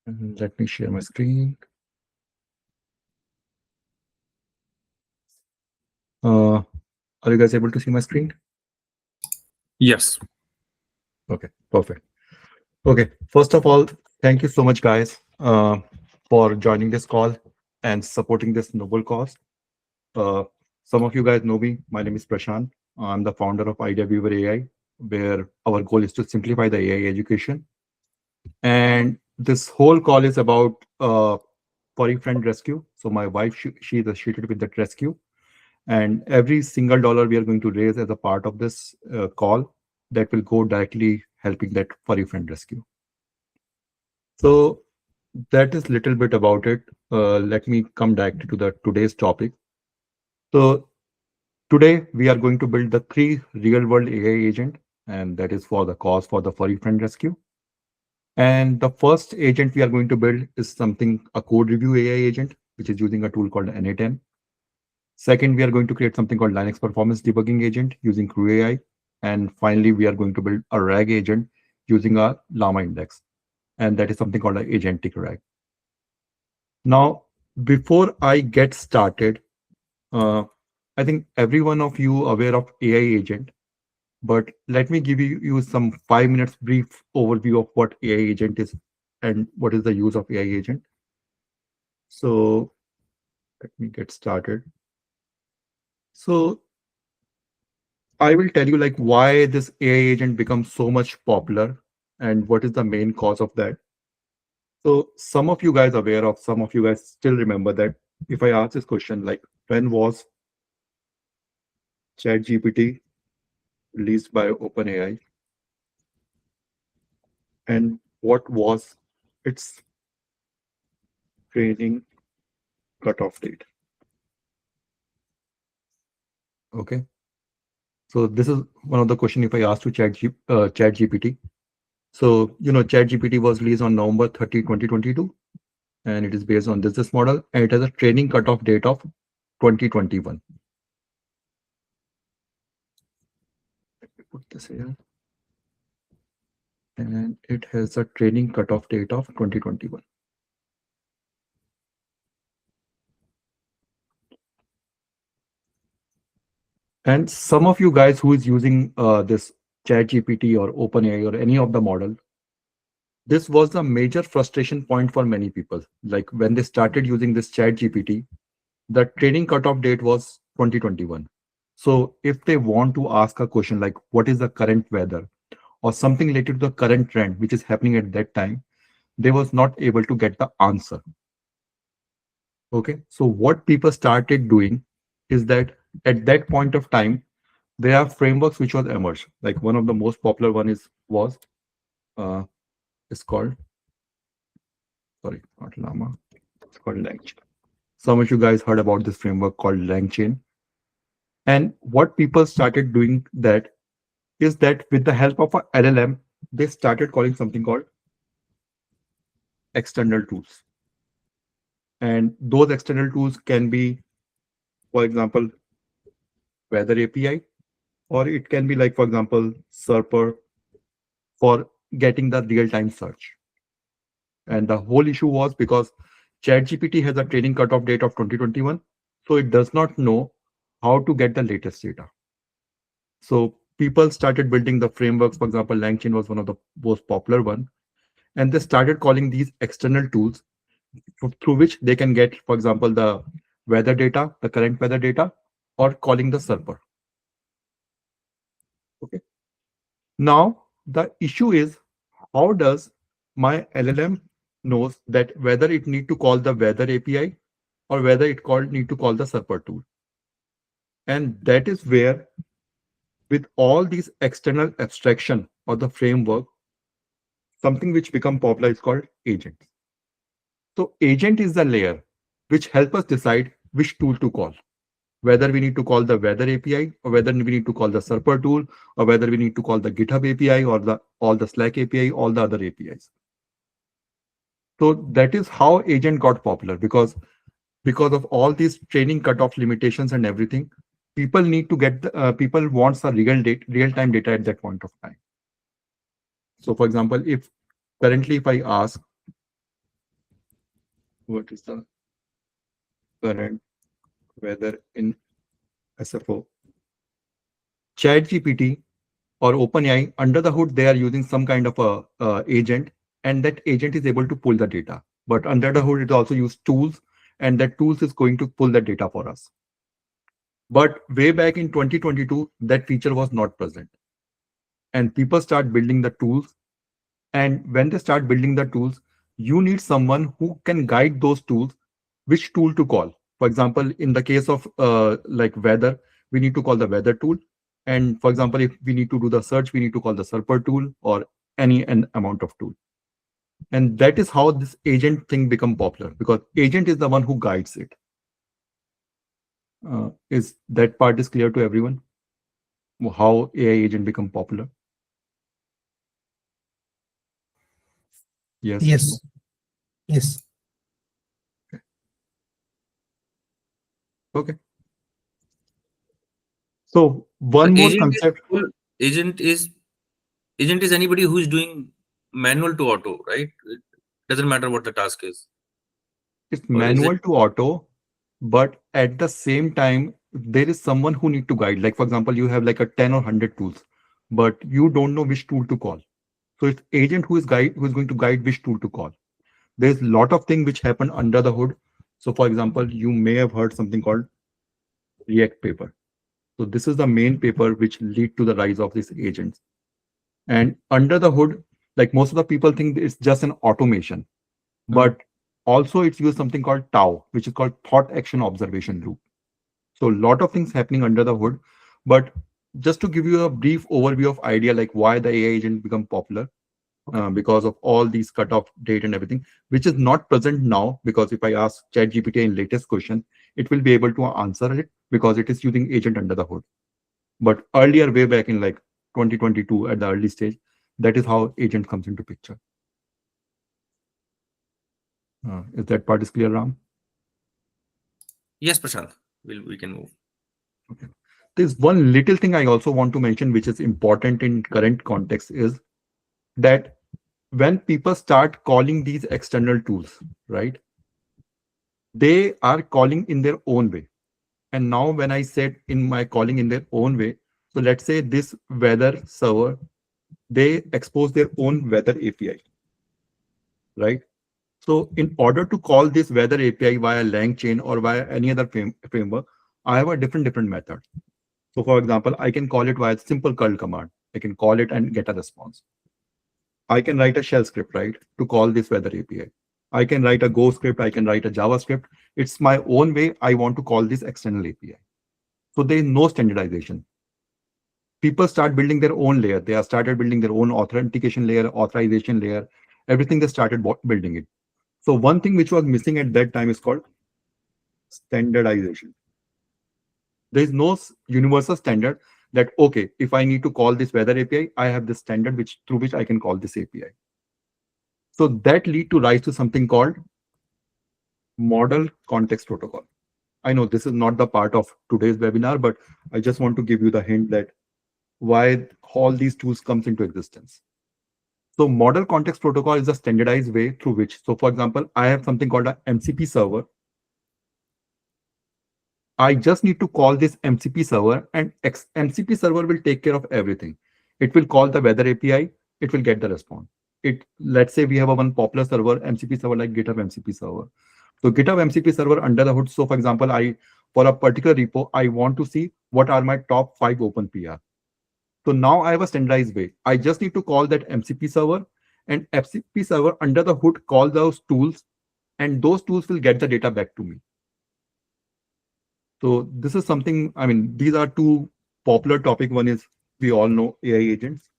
Let me share my screen. Are you guys able to see my screen? Yes. Okay, perfect. Okay, first of all, thank you so much, guys, for joining this call and supporting this noble cause. Uh, some of you guys know me. My name is Prashant. I'm the founder of Idea Viewer AI, where our goal is to simplify the AI education. And this whole call is about furry friend rescue. So my wife, she is associated with that rescue. And every single dollar we are going to raise as a part of this call, that will go directly helping that furry friend rescue. So that is little bit about it. Let me come back to the today's topic. So today we are going to build the 3 real world AI agent, and that is for the cause for the furry friend rescue. And the first agent we are going to build is something, a code review AI agent, which is using a tool called n8n. Second, we are going to create something called Linux performance debugging agent using CrewAI. And finally, we are going to build a RAG agent using a LlamaIndex. And that is something called an agentic RAG. Now, before I get started, I think every one of you aware of AI agent, but let me give you some 5 minutes brief overview of what AI agent is and what is the use of AI agent. So let me get started. So I will tell you like why this AI agent becomes so much popular and what is the main cause of that. So some of you guys aware of, some of you guys still remember that if I ask this question, like when was ChatGPT released by OpenAI and what was its training cutoff date? Okay. So this is one of the question if I ask to ChatGPT. So, ChatGPT was released on November 30, 2022, and it is based on this model, and it has a training cutoff date of 2021. Let me put this here. And it has a training cutoff date of 2021. And some of you guys who is using this ChatGPT or OpenAI or any of the model, this was the major frustration point for many people. Like when they started using this ChatGPT, the training cutoff date was 2021. So if they want to ask a question like what is the current weather or something related to the current trend which is happening at that time, they was not able to get the answer. Okay, so what people started doing is that at that point of time, there are frameworks which was emerged. Like one of the most popular one uh, is called, sorry, not Llama, it's called LangChain. Some of you guys heard about this framework called LangChain. And what people started doing that is that with the help of a LLM, they started calling something called external tools. And those external tools can be, for example, weather API, or it can be like, for example, Serper for getting the real-time search. And the whole issue was because ChatGPT has a training cutoff date of 2021, so it does not know how to get the latest data. So people started building the frameworks. For example, LangChain was one of the most popular one, and they started calling these external tools through which they can get, for example, the weather data, the current weather data, or calling the server. Okay. Now the issue is, how does my LLM knows that whether it need to call the weather API or whether it need to call the server tool? And that is where, with all these external abstraction or the framework, something which become popular is called agents. So agent is the layer which help us decide which tool to call, whether we need to call the weather API or whether we need to call the server tool or whether we need to call the GitHub API or all the Slack API, all the other APIs. So that is how agent got popular, because of all these training cutoff limitations and everything, people need to get people wants a real time data at that point of time. So for example, if currently if I ask what is the current weather in SFO? ChatGPT or OpenAI, under the hood, they are using some kind of a agent, and that agent is able to pull the data. But under the hood, it also uses tools, and that tools is going to pull the data for us. But way back in 2022, that feature was not present. And people start building the tools. And when they start building the tools, you need someone who can guide those tools, which tool to call. For example, in the case of like weather, we need to call the weather tool. And for example, if we need to do the search, we need to call the serper tool or any n amount of tool. And that is how this agent thing become popular, because agent is the one who guides it. Is that part is clear to everyone? How AI agent become popular? Yes. Yes. Yes. Okay. So one more concept. Agent is anybody who is doing manual to auto, right? It doesn't matter what the task is. It's Or is manual it- to auto, but at the same time, there is someone who need to guide. Like for example, you have like a 10 or 100 tools, but you don't know which tool to call. So it's agent who is going to guide which tool to call. There's a lot of things which happen under the hood. So for example, you may have heard something called React paper. So this is the main paper which lead to the rise of these agents. And under the hood, like most of the people think it's just an automation, but also it's used something called TAO, which is called thought action observation loop. So a lot of things happening under the hood, but just to give you a brief overview of idea, like why the AI agent become popular, because of all these cutoff date and everything, which is not present now, because if I ask ChatGPT in latest question, it will be able to answer it because it is using agent under the hood. But earlier, way back in like 2022 at the early stage, that is how agent comes into picture. Is that part is clear, Ram? Yes, Prashant. We can move. Okay. There's one little thing I also want to mention, which is important in current context, is that when people start calling these external tools, right, they are calling in their own way. And now when I said in my calling in their own way, so let's say this weather server, they expose their own weather API, right? So in order to call this weather API via LangChain or via any other framework, I have a different method. So for example, I can call it via simple curl command. I can call it and get a response. I can write a shell script, right, to call this weather API. I can write a Go script. I can write a JavaScript. It's my own way. I want to call this external API. So there is no standardization. People start building their own layer. They have started building their own authentication layer, authorization layer, everything they started building it. So one thing which was missing at that time is called standardization. There is no universal standard that, okay, if I need to call this weather API, I have this standard through which I can call this API. So that lead to rise to something called model context protocol. I know this is not the part of today's webinar, but I just want to give you the hint that why all these tools comes into existence. So model context protocol is a standardized way through which, so for example, I have something called a MCP server. I just need to call this MCP server, and MCP server will take care of everything. It will call the weather API. It will get the response. Let's say we have one popular server, MCP server, like GitHub MCP server. So GitHub MCP server under the hood. So for example, for a particular repo, I want to see what are my top 5 open PR. So now I have a standardized way. I just need to call that MCP server, and MCP server under the hood call those tools, and those tools will get the data back to me. So this is something, I mean, these are two popular topic. One is, we all know, AI agents.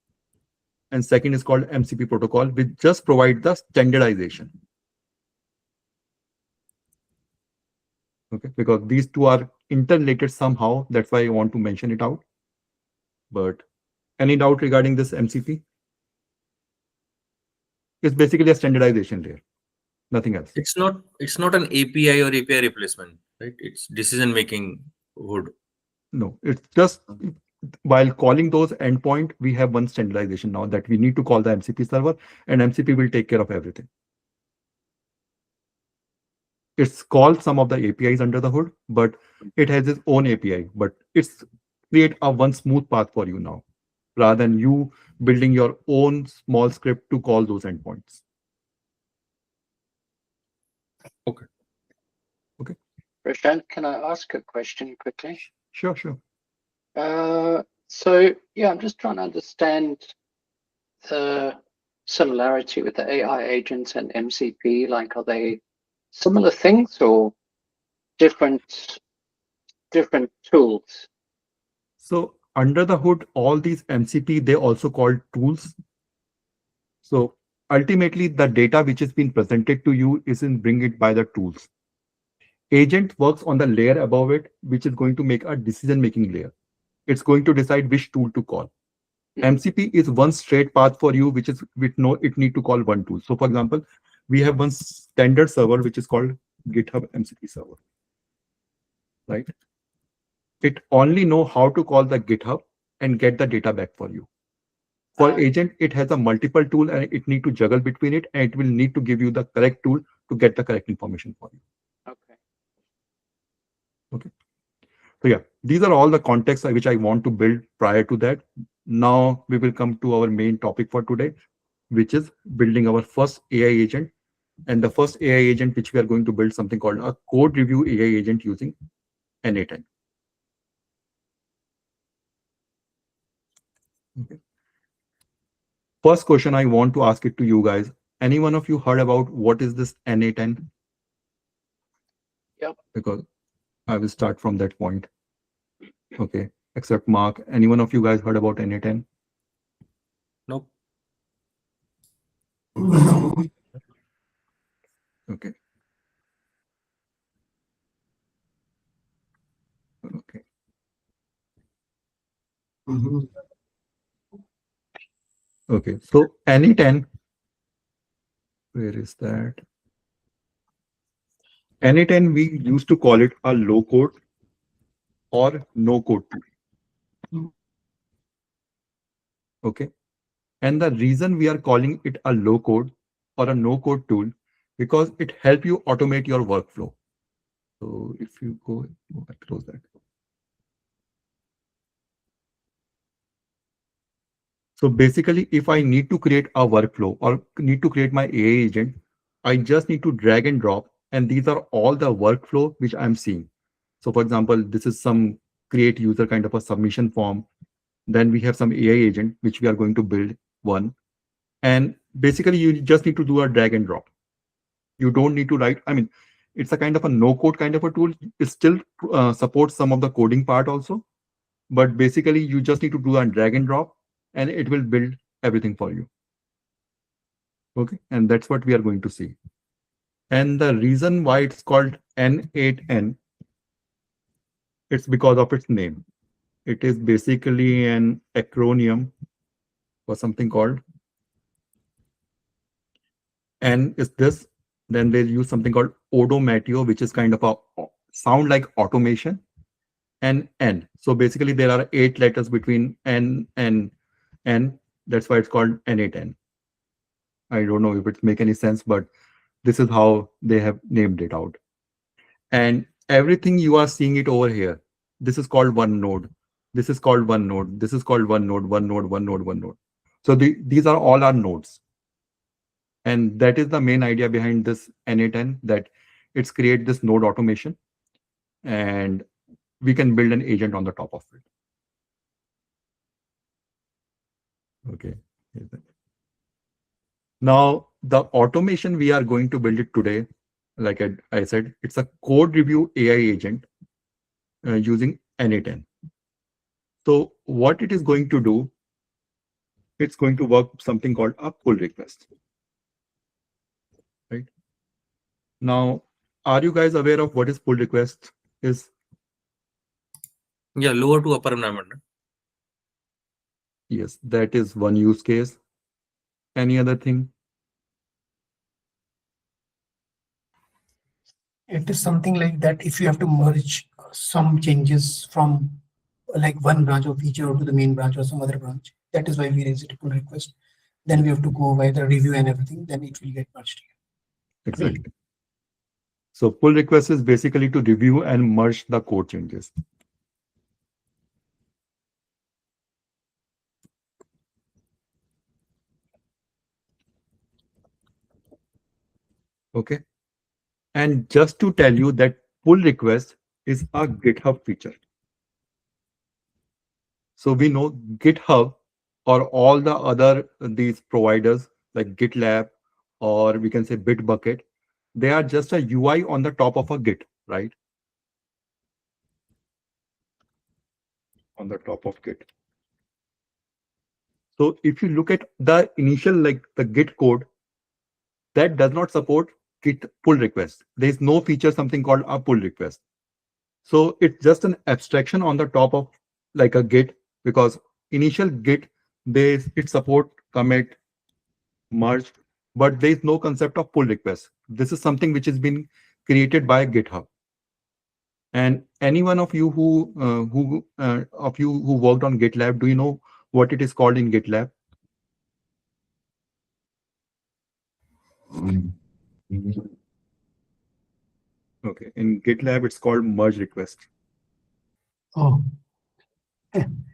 And second is called MCP protocol, which just provide the standardization. Okay, because these two are interrelated somehow. That's why I want to mention it out. But any doubt regarding this MCP? It's basically a standardization layer, nothing else. It's not an API or API replacement, right? It's decision making hood. No, it's just while calling those endpoint, we have one standardization now that we need to call the MCP server, and MCP will take care of everything. It's called some of the APIs under the hood, but it has its own API. But it's create a one smooth path for you now, rather than you building your own small script to call those endpoints. Prashant, can I ask a question quickly? Sure, sure. So yeah, I'm just trying to understand the similarity with the AI agents and MCP. Like, are they similar things or different tools? So under the hood, all these MCP, they also called tools. So ultimately, the data which is being presented to you isn't bring it by the tools. Agent works on the layer above it, which is going to make a decision-making layer. It's going to decide which tool to call. MCP is one straight path for you, which is it need to call one tool. So for example, we have one standard server, which is called GitHub MCP server, right? It only know how to call the GitHub and get the data back for you. For agent, it has a multiple tool and it need to juggle between it, and it will need to give you the correct tool to get the correct information for you. Okay. So yeah, these are all the contexts which I want to build prior to that. Now we will come to our main topic for today, which is building our first AI agent. And the first AI agent which we are going to build something called a code review AI agent using n8n. Okay. First question I want to ask it to you guys. Any one of you heard about what is this n8n? Yep. Because I will start from that point. Okay. Except Mark. Any one of you guys heard about n8n? Nope. Okay. Okay. Okay. So n8n, where is that? n8n, we used to call it a low code or no code tool. Okay. And the reason we are calling it a low code or a no code tool, because it helps you automate your workflow. So if you go close that. So basically, if I need to create a workflow or need to create my AI agent, I just need to drag and drop. And these are all the workflow which I'm seeing. So for example, this is some create user kind of a submission form. Then we have some AI agent, which we are going to build one. And basically, you just need to do a drag and drop. You don't need to write. I mean, it's a kind of a no code kind of a tool. It still supports some of the coding part also. But basically, you just need to do a drag and drop and it will build everything for you. Okay. And that's what we are going to see. And the reason why it's called n8n, it's because of its name. It is basically an acronym for something called N is this. Then they use something called odomatio, which is kind of a sound like automation, and N. So basically there are 8 letters between N and N. That's why it's called n8n. I don't know if it makes any sense, but this is how they have named it out. And everything you are seeing it over here, this is called one node. This is called one node. This is called one node, one node, one node, one node. So these are all our nodes. And that is the main idea behind this n8n, that it's create this node automation and we can build an agent on the top of it. Okay. Now, the automation we are going to build it today, like I said, it's a code review AI agent using n8n. So what it is going to do, it's going to work something called a pull request. Right. Now, are you guys aware of what is pull request is? Yeah, lower to upper environment. Yes, that is one use case. Any other thing? It is something like that. If you have to merge some changes from like one branch of feature to the main branch or some other branch, that is why we raise a pull request. Then we have to go by the review and everything. Then it will get merged. Exactly. So pull request is basically to review and merge the code changes. Okay. And just to tell you that pull request is a GitHub feature. So we know GitHub or all the other these providers like GitLab, or we can say Bitbucket, they are just a UI on the top of a Git, right? On the top of Git. So if you look at the initial, like the Git code, that does not support Git pull request. There is no feature, something called a pull request. So it's just an abstraction on the top of like a Git, because initial Git, it support commit, merge, but there is no concept of pull request. This is something which has been created by GitHub. And any one of you who worked on GitLab, do you know what it is called in GitLab? Okay, in GitLab it's called merge request. Oh, And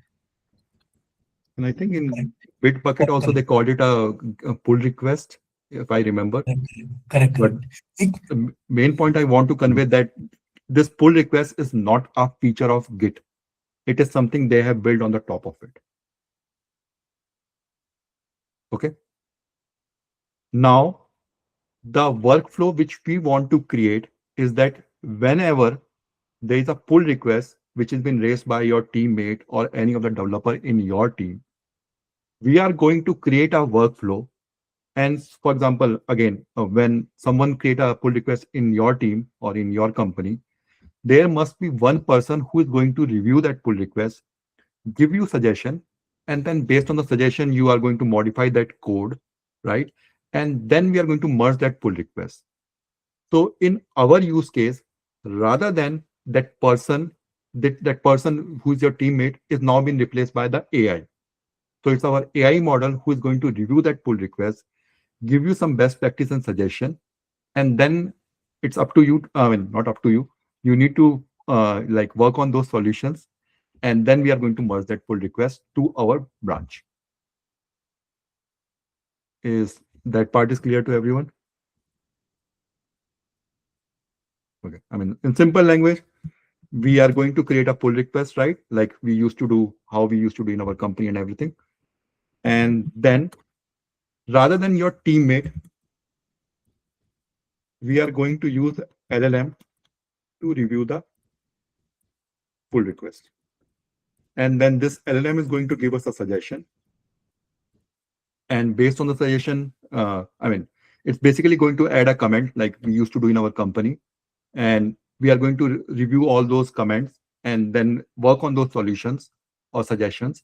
I think in Bitbucket also they called it a pull request, if I remember. correct. But the main point I want to convey that this pull request is not a feature of Git. It is something they have built on the top of it. Okay. Now, the workflow which we want to create is that whenever there is a pull request which has been raised by your teammate or any of the developer in your team, we are going to create a workflow. And for example, again, when someone create a pull request in your team or in your company, there must be one person who is going to review that pull request, give you suggestion, and then based on the suggestion, you are going to modify that code, right? And then we are going to merge that pull request. So in our use case, rather than that person who is your teammate is now been replaced by the AI. So it's our AI model who is going to review that pull request, give you some best practice and suggestion, and then it's up to you. I mean, not up to you. You need to like work on those solutions, and then we are going to merge that pull request to our branch. Is that part is clear to everyone? Okay. I mean, in simple language, we are going to create a pull request, right? Like we used to do, how we used to do in our company and everything. And then rather than your teammate, we are going to use LLM to review the pull request. And then this LLM is going to give us a suggestion. And based on the suggestion, I mean, it's basically going to add a comment like we used to do in our company. And we are going to review all those comments and then work on those solutions or suggestions.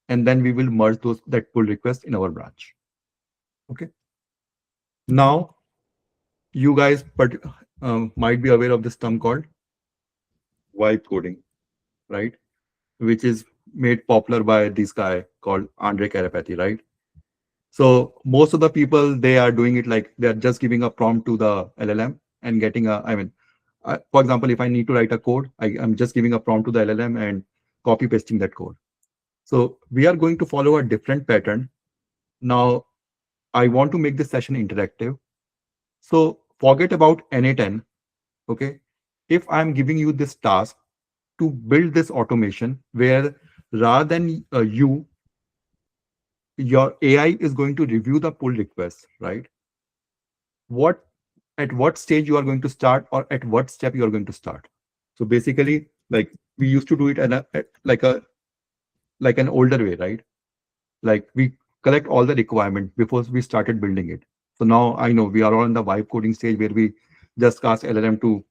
And then we will merge that pull request in our branch. Okay. Now, you guys might be aware of this term called vibe coding, right? Which is made popular by this guy called Andre Karapathy, right? So most of the people, they are doing it like they're just giving a prompt to the LLM and getting for example, if I need to write a code, I'm just giving a prompt to the LLM and copy pasting that code. So we are going to follow a different pattern. Now, I want to make this session interactive. So forget about n8n, okay? If I'm giving you this task to build this automation where rather than your AI is going to review the pull request, right? At what stage you are going to start, or at what step you are going to start? So basically, like we used to do it like an older way, right? Like we collect all the requirements before we started building it. So now I know we are all in the vibe coding stage where we just ask LLM to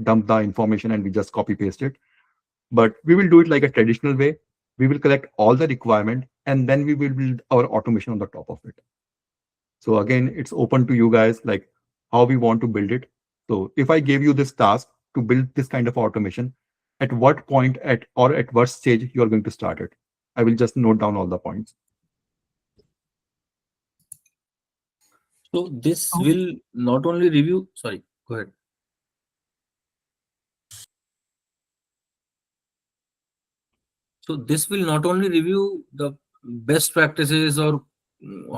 dump the information and we just copy paste it. But we will do it like a traditional way. We will collect all the requirement and then we will build our automation on the top of it. So again, it's open to you guys, like how we want to build it. So if I gave you this task to build this kind of automation, at what point at what stage you are going to start it? I will just note down all the points. So this will not only review, sorry, Go ahead. So this will not only review the best practices or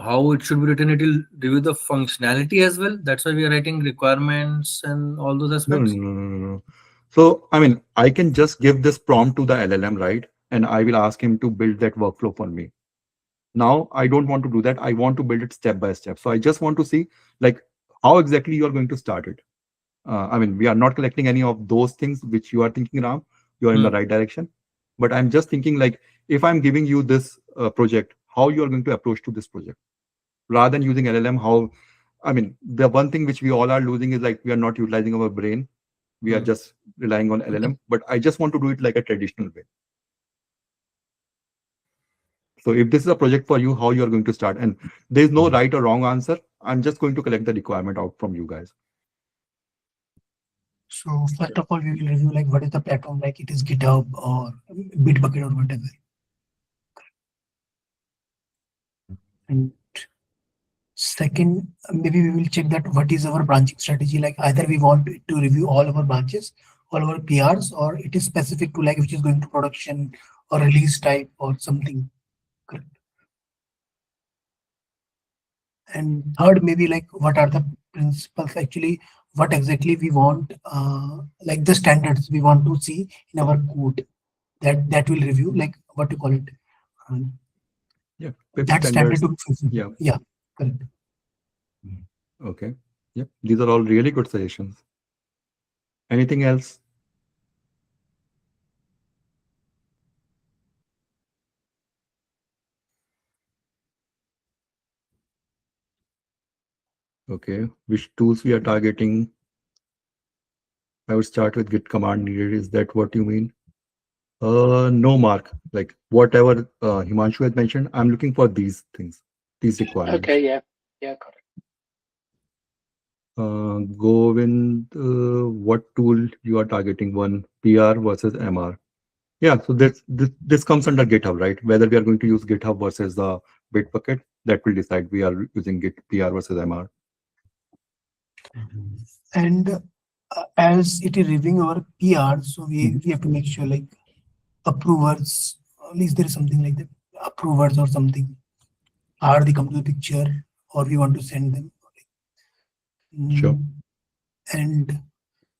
how it should be written, it will review the functionality as well. That's why we are writing requirements and all those No, no, aspects. no, no, no, no. So, I mean, I can just give this prompt to the LLM, right? And I will ask him to build that workflow for me. Now, I don't want to do that. I want to build it step by step. So I just want to see like how exactly you are going to start it. I mean, we are not collecting any of those things which you are thinking, Ram. You are in the Hmm. right direction. But I'm just thinking like, if I'm giving you this project, how you are going to approach to this project rather than using LLM, how, I mean, the one thing which we all are losing is like, we are not utilizing our brain. We are Hmm. just relying on LLM, but I just want to do it like a traditional way. So if this is a project for you, how you are going to start, and there is no right or wrong answer. I'm just going to collect the requirement out from you guys. So first of all, we will review like what is the platform, like it is GitHub or Bitbucket or whatever. And second, maybe we will check that what is our branching strategy. Like either we want to review all our branches, all our PRs, or it is specific to like which is going to production or release type or something. Correct. And third, maybe like what are the principles actually, what exactly we want, like the standards we want to see in our code. That will review like what to call it. um, Yeah, that standard standards. to be fulfilled. Yeah. Yeah, correct. Okay. Yep. These are all really good suggestions. Anything else? Okay. Which tools we are targeting? I would start with git command needed. Is that what you mean? No, Mark. Like whatever Himanshu had mentioned, I'm looking for these things, these requirements. Okay, yeah, got it. Govind, what tool you are targeting? One PR versus MR. Yeah, so this comes under GitHub, right? Whether we are going to use GitHub versus the Bitbucket, that will decide we are using Git PR versus MR. And as it is reviewing our PR, so we have to make sure like approvers, at least there is something like that, approvers or something. Are they come to the picture or we want to send them? Sure. And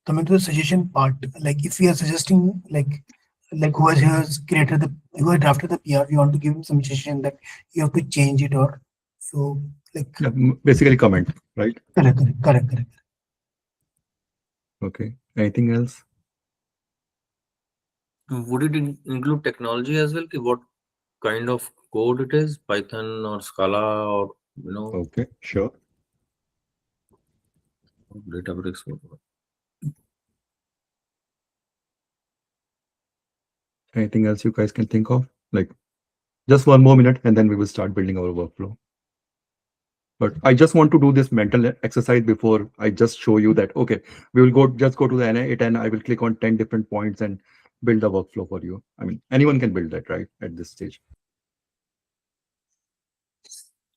coming to the suggestion part, like if we are suggesting like who has created the who has drafted the PR, we want to give him some suggestion that you have to change it or so like Yeah, basically comment, right? correct. Okay. Anything else? Would it include technology as well? What kind of code it is? Python or Scala or Okay, sure. Databricks? Anything else you guys can think of? Like just one more minute and then we will start building our workflow. But I just want to do this mental exercise before I just show you that, okay, we will just go to the n8n. I will click on 10 different points and build the workflow for you. I mean, anyone can build that, right? At this stage.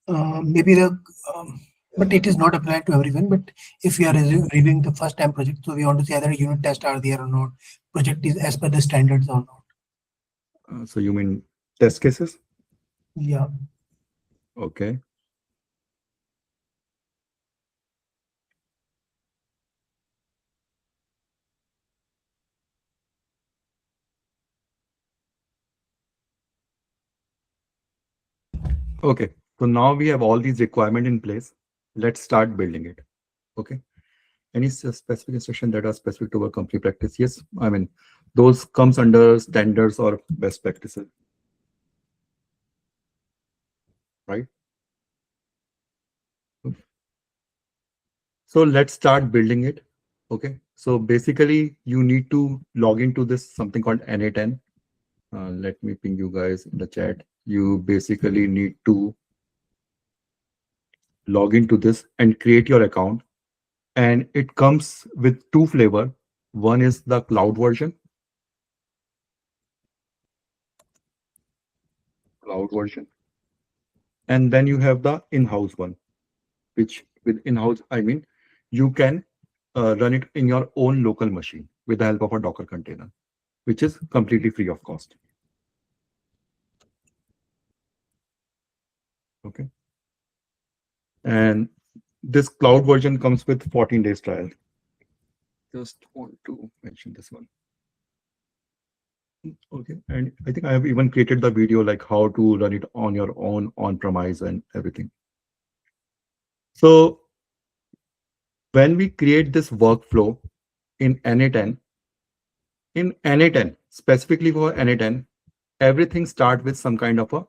Maybe the but it is not applied to everyone. But if we are reviewing the first time project, so we want to see whether unit tests are there or not, project is as per the standards or not. So you mean test cases? Yeah. Okay. Okay. So now we have all these requirements in place. Let's start building it. Okay. Any specific instruction that are specific to our company practice? Yes. I mean, those comes under standards or best practices. Right. So let's start building it. Okay. So basically you need to log into this something called n8n. Let me ping you guys in the chat. You basically need to log into this and create your account. And it comes with two flavors. One is the cloud version. And then you have the in-house one, which with in-house, I mean, you can run it in your own local machine with the help of a Docker container, which is completely free of cost. Okay. And this cloud version comes with 14 days trial. Just want to mention this one. Okay. And I think I have even created the video like how to run it on your own on-premise and everything. So when we create this workflow in n8n, specifically for n8n, everything starts with some kind of a,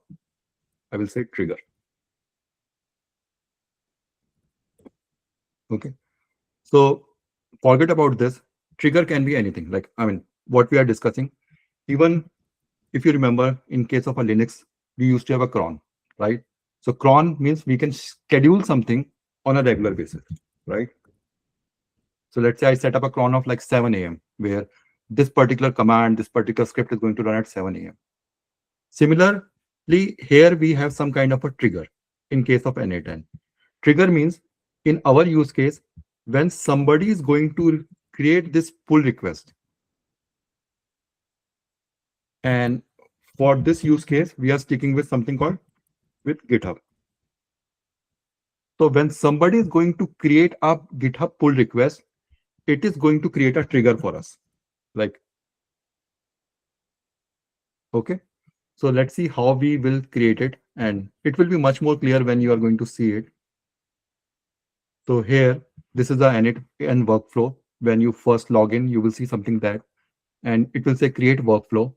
I will say, trigger. Okay. So forget about this. Trigger can be anything. Like, I mean, what we are discussing, even if you remember, in case of a Linux, we used to have a cron, right? So cron means we can schedule something on a regular basis, right? So let's say I set up a cron of like 7 a.m. where this particular command, this particular script is going to run at 7 a.m. Similarly, here we have some kind of a trigger in case of n8n. Trigger means in our use case, when somebody is going to create this pull request, and for this use case, we are sticking with something called with GitHub. So when somebody is going to create a GitHub pull request, it is going to create a trigger for us. Like, okay. So let's see how we will create it, and it will be much more clear when you are going to see it. So here, this is the n8n workflow. When you first log in, you will see something that, and it will say create workflow,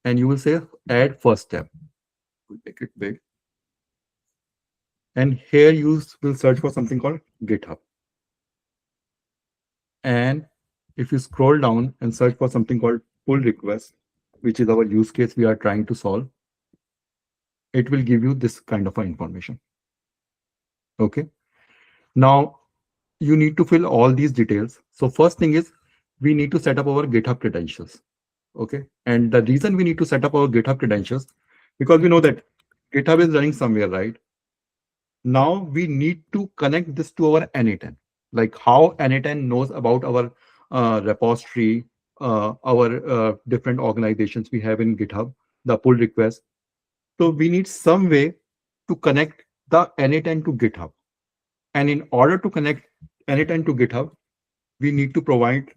and you will say add first step. We'll make it big. And here you will search for something called GitHub. And if you scroll down and search for something called pull request, which is our use case we are trying to solve, it will give you this kind of information. Okay. Now you need to fill all these details. So first thing is we need to set up our GitHub credentials. Okay. And the reason we need to set up our GitHub credentials, because we know that GitHub is running somewhere, right? Now we need to connect this to our n8n, like how n8n knows about our repository, our different organizations we have in GitHub, the pull request. So we need some way to connect the n8n to GitHub. And in order to connect n8n to GitHub, we need to provide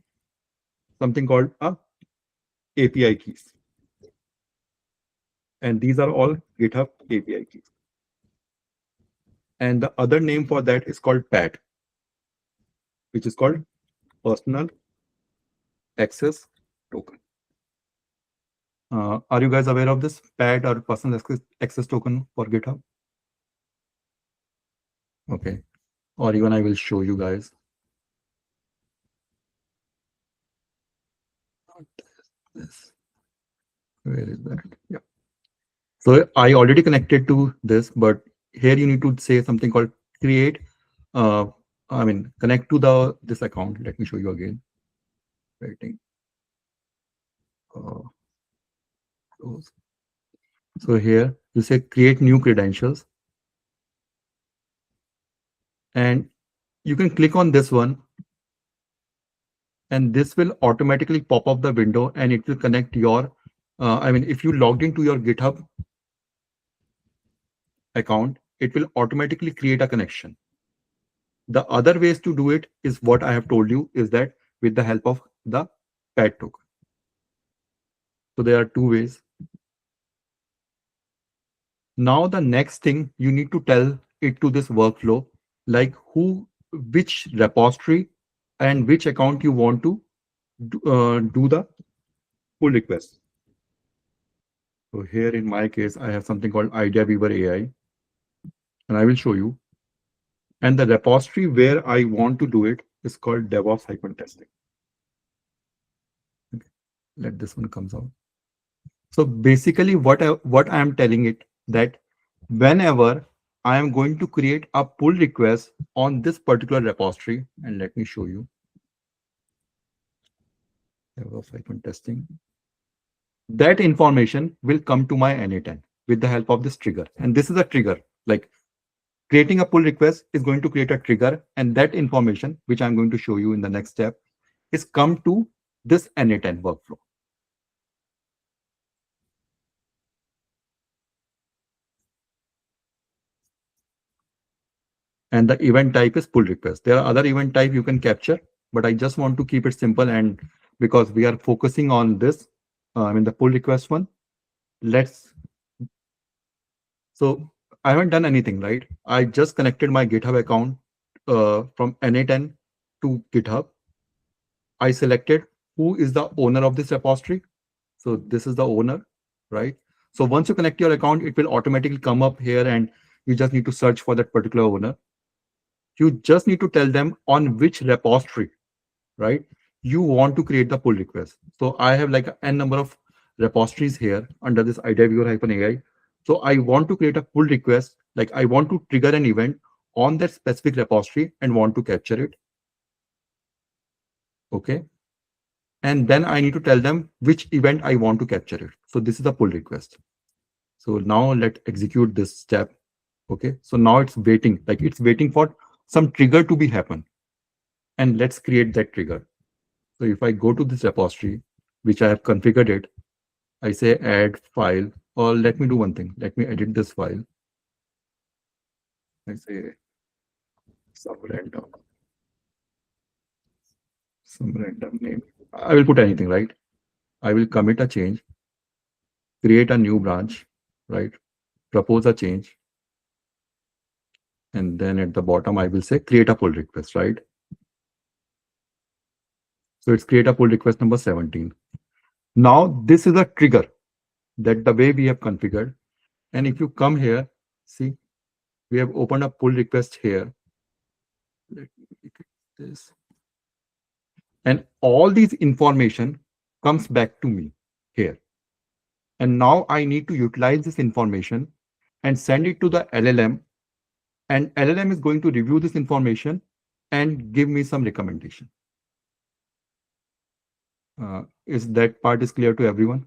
something called API keys. And these are all GitHub API keys. And the other name for that is called PAT, which is called Personal Access Token. Are you guys aware of this PAT or Personal Access Token for GitHub? Okay. Or even I will show you guys. This. Where is that? Yeah. So I already connected to this, but here you need to say something called create. Connect to this account. Let me show you again. Writing. Close. So here you say create new credentials, and you can click on this one, and this will automatically pop up the window, and it will connect your. If you logged into your GitHub account, it will automatically create a connection. The other ways to do it is what I have told you, is that with the help of the PAT token. So there are two ways. Now the next thing you need to tell it to this workflow, like which repository and which account you want to do the pull request. So here in my case, I have something called Idea Weaver AI, and I will show you. And the repository where I want to do it is called DevOps-testing. Okay. Let this one comes out. So basically what I am telling it, that whenever I am going to create a pull request on this particular repository, and let me show you. DevOps-testing. That information will come to my n8n with the help of this trigger. And this is a trigger. Like creating a pull request is going to create a trigger, and that information, which I'm going to show you in the next step, is come to this n8n workflow. And the event type is pull request. There are other event type you can capture, but I just want to keep it simple. And because we are focusing on this, the pull request one, so I haven't done anything, right? I just connected my GitHub account from n8n to GitHub. I selected who is the owner of this repository. So this is the owner, right? So once you connect your account, it will automatically come up here, and you just need to search for that particular owner. You just need to tell them on which repository, right, you want to create the pull request. So I have like n number of repositories here under this ideviewer-ai. So I want to create a pull request, like I want to trigger an event on that specific repository and want to capture it. Okay. And then I need to tell them which event I want to capture it. So this is the pull request. So now let's execute this step. Okay. So now it's waiting, like it's waiting for some trigger to be happen. And let's create that trigger. So if I go to this repository, which I have configured it, I say add file, or let me do one thing. Let me edit this file. I say some random name. I will put anything, right? I will commit a change, create a new branch, right? Propose a change. And then at the bottom, I will say create a pull request, right? So it's create a pull request number 17. Now this is a trigger that the way we have configured. And if you come here, see, we have opened a pull request here. Let me make it this. And all these information comes back to me here. And now I need to utilize this information and send it to the LLM. And LLM is going to review this information and give me some recommendation. Is that part is clear to everyone?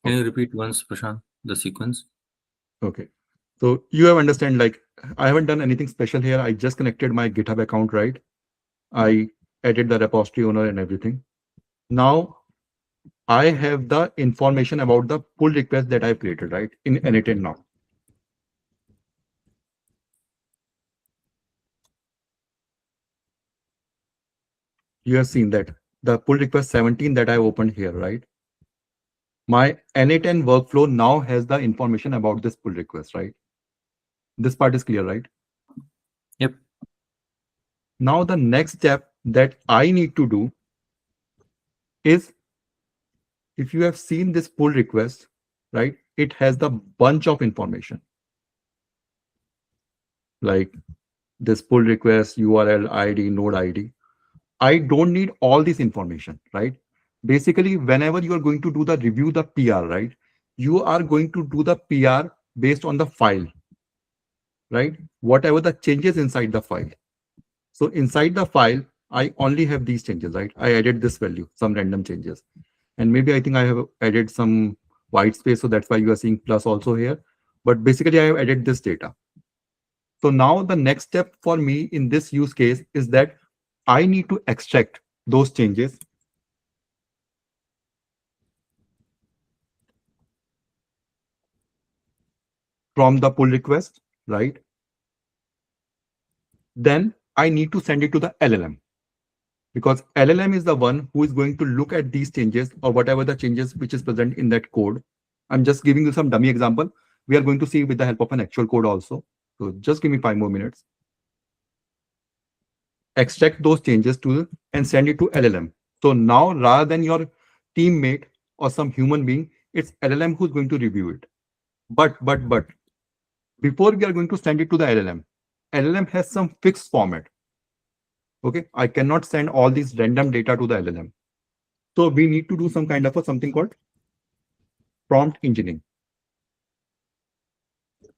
Can you repeat once, Prashant, the sequence? Okay. So you have understand, like I haven't done anything special here. I just connected my GitHub account, right? I added the repository owner and everything. Now I have the information about the pull request that I've created, right? In n8n now. You have seen that the pull request 17 that I opened here, right? My n8n workflow now has the information about this pull request, right? This part is clear, right? Yep. Now the next step that I need to do is, if you have seen this pull request, right? It has the bunch of information. Like this pull request, URL, ID, node ID. I don't need all this information, right? Basically, whenever you are going to do the review the PR, right? You are going to do the PR based on the file, right? Whatever the changes inside the file. So inside the file, I only have these changes, right? I added this value, some random changes. And maybe I think I have added some white space. So that's why you are seeing plus also here. But basically, I have added this data. So now the next step for me in this use case is that I need to extract those changes from the pull request, right? Then I need to send it to the LLM, because LLM is the one who is going to look at these changes or whatever the changes which is present in that code. I'm just giving you some dummy example. We are going to see with the help of an actual code also. So just give me 5 more minutes. Extract those changes to and send it to LLM. So now rather than your teammate or some human being, it's LLM who's going to review it. But before we are going to send it to the LLM has some fixed format. Okay, I cannot send all these random data to the LLM. So we need to do some kind of something called prompt engineering.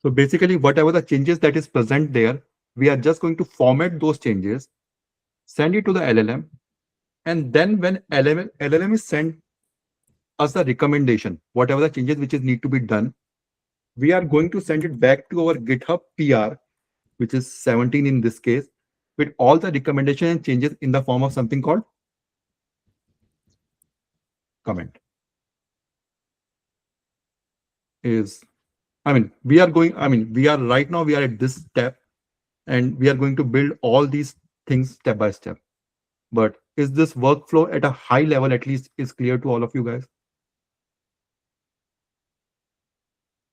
So basically, whatever the changes that is present there, we are just going to format those changes, send it to the LLM, and then when LLM is sent us a recommendation, whatever the changes which is need to be done. We are going to send it back to our GitHub PR, which is 17 in this case, with all the recommendation and changes in the form of something called comment. We are right now, we are at this step, and we are going to build all these things step by step. But is this workflow at a high level, at least, is clear to all of you guys?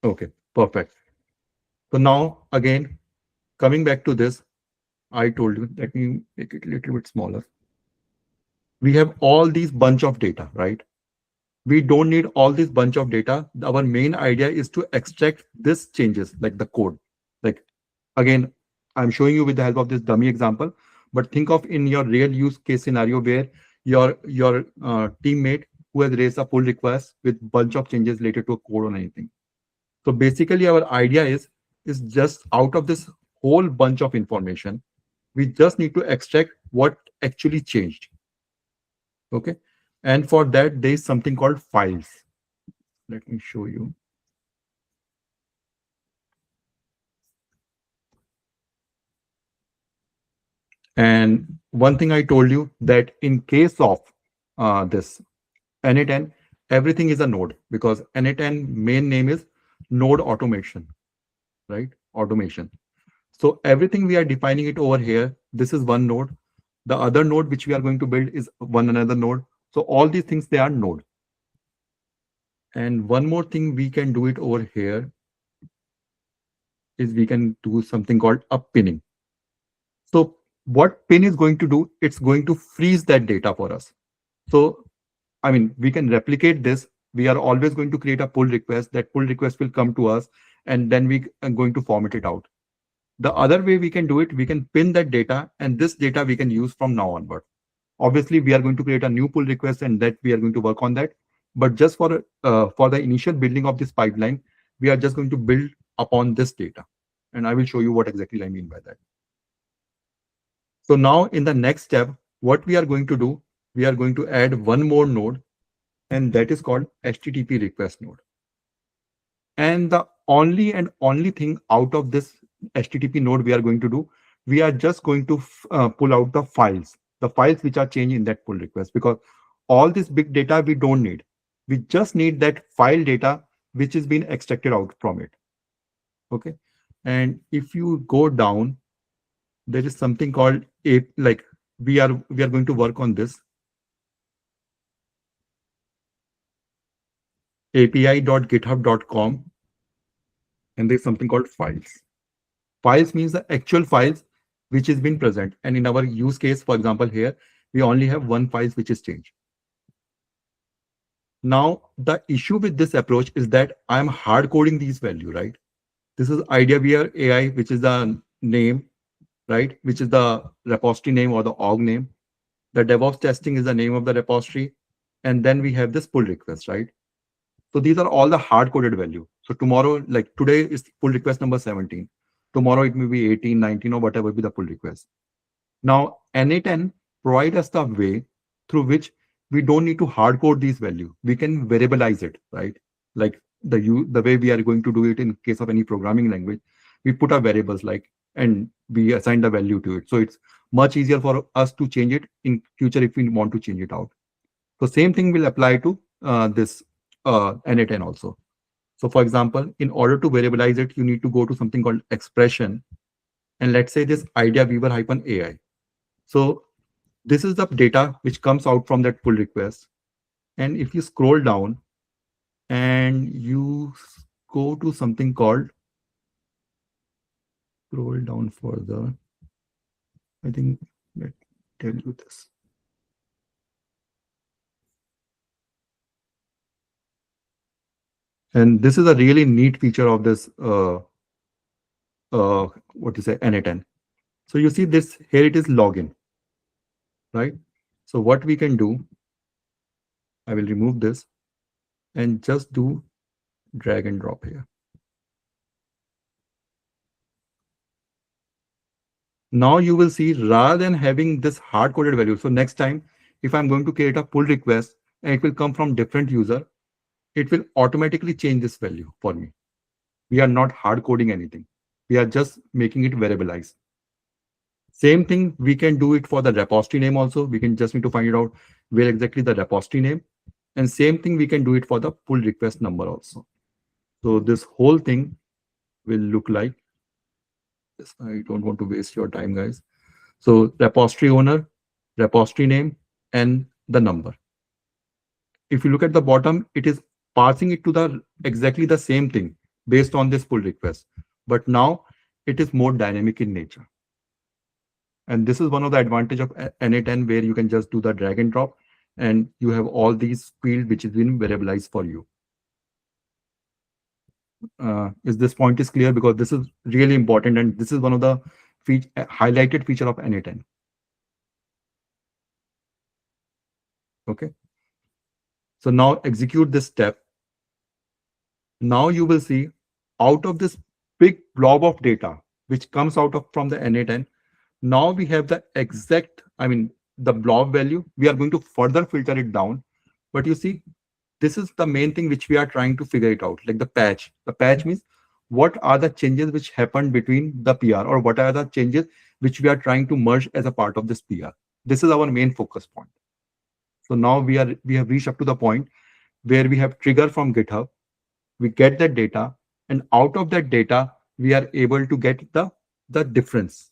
Okay, perfect. So now, again, coming back to this, I told you, let me make it a little bit smaller. We have all these bunch of data, right? We don't need all this bunch of data. Our main idea is to extract this changes, like the code. Like, again, I'm showing you with the help of this dummy example, but think of in your real use case scenario where your teammate who has raised a pull request with bunch of changes related to a code or anything. So basically our idea is just out of this whole bunch of information, we just need to extract what actually changed. Okay. And for that, there is something called files. Let me show you. And one thing I told you that in case of this n8n, everything is a node, because n8n main name is node automation, right? Automation. So everything we are defining it over here. This is one node. The other node which we are going to build is another node. So all these things, they are node. And one more thing we can do it over here is we can do something called up pinning. So what pin is going to do, it's going to freeze that data for us. So, we can replicate this. We are always going to create a pull request. That pull request will come to us, and then we are going to format it out. The other way we can do it, we can pin that data, and this data we can use from now onward. Obviously, we are going to create a new pull request, and that we are going to work on that. But just for the initial building of this pipeline, we are just going to build upon this data. And I will show you what exactly I mean by that. So now in the next step, what we are going to do, we are going to add one more node, and that is called HTTP request node. And the only thing out of this HTTP node we are going to do, we are just going to pull out the files which are changed in that pull request, because all this big data we don't need. We just need that file data which is being extracted out from it. Okay. And if you go down, there is something called we are going to work on this api.github.com, and there's something called files. Files means the actual files which has been present. And in our use case, for example, here we only have one file which is changed. Now the issue with this approach is that I'm hard coding these values, right? This is IdeaVR AI, which is the name, right? Which is the repository name or the org name. The DevOps testing is the name of the repository. And then we have this pull request, right? So these are all the hard-coded value. So tomorrow, like today is pull request number 17. Tomorrow it may be 18, 19, or whatever be the pull request. Now n8n provide us the way through which we don't need to hard code these values. We can variabilize it, right? Like the way we are going to do it in case of any programming language, we put our variables and we assign the value to it. So it's much easier for us to change it in future if we want to change it out. So same thing will apply to this n8n also. So for example, in order to variabilize it, you need to go to something called expression. And let's say this IdeaVR-AI. So this is the data which comes out from that pull request. And if you scroll down and you go to something called, scroll down further, I think, let me tell you this. And this is a really neat feature of this, n8n. So you see this here, it is login, right? So what we can do, I will remove this and just do drag and drop here. Now you will see, rather than having this hard-coded value, so next time, if I'm going to create a pull request and it will come from different user, it will automatically change this value for me. We are not hard coding anything. We are just making it variabilized. Same thing, we can do it for the repository name also. We can just need to find it out where exactly the repository name. And same thing, we can do it for the pull request number also. So this whole thing will look like this. I don't want to waste your time, guys. So repository owner, repository name, and the number. If you look at the bottom, it is parsing it to the exactly the same thing based on this pull request. But now it is more dynamic in nature. And this is one of the advantage of n8n, where you can just do the drag and drop, and you have all these fields which is been variabilized for you. Is this point is clear? Because this is really important, and this is one of the highlighted feature of n8n. Okay. So now execute this step. Now you will see out of this big blob of data which comes out of from the n8n. Now we have the exact, the blob value. We are going to further filter it down. But you see, this is the main thing which we are trying to figure it out, like the patch. The patch means what are the changes which happened between the PR, or what are the changes which we are trying to merge as a part of this PR. This is our main focus point. So now we have reached up to the point where we have trigger from GitHub. We get that data, and out of that data, we are able to get the difference.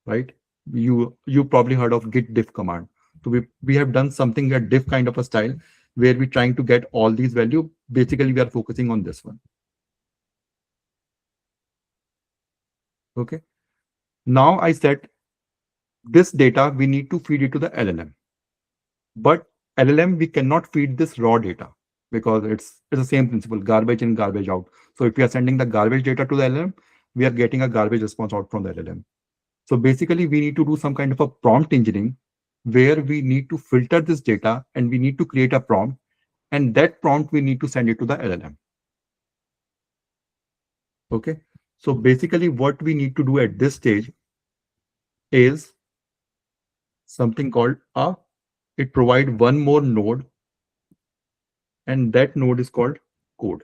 Right? You probably heard of git diff command. So we have done something a diff kind of a style where we're trying to get all these value. Basically, we are focusing on this one. Okay. Now I said this data, we need to feed it to the LLM. But LLM, we cannot feed this raw data because it's the same principle, garbage in, garbage out. So if we are sending the garbage data to the LLM, we are getting a garbage response out from the LLM. So basically, we need to do some kind of a prompt engineering where we need to filter this data and we need to create a prompt, and that prompt we need to send it to the LLM. Okay. So basically what we need to do at this stage is something called it provide one more node, and that node is called code.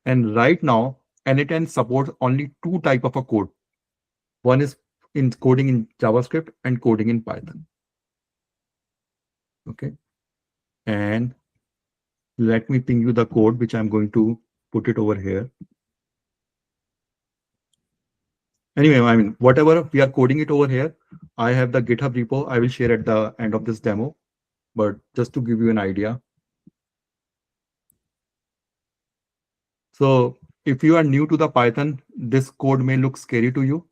And right now, n8n supports only two type of a code. One is in coding in JavaScript and coding in Python. Okay. And let me ping you the code, which I'm going to put it over here. Anyway, whatever we are coding it over here, I have the GitHub repo. I will share at the end of this demo, but just to give you an idea. So if you are new to the Python, this code may look scary to you,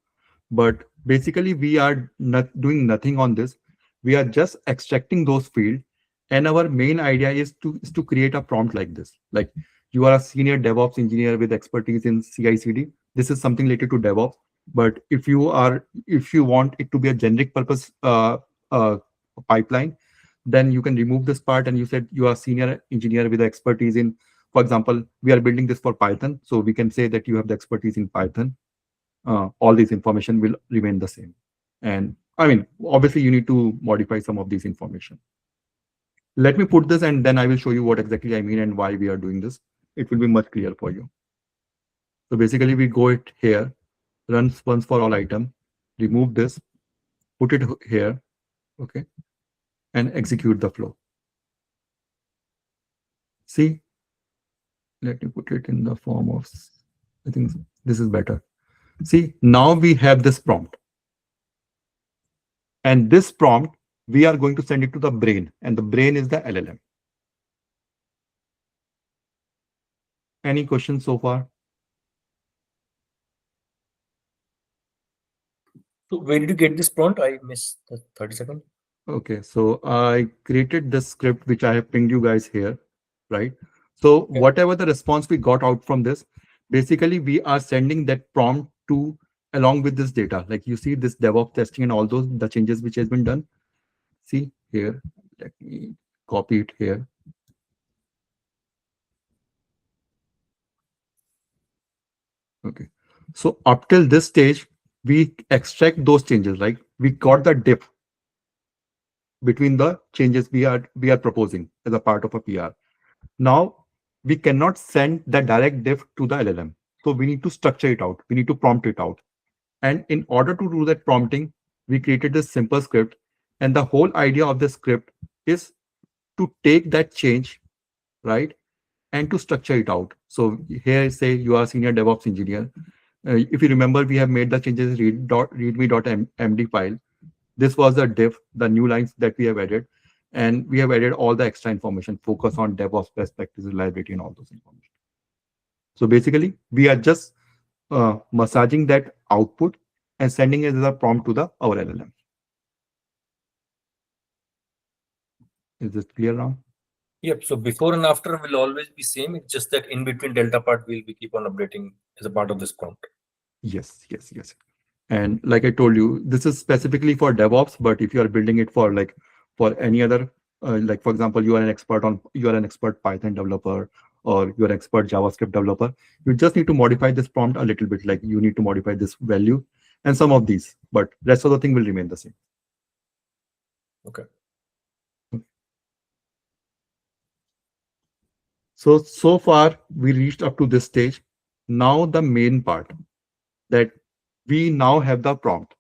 but basically we are not doing nothing on this. We are just extracting those fields. And our main idea is to create a prompt like this. Like you are a senior DevOps engineer with expertise in CI/CD. This is something related to DevOps. But if you want it to be a generic purpose pipeline, then you can remove this part. And you said you are a senior engineer with expertise in, for example, we are building this for Python. So we can say that you have the expertise in Python. All this information will remain the same. And obviously you need to modify some of these information. Let me put this, and then I will show you what exactly I mean and why we are doing this. It will be much clearer for you. So basically we go it here, runs once for all item, remove this, put it here, okay, and execute the flow. See, let me put it in the form of, I think this is better. See, now we have this prompt. And this prompt, we are going to send it to the brain, and the brain is the LLM. Any questions so far? So where did you get this prompt? I missed the 30-second. Okay, so I created this script, which I have pinged you guys here, right? So Okay. whatever the response we got out from this, basically we are sending that prompt to along with this data. Like you see this DevOps testing and all those, the changes which has been done. See here, let me copy it here. Okay, so up till this stage, we extract those changes, like we got the diff. between the changes we are proposing as a part of a PR. Now we cannot send the direct diff to the LLM. So we need to structure it out. We need to prompt it out. And in order to do that prompting, we created this simple script. And the whole idea of the script is to take that change, right, and to structure it out. So here, say you are a senior DevOps engineer. If you remember, we have made the changes readme.md file. This was the diff, the new lines that we have added. And we have added all the extra information, focus on DevOps best practices, reliability, and all those information. So basically, we are just massaging that output and sending it as a prompt to our LLM. Is this clear now? Yep. So before and after will always be same. It's just that in between delta part we'll be keep on updating as a part of this prompt. Yes. And like I told you, this is specifically for DevOps, but if you are building it for any other, like for example, you are an expert Python developer, or you're an expert JavaScript developer, you just need to modify this prompt a little bit. Like you need to modify this value and some of these, but rest of the thing will remain the same. Okay. So far we reached up to this stage. Now the main part, that we now have the prompt.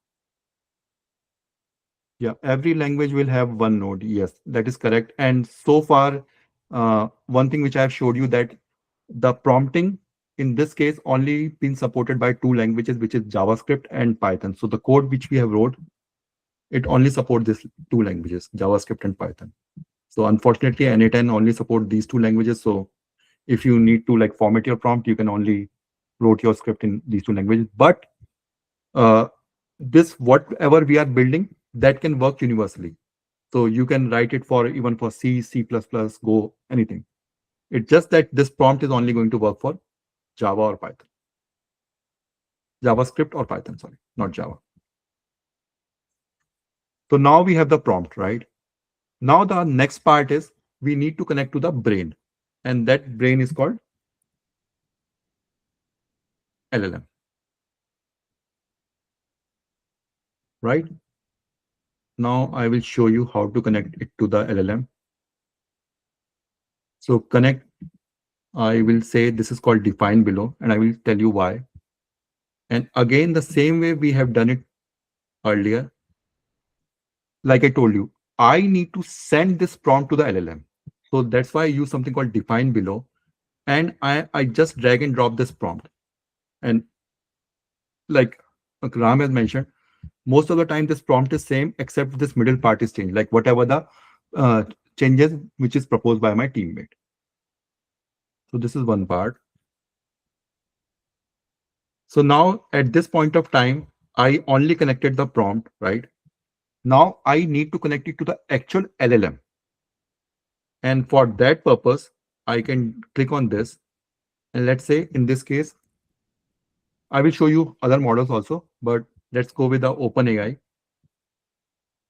Yeah, every language will have one node. Yes, that is correct. And so far, one thing which I have showed you, that the prompting in this case only been supported by two languages, which is JavaScript and Python. So the code which we have wrote, it only supports these two languages, JavaScript and Python. So unfortunately, n8n only support these two languages. So if you need to format your prompt, you can only wrote your script in these two languages. But this, whatever we are building, that can work universally. So you can write it even for C, C++, Go, anything. It's just that this prompt is only going to work for Java or Python. JavaScript or Python, sorry, not Java. So now we have the prompt, right? Now the next part is we need to connect to the brain, and that brain is called LLM, right? Now I will show you how to connect it to the LLM. So connect, I will say this is called define below, and I will tell you why. And again, the same way we have done it earlier, like I told you, I need to send this prompt to the LLM. So that's why I use something called define below. And I just drag and drop this prompt. And like Ram has mentioned, most of the time this prompt is same, except this middle part is changed, like whatever the changes which is proposed by my teammate. So this is one part. So now at this point of time, I only connected the prompt, right? Now I need to connect it to the actual LLM. And for that purpose, I can click on this. And let's say in this case, I will show you other models also, but let's go with the OpenAI.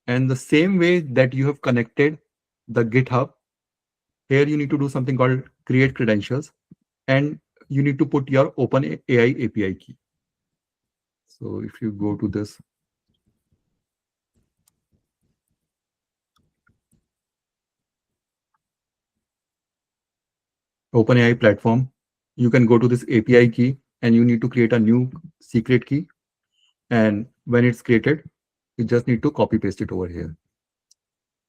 And the same way that you have connected the GitHub, here you need to do something called create credentials, and you need to put your OpenAI API key. So if you go to this, OpenAI platform, you can go to this API key and you need to create a new secret key. And when it's created, you just need to copy paste it over here.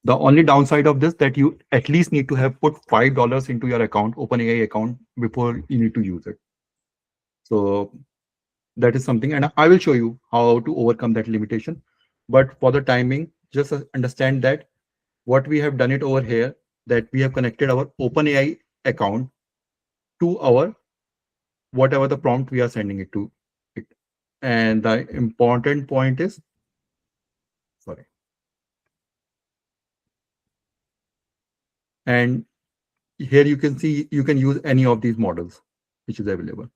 The only downside of this, that you at least need to have put $5 into your account, OpenAI account, before you need to use it. So that is something, and I will show you how to overcome that limitation. But for the timing, just understand that what we have done it over here, that we have connected our OpenAI account to our whatever the prompt we are sending it to it. And the important point is, sorry. And here you can see, you can use any of these models which is available.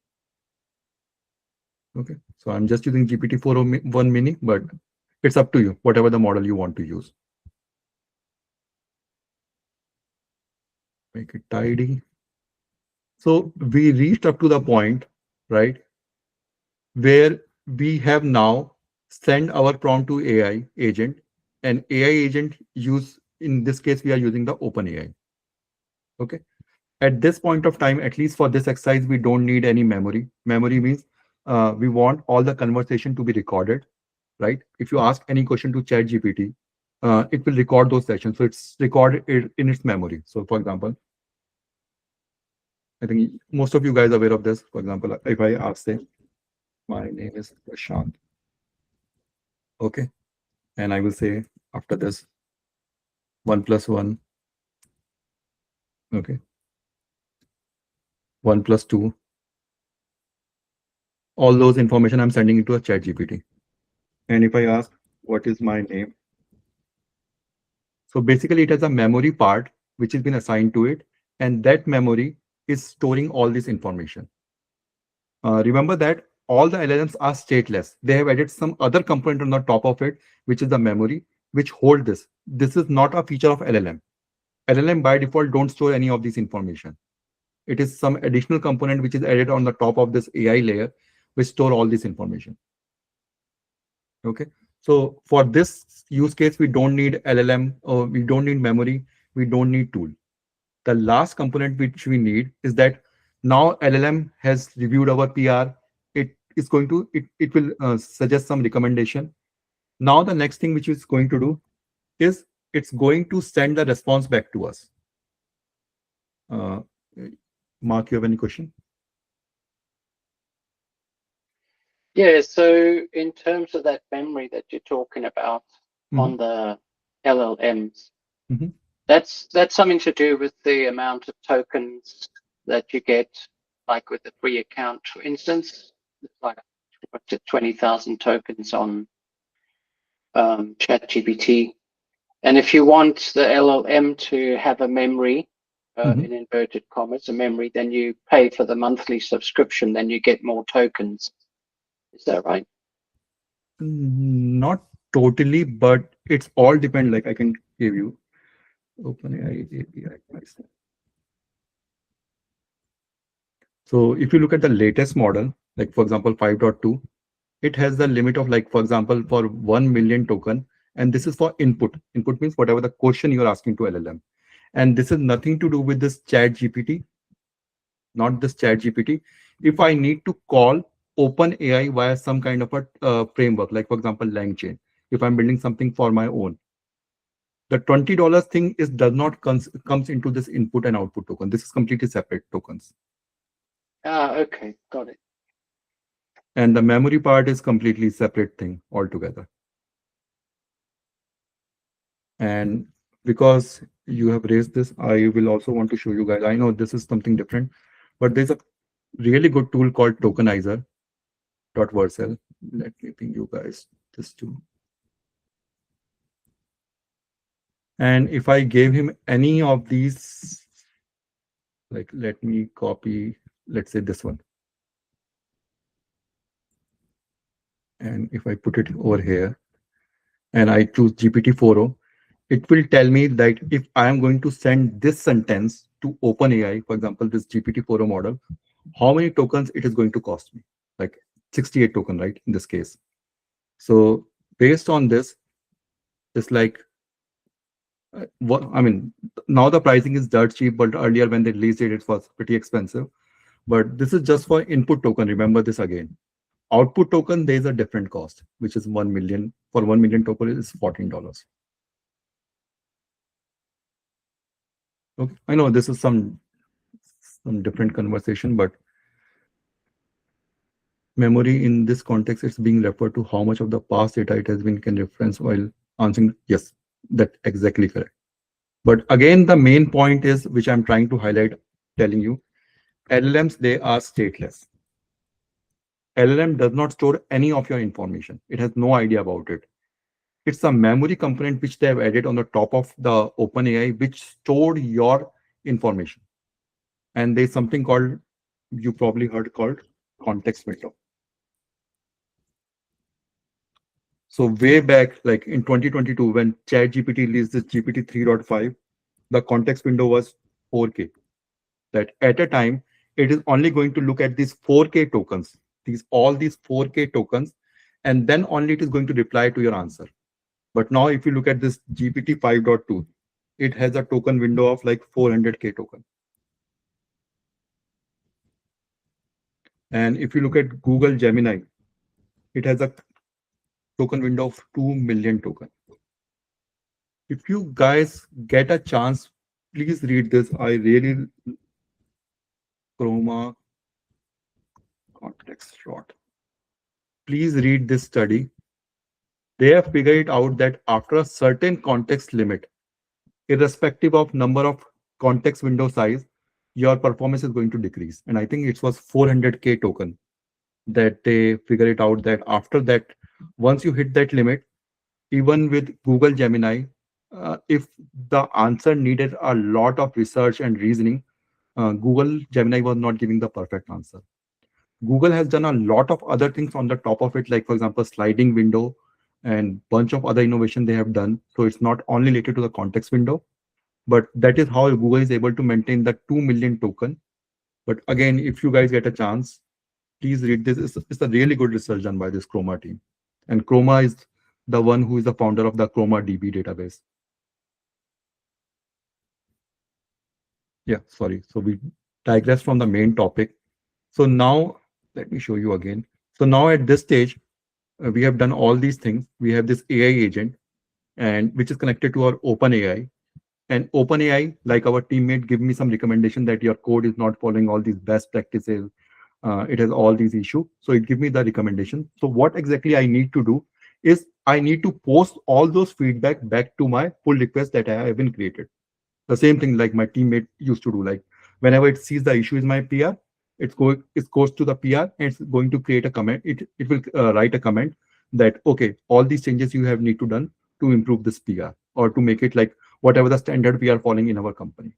Okay, so I'm just using GPT-4o mini, but it's up to you, whatever the model you want to use. Make it tidy. So we reached up to the point, right, where we have now sent our prompt to AI agent, an AI agent use, in this case, we are using the OpenAI. Okay. At this point of time, at least for this exercise, we don't need any memory. Memory means we want all the conversation to be recorded, right? If you ask any question to ChatGPT, it will record those sessions. So it's recorded in its memory. So for example, I think most of you guys are aware of this. For example, if I ask them, my name is Prashant. Okay. And I will say after this, 1 + 1. Okay. 1 + 2. All those information I'm sending into a ChatGPT. And if I ask, what is my name? So basically it has a memory part which has been assigned to it. And that memory is storing all this information. Remember that all the LLMs are stateless. They have added some other component on the top of it, which is the memory, which hold this. This is not a feature of LLM. LLM by default don't store any of this information. It is some additional component which is added on the top of this AI layer, which store all this information. Okay. So for this use case, we don't need LLM, or we don't need memory, we don't need tool. The last component which we need is that now LLM has reviewed our PR. It is going to, it will suggest some recommendation. Now the next thing which it's going to do is it's going to send the response back to us. Mark, you have any question? Yeah, so in terms of that memory that you're talking about on the LLMs, that's something to do with the amount of tokens that you get, like with the free account, for instance. It's like 20,000 tokens on ChatGPT. And if you want the LLM to have a memory, in inverted commas, a memory, then you pay for the monthly subscription, then you get more tokens. Is that right? Not totally, but it's all depend. Like I can give you OpenAI API pricing. So if you look at the latest model, like for example 5.2, it has the limit of, like for example, for 1 million token, and this is for input. Input means whatever the question you're asking to LLM, and this is nothing to do with this ChatGPT, not this ChatGPT. If I need to call OpenAI via some kind of a framework, like for example LangChain, if I'm building something for my own, the $20 thing does not comes into this input and output token. This is completely separate tokens. Okay, got it. And the memory part is completely separate thing altogether. And because you have raised this, I will also want to show you guys. I know this is something different, but there's a really good tool called tokenizer.vercel. Let me ping you guys this too. And if I gave him any of these, like let me copy, let's say this one. And if I put it over here and I choose GPT-4o, it will tell me that if I am going to send this sentence to OpenAI, for example, this GPT-4o model, how many tokens it is going to cost me, like 68 token, right? In this case. So based on this, it's like, what I mean, now the pricing is dirt cheap, but earlier when they released it, it was pretty expensive. But this is just for input token. Remember this again. Output token, there is a different cost, which is 1 million. For 1 million token is $14. Okay, I know this is some different conversation, but memory in this context, it's being referred to how much of the past data it has been can reference while answering. Yes, that's exactly correct. But again, the main point is, which I'm trying to highlight, telling you, LLMs, they are stateless. LLM does not store any of your information. It has no idea about it. It's a memory component which they have added on the top of the OpenAI, which stored your information. And there's something called, you probably heard called context window. So way back, like in 2022, when ChatGPT released this GPT 3.5, the context window was 4K. That at a time, it is only going to look at these 4K tokens, all these 4K tokens, and then only it is going to reply to your answer. But now if you look at this GPT 5.2, it has a token window of like 400K token. And if you look at Google Gemini, it has a token window of 2 million token. If you guys get a chance, please read this. I really Chroma context short. Please read this study. They have figured out that after a certain context limit, irrespective of number of context window size, your performance is going to decrease. And I think it was 400K token that they figure it out that after that, once you hit that limit, even with Google Gemini, if the answer needed a lot of research and reasoning, Google Gemini was not giving the perfect answer. Google has done a lot of other things on the top of it, like for example, sliding window and bunch of other innovation they have done. So it's not only related to the context window, but that is how Google is able to maintain the 2 million token. But again, if you guys get a chance, please read this. It's a really good research done by this Chroma team. And Chroma is the one who is the founder of the Chroma DB database. Yeah, sorry. So we digress from the main topic. So now let me show you again. So now at this stage, we have done all these things. We have this AI agent, and which is connected to our OpenAI. And OpenAI, like our teammate, give me some recommendation that your code is not following all these best practices. It has all these issues. So it gives me the recommendation. So what exactly I need to do is I need to post all those feedback back to my pull request that I have been created. The same thing like my teammate used to do. Like whenever it sees the issue is my PR, it goes to the PR and it's going to create a comment. It will write a comment that, okay, all these changes you have need to done to improve this PR or to make it like whatever the standard we are following in our company.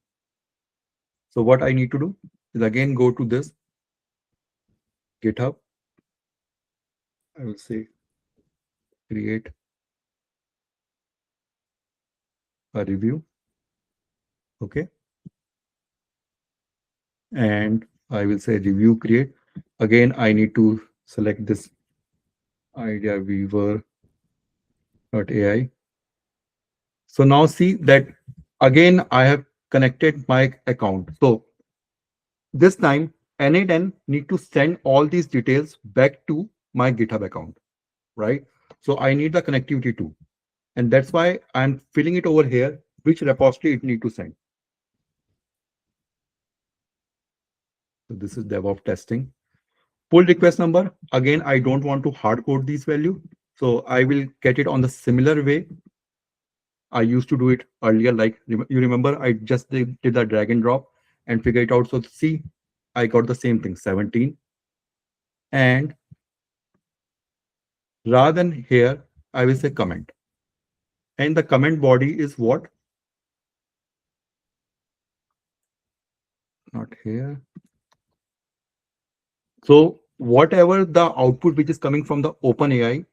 So what I need to do is again go to this GitHub. I will say create a review. Okay. And I will say review create. Again, I need to select this idea weaver.ai. So now see that again, I have connected my account. So this time n8n need to send all these details back to my GitHub account, right? So I need the connectivity too. And that's why I'm filling it over here, which repository it need to send. So this is DevOps testing. Pull request number. Again, I don't want to hard code these value. So I will get it on the similar way I used to do it earlier. Like you remember, I just did the drag and drop and figure it out. So see, I got the same thing, 17. And rather than here, I will say comment. And the comment body is what? Not here. So whatever the output which is coming from the OpenAI,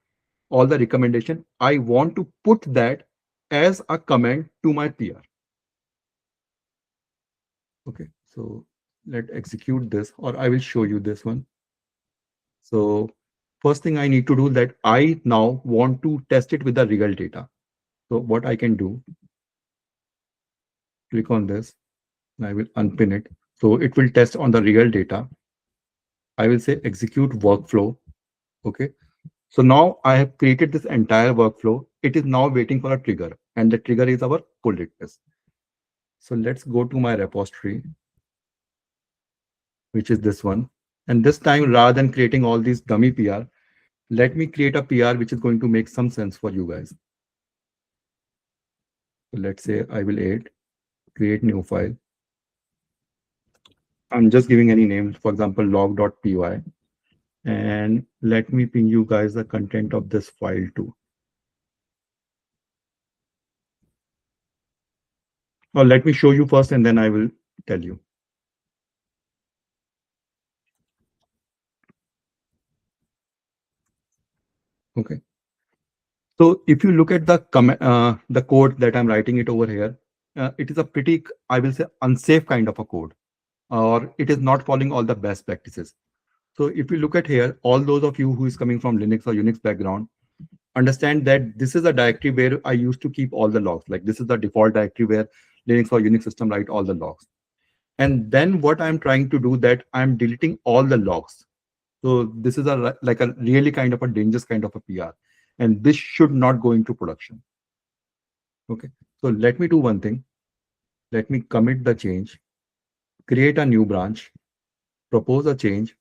all the recommendation, I want to put that as a comment to my PR. Okay, so let's execute this, or I will show you this one. So first thing I need to do that I now want to test it with the real data. So what I can do, click on this, and I will unpin it. So it will test on the real data. I will say execute workflow. Okay. So now I have created this entire workflow. It is now waiting for a trigger, and the trigger is our pull request. So let's go to my repository, which is this one. And this time, rather than creating all these dummy PR, let me create a PR which is going to make some sense for you guys. So let's say I will add, create new file. I'm just giving any name, for example, log.py. And let me ping you guys the content of this file too. Or let me show you first, and then I will tell you. Okay. So if you look at the code that I'm writing it over here, it is a pretty, I will say, unsafe kind of a code, or it is not following all the best practices. So if you look at here, all those of you who is coming from Linux or Unix background, understand that this is a directory where I used to keep all the logs. Like this is the default directory where Linux or Unix system write all the logs. And then what I'm trying to do that I'm deleting all the logs. So this is like a really kind of a dangerous kind of a PR. And this should not go into production. Okay, so let me do one thing. Let me commit the change, create a new branch, propose a change,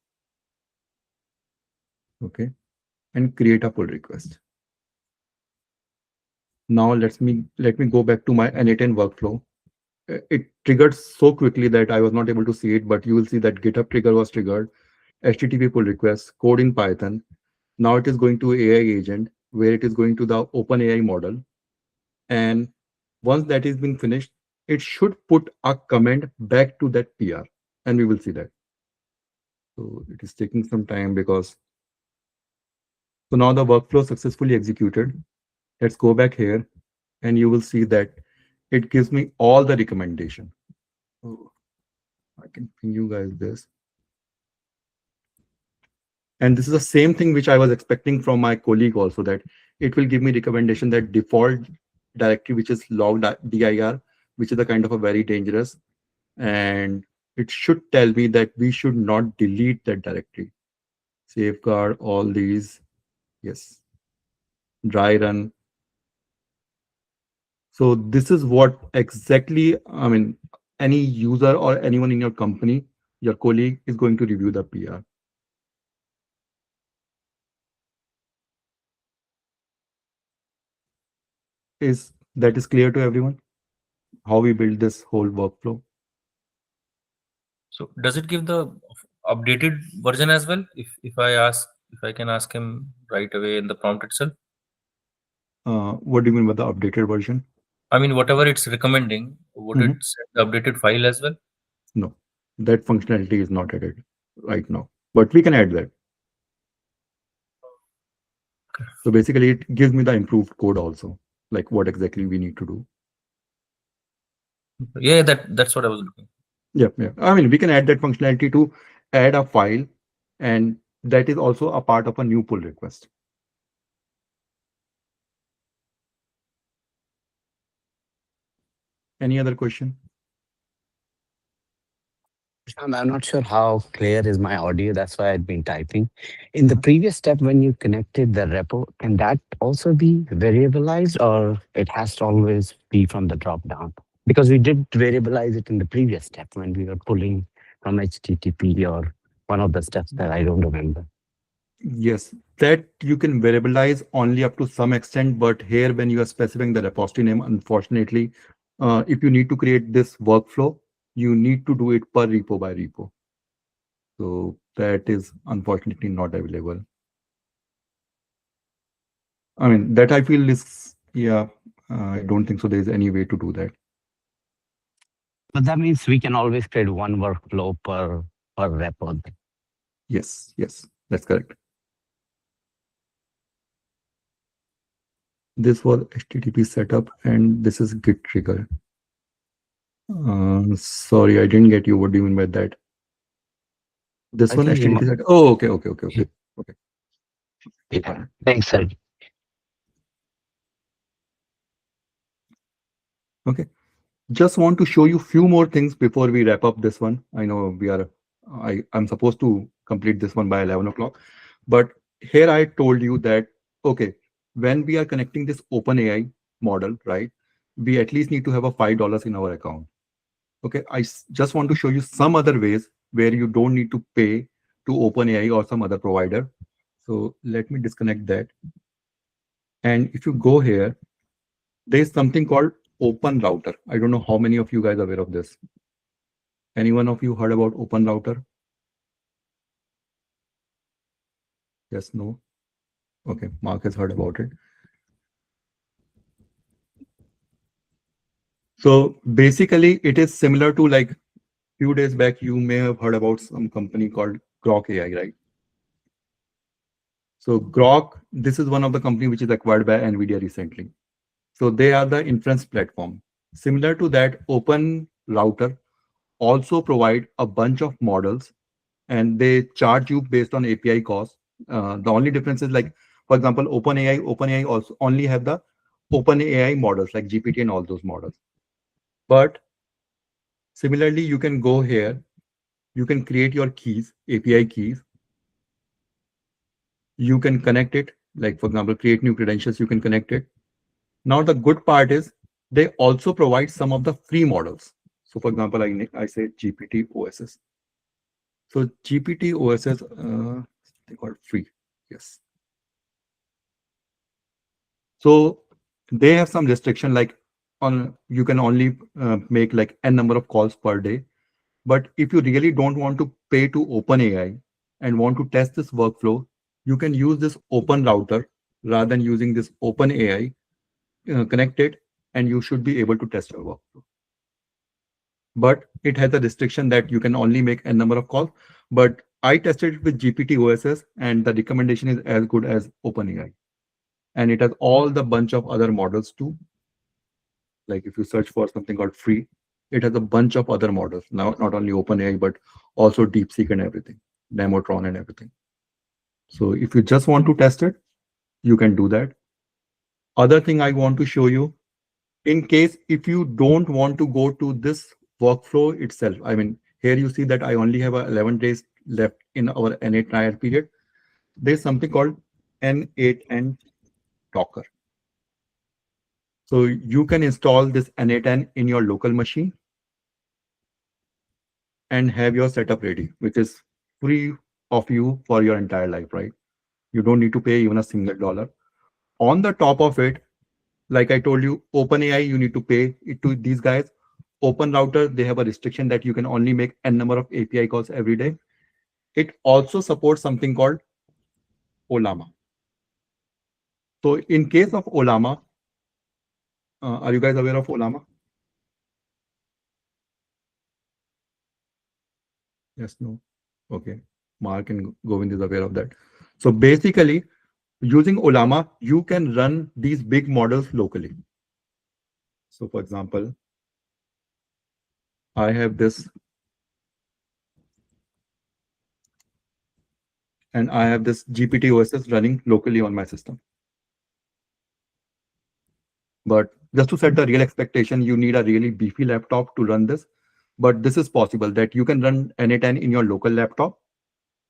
okay, and create a pull request. Now let me go back to my n8n workflow. It triggered so quickly that I was not able to see it, but you will see that GitHub trigger was triggered, HTTP pull request, code in Python. Now it is going to AI agent, where it is going to the OpenAI model. And once that is been finished, it should put a comment back to that PR, and we will see that. So it is taking some time because, so now the workflow successfully executed. Let's go back here and you will see that it gives me all the recommendation. Oh, I can ping you guys this. And this is the same thing which I was expecting from my colleague also, that it will give me recommendation that default directory, which is log.dir, which is a kind of a very dangerous, and it should tell me that we should not delete that directory. Safeguard all these, yes, dry run. So this is what exactly, I mean, any user or anyone in your company, your colleague is going to review the PR. Is that is clear to everyone? How we build this whole workflow? So does it give the updated version as well? If I can ask him right away in the prompt itself? What do you mean by the updated version? I mean, whatever it's recommending, would it send the updated file as well? No, that functionality is not added right now, but we can add that. Okay. So basically it gives me the improved code also, like what exactly we need to do. Yeah, that's what I was looking. Yeah. I mean, we can add that functionality to add a file, and that is also a part of a new pull request. Any other question? I'm not sure how clear is my audio. That's why I'd been typing. In the previous step, when you connected the repo, can that also be variabilized, or it has to always be from the drop down? Because we did variabilize it in the previous step when we were pulling from HTTP or one of the steps that I don't remember. Yes, that you can variabilize only up to some extent, but here when you are specifying the repository name, unfortunately, if you need to create this workflow, you need to do it per repo by repo. So that is unfortunately not available. I mean, that I feel is, yeah, I don't think so there's any way to do that. But that means we can always create one workflow per repo. Yes, that's correct. This was HTTP setup, and this is Git trigger. Sorry, I didn't get you. What do you mean by that? This one HTTP setup. Oh, okay. Yeah. Thanks, sir. Okay. Just want to show you few more things before we wrap up this one. I know I'm supposed to complete this one by 11 o'clock, but here I told you that, okay, when we are connecting this OpenAI model, right, we at least need to have a $5 in our account. Okay, I just want to show you some other ways where you don't need to pay to OpenAI or some other provider. So let me disconnect that. And if you go here, there's something called Open Router. I don't know how many of you guys are aware of this. Anyone of you heard about Open Router? Yes, no? Okay, Mark has heard about it. So basically, it is similar to, like, few days back, you may have heard about some company called CrewAI, right? So Grok, this is one of the company which is acquired by NVIDIA recently. So they are the inference platform. Similar to that, Open Router also provide a bunch of models, and they charge you based on API cost. The only difference is, like, For example, OpenAI also only have the OpenAI models like GPT and all those models. But similarly, you can go here, you can create your keys, API keys. You can connect it, like for example, create new credentials, you can connect it. Now, the good part is they also provide some of the free models. So for example, I say GPT OSS. So GPT OSS, they call it free. Yes. So they have some restriction, like you can only make like n number of calls per day. But if you really don't want to pay to OpenAI and want to test this workflow, you can use this open router rather than using this OpenAI connected, and you should be able to test your workflow. But it has a restriction that you can only make n number of calls. But I tested it with GPT OSS, and the recommendation is as good as OpenAI. And it has all the bunch of other models too. Like if you search for something called free, it has a bunch of other models. Now, not only OpenAI, but also DeepSeek and everything, Nemotron and everything. So if you just want to test it, you can do that. Other thing I want to show you, in case if you don't want to go to this workflow itself, I mean, here you see that I only have 11 days left in our n8 trial period. There's something called n8n Docker. So you can install this n8n in your local machine and have your setup ready, which is free of you for your entire life, right? You don't need to pay even a single dollar. On the top of it, like I told you, OpenAI, you need to pay it to these guys. Open Router, they have a restriction that you can only make n number of API calls every day. It also supports something called Ollama. So in case of Ollama, are you guys aware of Ollama? Yes, no. Okay. Mark and Govind is aware of that. So basically, using Ollama, you can run these big models locally. So for example, I have this, and I have this GPT OSS running locally on my system. But just to set the real expectation, you need a really beefy laptop to run this. But this is possible that you can run n8n in your local laptop,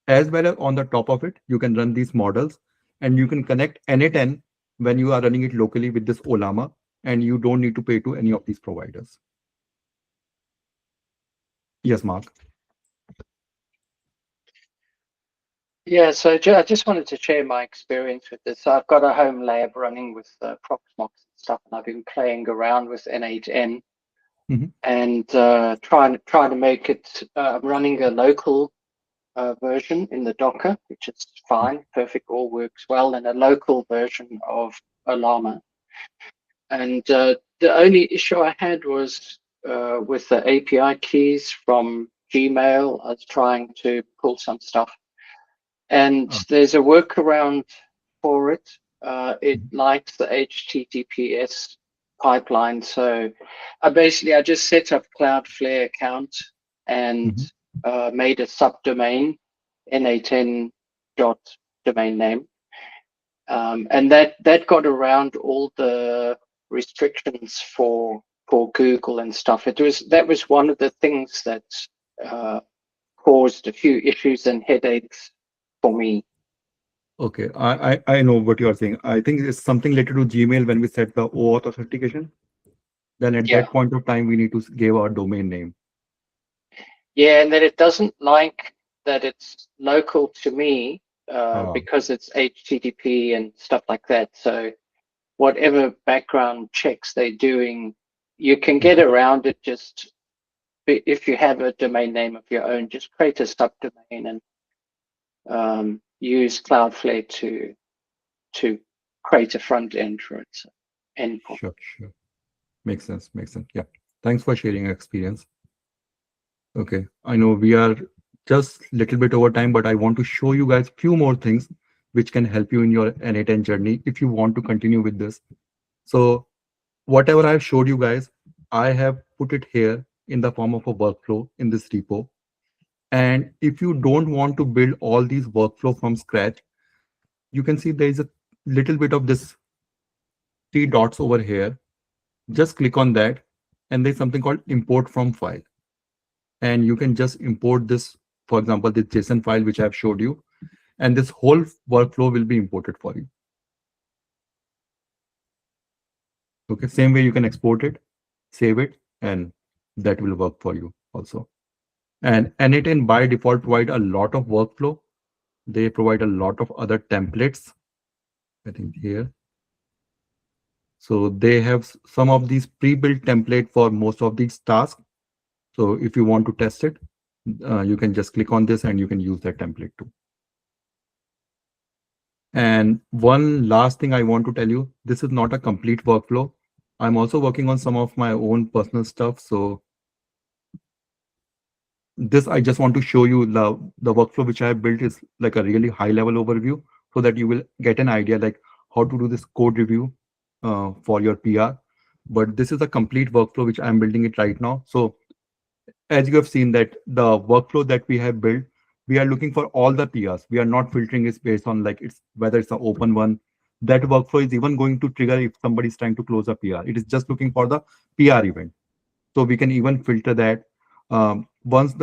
as well as on the top of it, you can run these models, and you can connect n8n when you are running it locally with this Ollama, and you don't need to pay to any of these providers. Yes, Mark. Yeah, so I just wanted to share my experience with this. So I've got a home lab running with Proxmox and stuff, and I've been playing around with n8n and trying to make it. I'm running a local version in the Docker, which is fine, perfect, all works well, and a local version of Llama. And the only issue I had was with the API keys from Gmail. I was trying to pull some stuff. And there's a workaround for it. It likes the HTTPS pipeline. So I just set up Cloudflare account and made a subdomain, n8n domain name. And that got around all the restrictions for Google and stuff. That was one of the things that caused a few issues and headaches for me. Okay, I know what you are saying. I think it's something related to Gmail when we set the OAuth authentication. Then at that point of time, we need to give our domain name. Yeah, and then it doesn't like that it's local to me because it's HTTP and stuff like that. So whatever background checks they're doing, you can get around it. Just if you have a domain name of your own, just create a subdomain and use Cloudflare to create a front end for its endpoint. Sure. Makes sense. Yeah. Thanks for sharing your experience. Okay. I know we are just a little bit over time, but I want to show you guys a few more things which can help you in your n8n journey if you want to continue with this. So whatever I've showed you guys, I have put it here in the form of a workflow in this repo. And if you don't want to build all these workflow from scratch, you can see there is a little bit of this three dots over here. Just click on that, and there's something called import from file. And you can just import this, for example, this JSON file, which I've showed you, and this whole workflow will be imported for you. Okay, same way you can export it, save it, and that will work for you also. And n8n by default provide a lot of workflow. They provide a lot of other templates, I think here. So they have some of these pre-built template for most of these tasks. So if you want to test it, you can just click on this and you can use that template too. And one last thing I want to tell you, this is not a complete workflow. I'm also working on some of my own personal stuff. So this, I just want to show you the workflow which I have built is like a really high level overview so that you will get an idea like how to do this code review for your PR. But this is a complete workflow which I'm building it right now. So as you have seen that the workflow that we have built, we are looking for all the PRs. We are not filtering it based on like it's whether it's an open one. That workflow is even going to trigger if somebody is trying to close a PR. It is just looking for the PR event. So we can even filter that. Once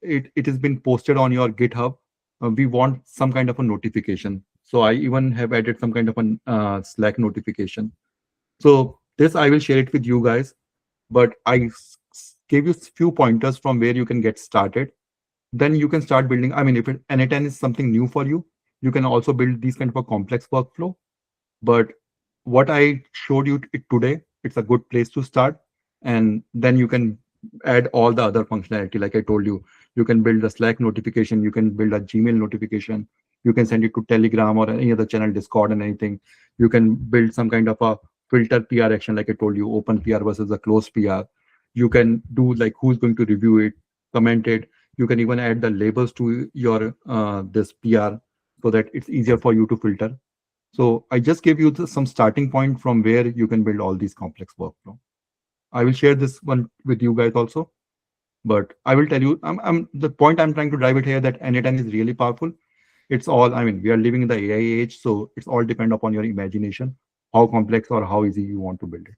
it has been posted on your GitHub, we want some kind of a notification. So I even have added some kind of a Slack notification. So this I will share it with you guys, but I gave you few pointers from where you can get started. Then you can start building. I mean, if n8n is something new for you, you can also build these kind of a complex workflow. But what I showed you today, it's a good place to start. And then you can add all the other functionality. Like I told you, you can build a Slack notification, you can build a Gmail notification, you can send it to Telegram or any other channel, Discord and anything. You can build some kind of a filter PR action, like I told you, open PR versus a closed PR. You can do like who's going to review it, comment it. You can even add the labels to your this PR so that it's easier for you to filter. So I just gave you some starting point from where you can build all these complex workflow. I will share this one with you guys also, but I will tell you, the point I'm trying to drive it here that n8n is really powerful. It's all, I mean, we are living in the AI age, so it's all depend upon your imagination, how complex or how easy you want to build it.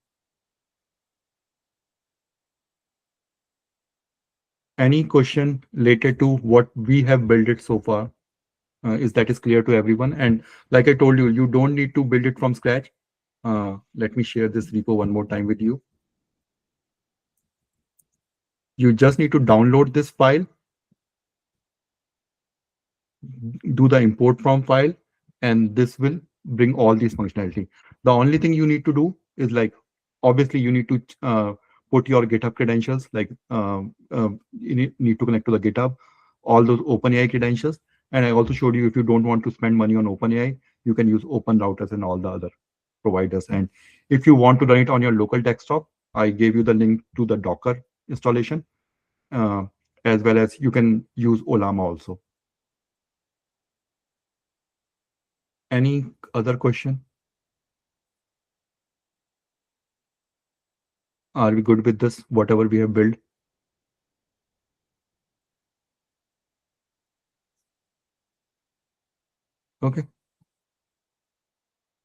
Any question related to what we have built it so far? Is that is clear to everyone? And like I told you, you don't need to build it from scratch. Let me share this repo one more time with you. You just need to download this file, do the import from file, and this will bring all these functionality. The only thing you need to do is like, obviously you need to put your GitHub credentials, like you need to connect to the GitHub, all those OpenAI credentials. And I also showed you if you don't want to spend money on OpenAI, you can use open routers and all the other providers. And if you want to run it on your local desktop, I gave you the link to the Docker installation, as well as you can use Ollama also. Any other question? Are we good with this, whatever we have built? Okay.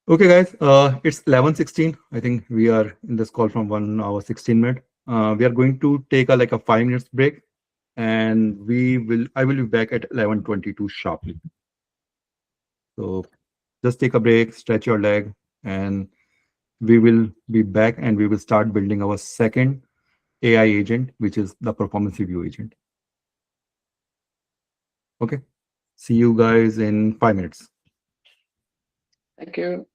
Okay, guys, it's 11:16. I think we are in this call from 1 hour, 16 minutes. We are going to take like a 5 minutes break, and I will be back at 11:22 sharply. So just take a break, stretch your leg, and we will be back and we will start building our second AI agent, which is the performance review agent. Okay. See you guys in 5 minutes. Thank you.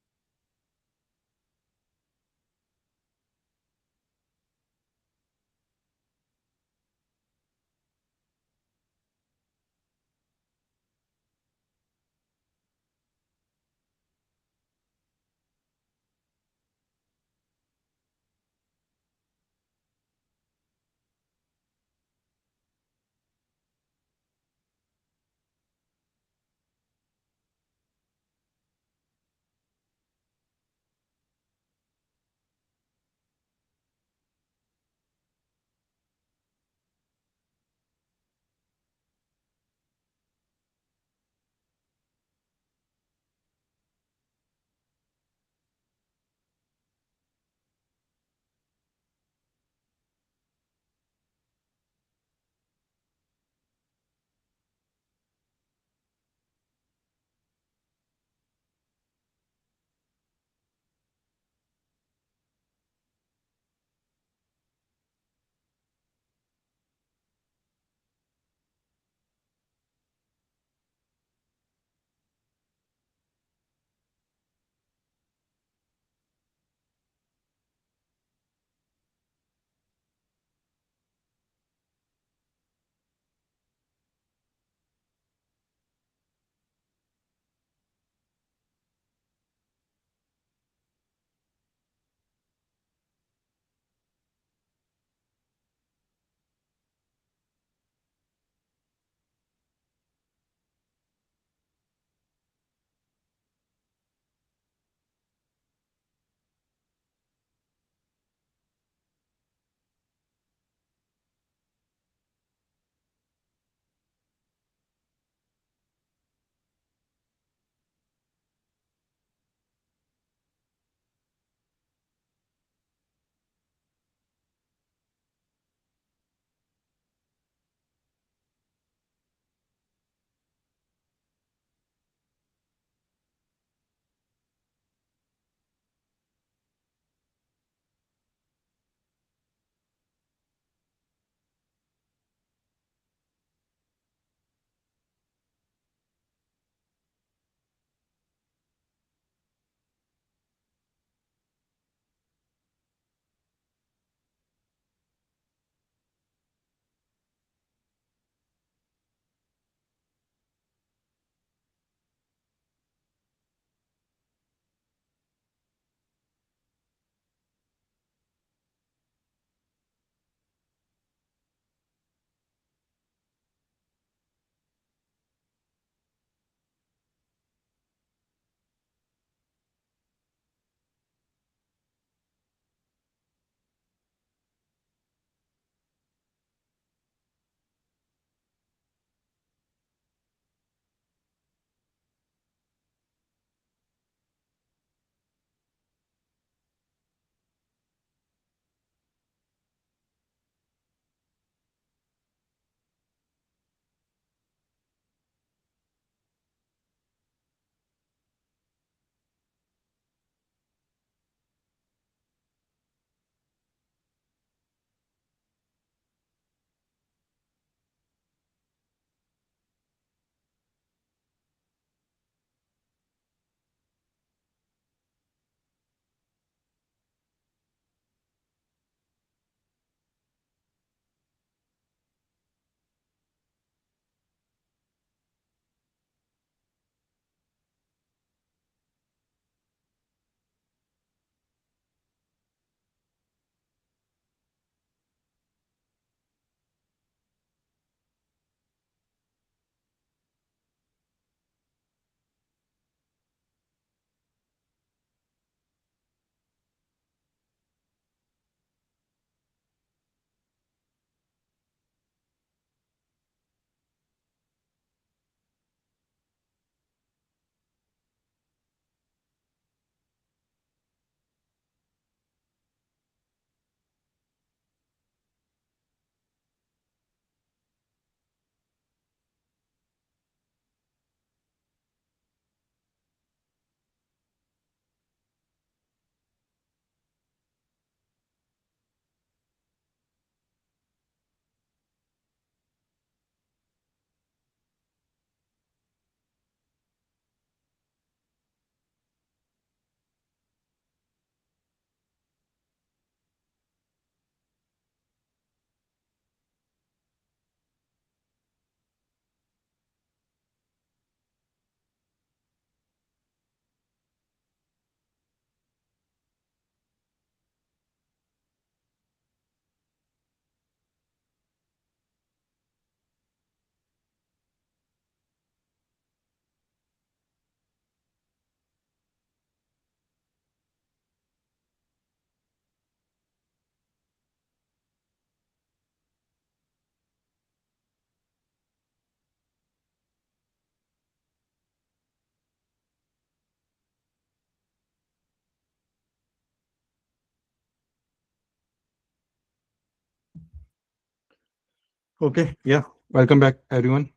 Okay, yeah. Welcome back, everyone.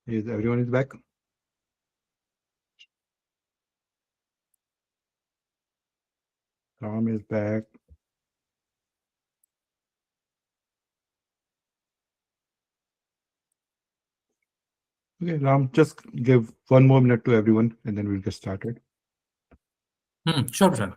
Everyone is back? Ram is back. Okay, Ram, just give 1 more minute to everyone and then we'll get started. Sure, sir.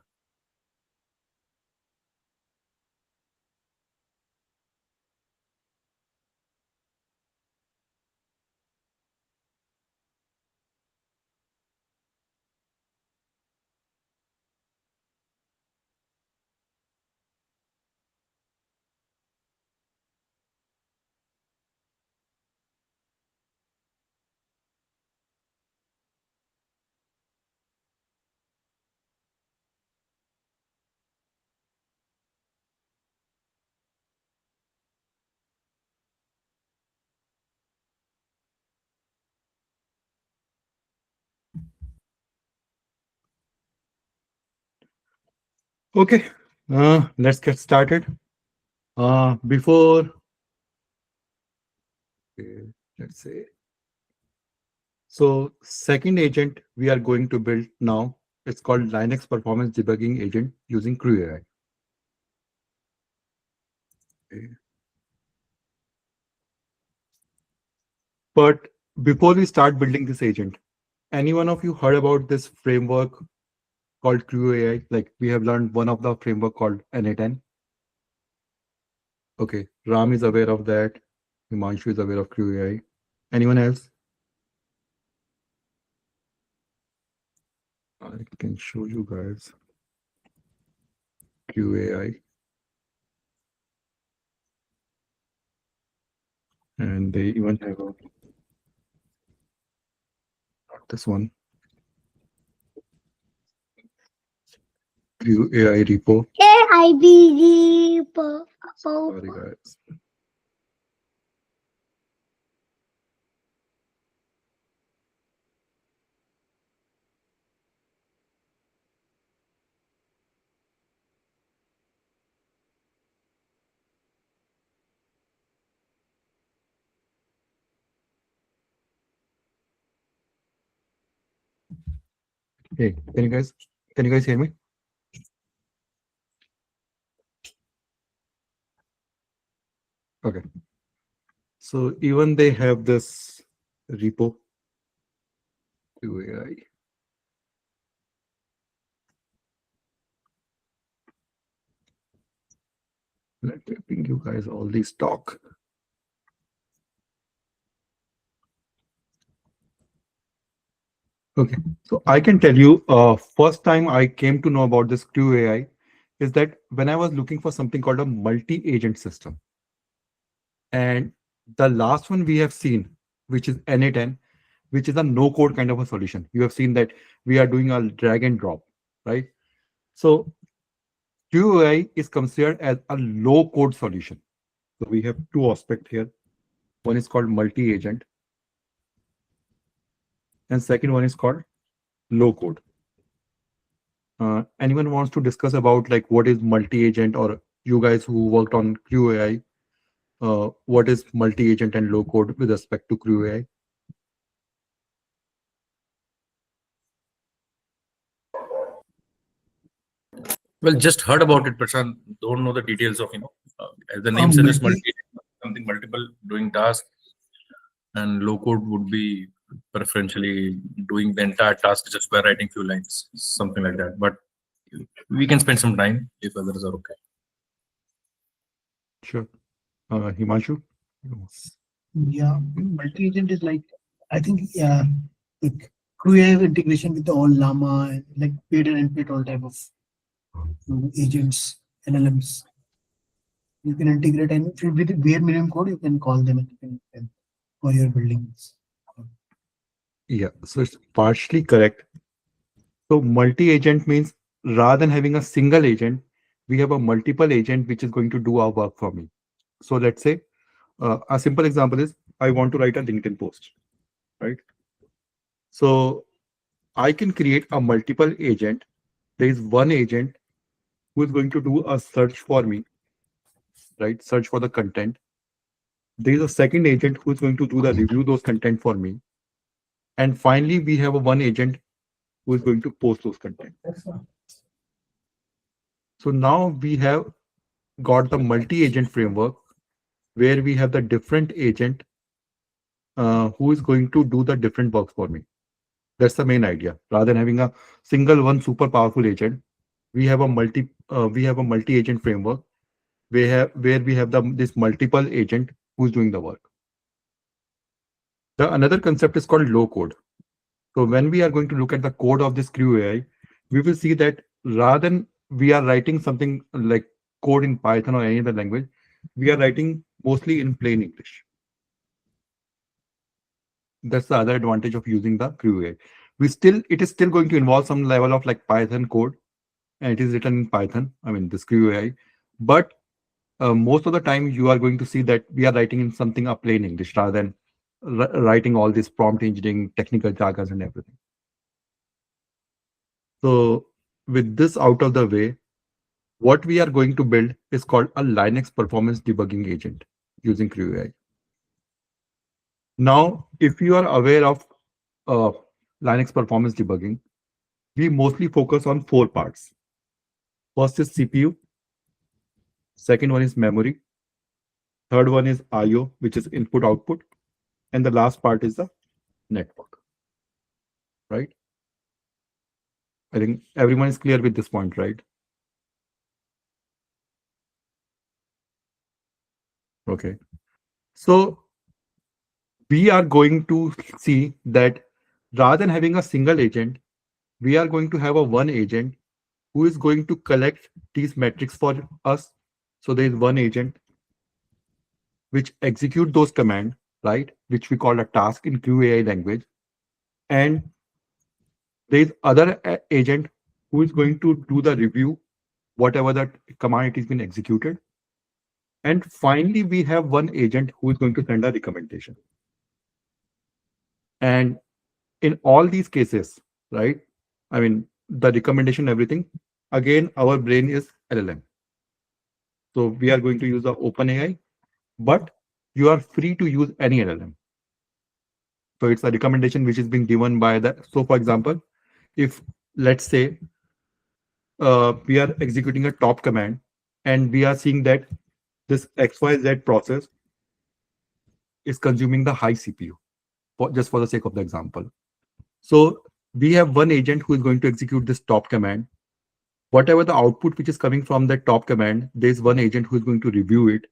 Okay, let's get started. Before, let's say, so second agent we are going to build now, it's called Linux Performance Debugging Agent using CrewAI. Okay. But before we start building this agent, any one of you heard about this framework called CrewAI? Like we have learned one of the framework called n8n. Okay, Ram is aware of that. Himanshu is aware of CrewAI. Anyone else? I can show you guys CrewAI. And they even have a, not this one, CrewAI repo. AIB repo. Sorry guys. Hey, can you guys hear me? Okay. So even they have this repo, CrewAI. Let me bring you guys all these talk. Okay, so I can tell you, first time I came to know about this CrewAI is that when I was looking for something called a multi-agent system. And the last one we have seen, which is n8n, which is a no-code kind of a solution. You have seen that we are doing a drag and drop, right? So CrewAI is considered as a low-code solution. So we have two aspects here. One is called multi-agent, and second one is called low-code. Anyone wants to discuss about like what is multi-agent, or you guys who worked on CrewAI, what is multi-agent and low-code with respect to CrewAI? Well, just heard about it, but don't know the details of, as the name suggests, something multiple doing tasks, and low code would be preferentially doing the entire task just by writing few lines, something like that. But we can spend some time if others are okay. Sure. Himanshu? Yeah, multi-agent is like, I think, yeah, like CrewAI integration with the all Llama, and like paid and unpaid, all type of agents, LLMs. You can integrate, and if you with the bare minimum code, you can call them and you can for your buildings. Yeah, so it's partially correct. So multi-agent means rather than having a single agent, we have a multiple agent which is going to do our work for me. So let's say a simple example is I want to write a LinkedIn post, right? So I can create a multiple agent. There is one agent who is going to do a search for me, right? Search for the content. There is a second agent who is going to do the review those content for me. And finally, we have a one agent who is going to post those content. So now we have got the multi-agent framework where we have the different agent who is going to do the different works for me. That's the main idea. Rather than having a single one super powerful agent, we have a multi-agent framework where we have this multiple agent who's doing the work. The another concept is called low code. So when we are going to look at the code of this CrewAI, we will see that rather than we are writing something like code in Python or any other language, we are writing mostly in plain English. That's the other advantage of using the CrewAI. It is still going to involve some level of like Python code, and it is written in Python. I mean, this CrewAI, but most of the time you are going to see that we are writing in something of plain English rather than writing all this prompt engineering, technical jargons, and everything. So with this out of the way, what we are going to build is called a Linux performance debugging agent using CrewAI. Now, if you are aware of Linux performance debugging, we mostly focus on 4 parts. First is CPU. Second one is memory. Third one is IO, which is input output. And the last part is the network, right? I think everyone is clear with this point, right? Okay. So we are going to see that rather than having a single agent, we are going to have a one agent who is going to collect these metrics for us. So there is one agent which execute those commands, right? Which we call a task in CrewAI language. And there is other agent who is going to do the review, whatever that command it has been executed. And finally, we have one agent who is going to send a recommendation. And in all these cases, right? I mean, the recommendation, everything, again, our brain is LLM. So we are going to use the OpenAI, but you are free to use any LLM. So it's a recommendation which is being given by the, so for example, if let's say we are executing a top command and we are seeing that this XYZ process is consuming the high CPU, just for the sake of the example. So we have one agent who is going to execute this top command. Whatever the output which is coming from that top command, there's one agent who is going to review it.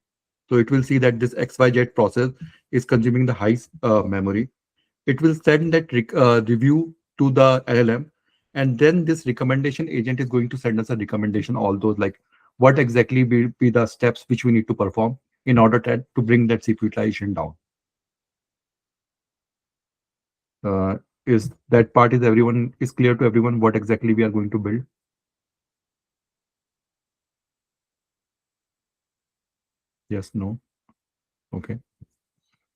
So it will see that this XYZ process is consuming the high memory. It will send that review to the LLM. And then this recommendation agent is going to send us a recommendation, all those like what exactly will be the steps which we need to perform in order to bring that CPU utilization down. Is that part is clear to everyone what exactly we are going to build? Yes, no? Okay.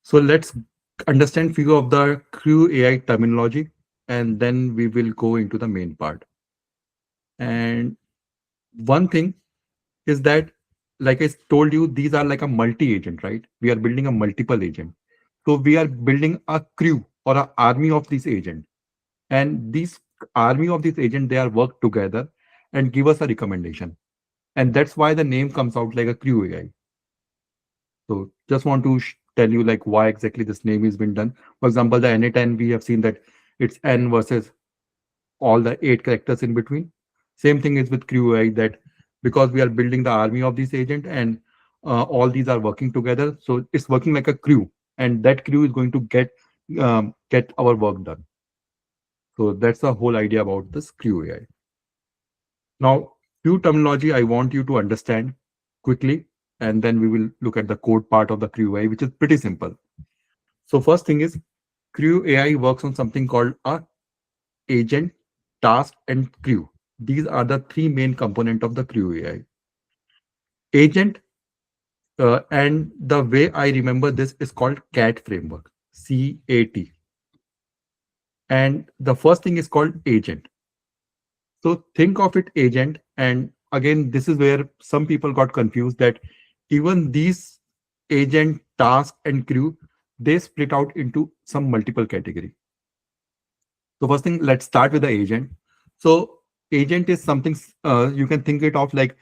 So let's understand few of the CrewAI terminology, and then we will go into the main part. And one thing is that, like I told you, these are like a multi-agent, right? We are building a multiple agent. So we are building a crew or an army of these agents. And this army of these agents, they are work together and give us a recommendation. And that's why the name comes out like a CrewAI. So just want to tell you like why exactly this name has been done. For example, the n8n, we have seen that it's n versus all the 8 characters in between. Same thing is with CrewAI, that because we are building the army of these agents and all these are working together. So it's working like a crew, and that crew is going to get our work done. So that's the whole idea about this CrewAI. Now, few terminology I want you to understand quickly, and then we will look at the code part of the CrewAI, which is pretty simple. So first thing is CrewAI works on something called a agent, task, and crew. These are the 3 main components of the CrewAI. Agent, and the way I remember this is called CAT framework, C-A-T. And the first thing is called agent. So think of it agent, and again, this is where some people got confused that even these agent task, and crew, they split out into some multiple category. So first thing, let's start with the agent. So agent is something you can think it of like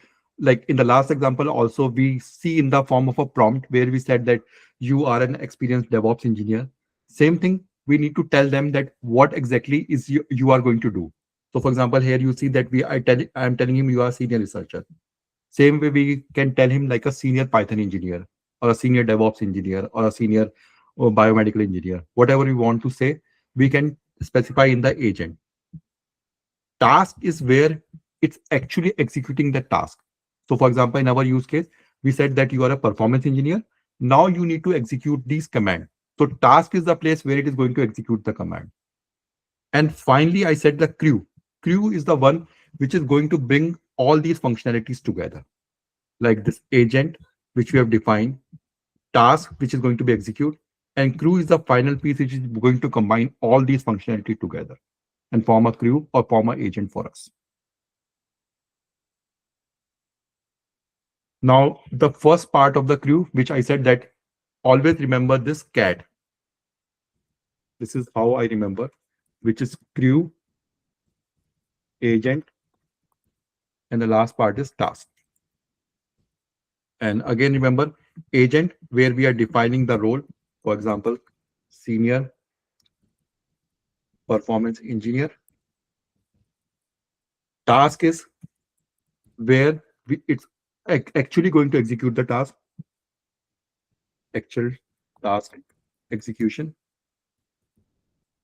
in the last example also we see in the form of a prompt where we said that you are an experienced DevOps engineer. Same thing, we need to tell them that what exactly is you are going to do. So for example, here you see that I'm telling him you are a senior researcher. Same way we can tell him like a senior Python engineer or a senior DevOps engineer or a senior biomedical engineer. Whatever we want to say, we can specify in the agent. Task is where it's actually executing the task. So for example, in our use case, we said that you are a performance engineer. Now you need to execute these commands. So task is the place where it is going to execute the command. And finally, I said the crew. Crew is the one which is going to bring all these functionalities together. Like this agent, which we have defined, task, which is going to be executed, and crew is the final piece which is going to combine all these functionality together and form a crew or form an agent for us. Now, the first part of the crew, which I said that always remember this cat. This is how I remember, which is crew, agent, and the last part is task. And again, remember agent, where we are defining the role. For example, senior performance engineer. Task is where it's actually going to execute the task. Actual task execution.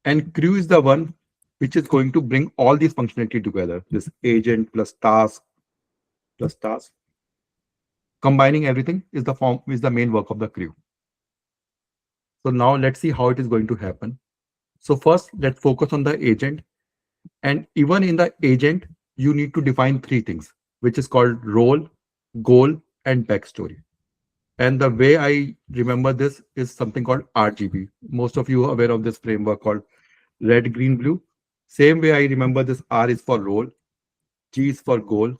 And crew is the one which is going to bring all these functionality together. This agent plus task. Combining everything is the main work of the crew. So now let's see how it is going to happen. So first, let's focus on the agent. And even in the agent, you need to define three things, which is called role, goal, and backstory. And the way I remember this is something called RGB. Most of you are aware of this framework called red, green, blue. Same way I remember this R is for role, G is for goal,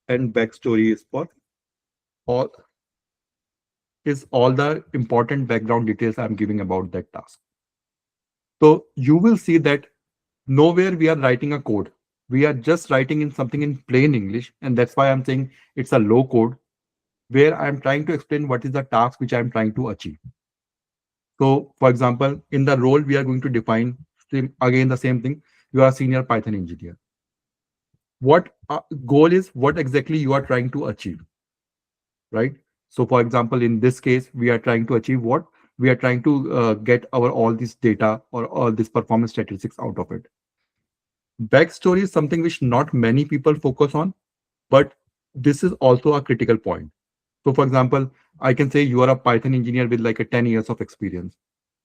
and backstory is for all the important background details I'm giving about that task. So you will see that nowhere we are writing a code. We are just writing in something in plain English. And that's why I'm saying it's a low code where I'm trying to explain what is the task which I'm trying to achieve. So for example, in the role, we are going to define again the same thing. You are a senior Python engineer. What goal is what exactly you are trying to achieve, right? So for example, in this case, we are trying to achieve what? We are trying to get all this data or all this performance statistics out of it. Backstory is something which not many people focus on, but this is also a critical point. So for example, I can say you are a Python engineer with like a 10 years of experience,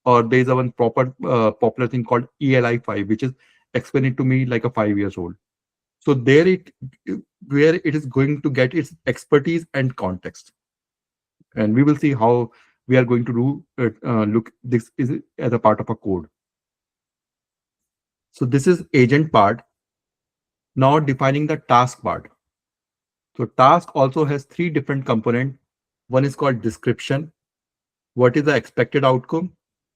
or there's a one popular thing called ELI5, which is explain it to me like a 5 years old. So where it is going to get its expertise and context. And we will see how we are going to do look this is as a part of a code. So this is agent part. Now defining the task part. So task also has three different components. One is called description. What is the expected outcome?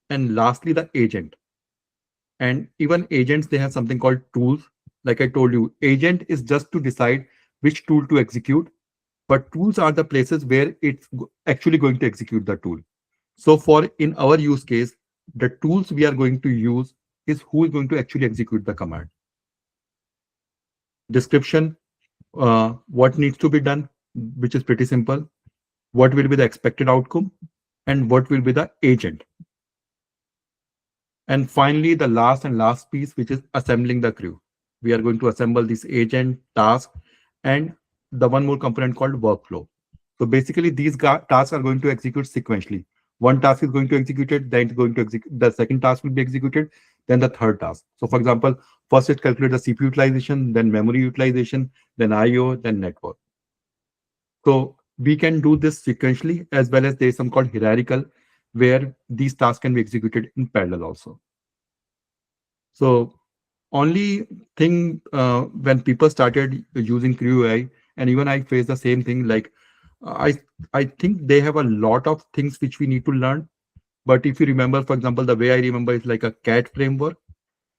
And lastly, the agent. And even agents, they have something called tools. Like I told you, agent is just to decide which tool to execute, but tools are the places where it's actually going to execute the tool. So in our use case, the tools we are going to use is who is going to actually execute the command. Description, what needs to be done, which is pretty simple. What will be the expected outcome, and what will be the agent. And finally, the last piece, which is assembling the crew. We are going to assemble this agent, task, and the one more component called workflow. So basically, these tasks are going to execute sequentially. One task is going to execute it, then it's going to execute. The second task will be executed, then the third task. So for example, first it calculates the CPU utilization, then memory utilization, then IO, then network. So we can do this sequentially, as well as there's some called hierarchical, where these tasks can be executed in parallel also. So only thing when people started using CrewAI, and even I faced the same thing, like I think they have a lot of things which we need to learn. But if you remember, for example, the way I remember is like a CAT framework,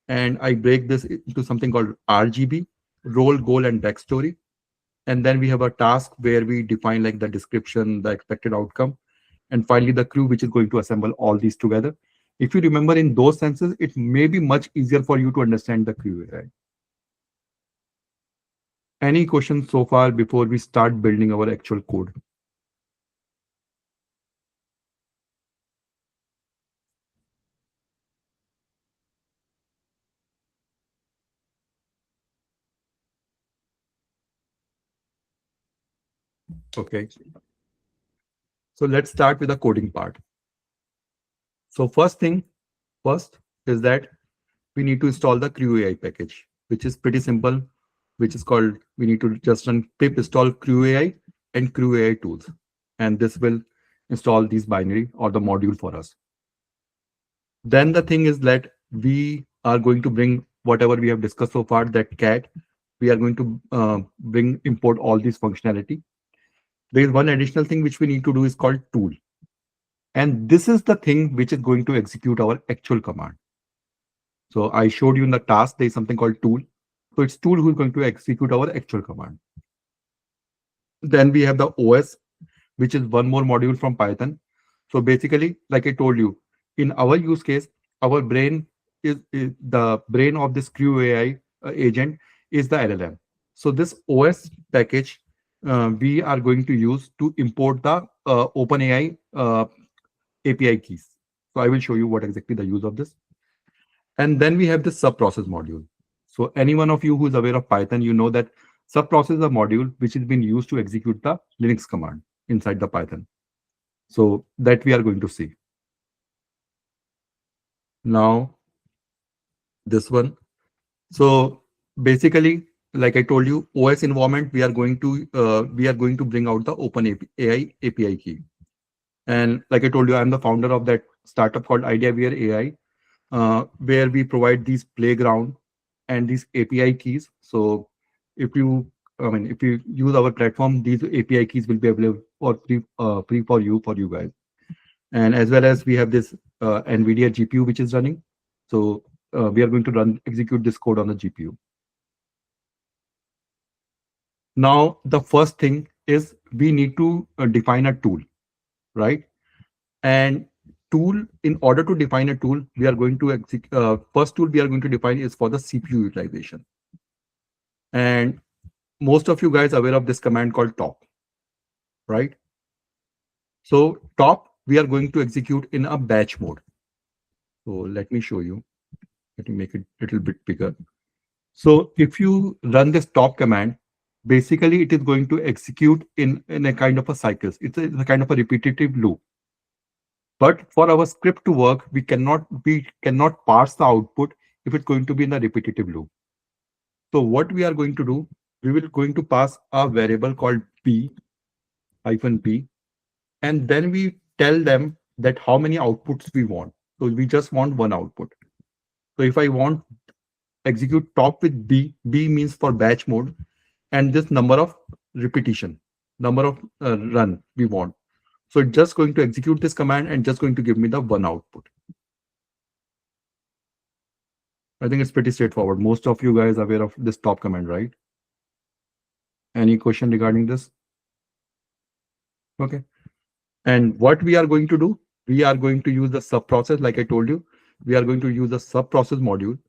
and I break this into something called RGB, role, goal, and backstory. And then we have a task where we define like the description, the expected outcome, and finally the crew, which is going to assemble all these together. If you remember in those senses, it may be much easier for you to understand the CrewAI. Any questions so far before we start building our actual code? Okay. So let's start with the coding part. So first is that we need to install the CrewAI package, which is pretty simple, which is called, we need to just run pip install CrewAI and CrewAI tools. And this will install these binary or the module for us. Then the thing is that we are going to bring whatever we have discussed so far, that cat, we are going to import all these functionality. There is one additional thing which we need to do is called tool. And this is the thing which is going to execute our actual command. So I showed you in the task, there is something called tool. So it's tool who is going to execute our actual command. Then we have the OS, which is one more module from Python. So basically, like I told you, in our use case, our brain is the brain of this CrewAI agent is the LLM. So this OS package we are going to use to import the OpenAI API keys. So I will show you what exactly the use of this. And then we have the sub-process module. So any one of you who is aware of Python, you know that sub-process is a module which has been used to execute the Linux command inside the Python. So that we are going to see. Now, this one. So basically, like I told you, OS environment, we are going to bring out the OpenAI API key. And like I told you, I'm the founder of that startup called IdeaWare AI, where we provide these playground and these API keys. So if you use our platform, these API keys will be available for free for you guys. And as well as we have this NVIDIA GPU which is running. So we are going to execute this code on the GPU. Now, the first thing is we need to define a tool, right? And tool, in order to define a tool, we are going to first tool we are going to define is for the CPU utilization. And most of you guys are aware of this command called top, right? So top, we are going to execute in a batch mode. So let me show you. Let me make it a little bit bigger. So if you run this top command, basically it is going to execute in a kind of a cycle. It's a kind of a repetitive loop. But for our script to work, we cannot parse the output if it's going to be in a repetitive loop. So what we are going to do, we will going to pass a variable called p, and then we tell them that how many outputs we want. So we just want one output. So if I want execute top with b means for batch mode, and this number of repetition, number of run we want. So it's just going to execute this command and just going to give me the one output. I think it's pretty straightforward. Most of you guys are aware of this top command, right? Any question regarding this? Okay. And what we are going to do, we are going to use the sub-process, like I told you. We are going to use the sub-process module.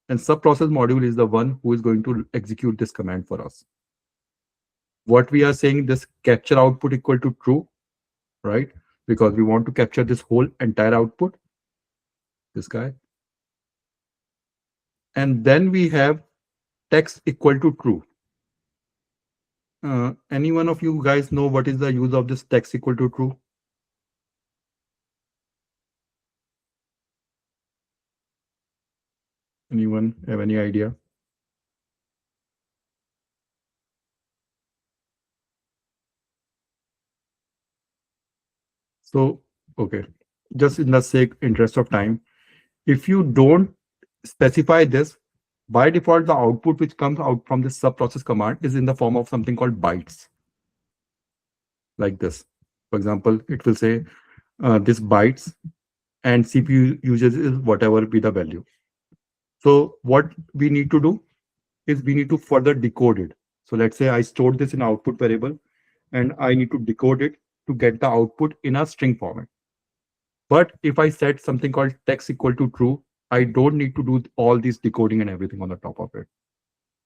And sub-process module is the one who is going to execute this command for us. What we are saying, this capture output equal to true, right? Because we want to capture this whole entire output, this guy. And then we have text equal to true. Any one of you guys know what is the use of this text equal to true? Anyone have any idea? So, okay, just in the interest of time, if you don't specify this, by default, the output which comes out from this sub-process command is in the form of something called bytes. like this. For example, it will say this bytes and CPU uses is whatever be the value. So what we need to do is we need to further decode it. So let's say I stored this in output variable and I need to decode it to get the output in a string format. But if I set something called text equal to true, I don't need to do all this decoding and everything on the top of it.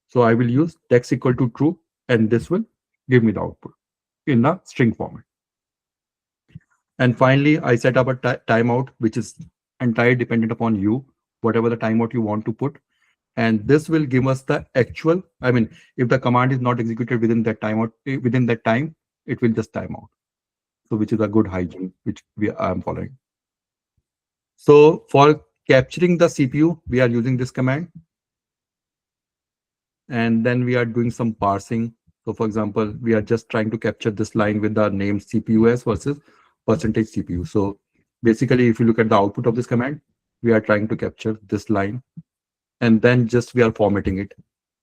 So I will use text equal to true, and this will give me the output in a string format. And finally, I set up a timeout, which is entirely dependent upon you, whatever the timeout you want to put. And this will give us the actual, I mean, if the command is not executed within that timeout, within that time, it will just time out. So which is a good hygiene, which I am following. So for capturing the CPU, we are using this command. And then we are doing some parsing. So for example, we are just trying to capture this line with the name CPUs versus percentage CPU. So basically, if you look at the output of this command, we are trying to capture this line. And then just we are formatting it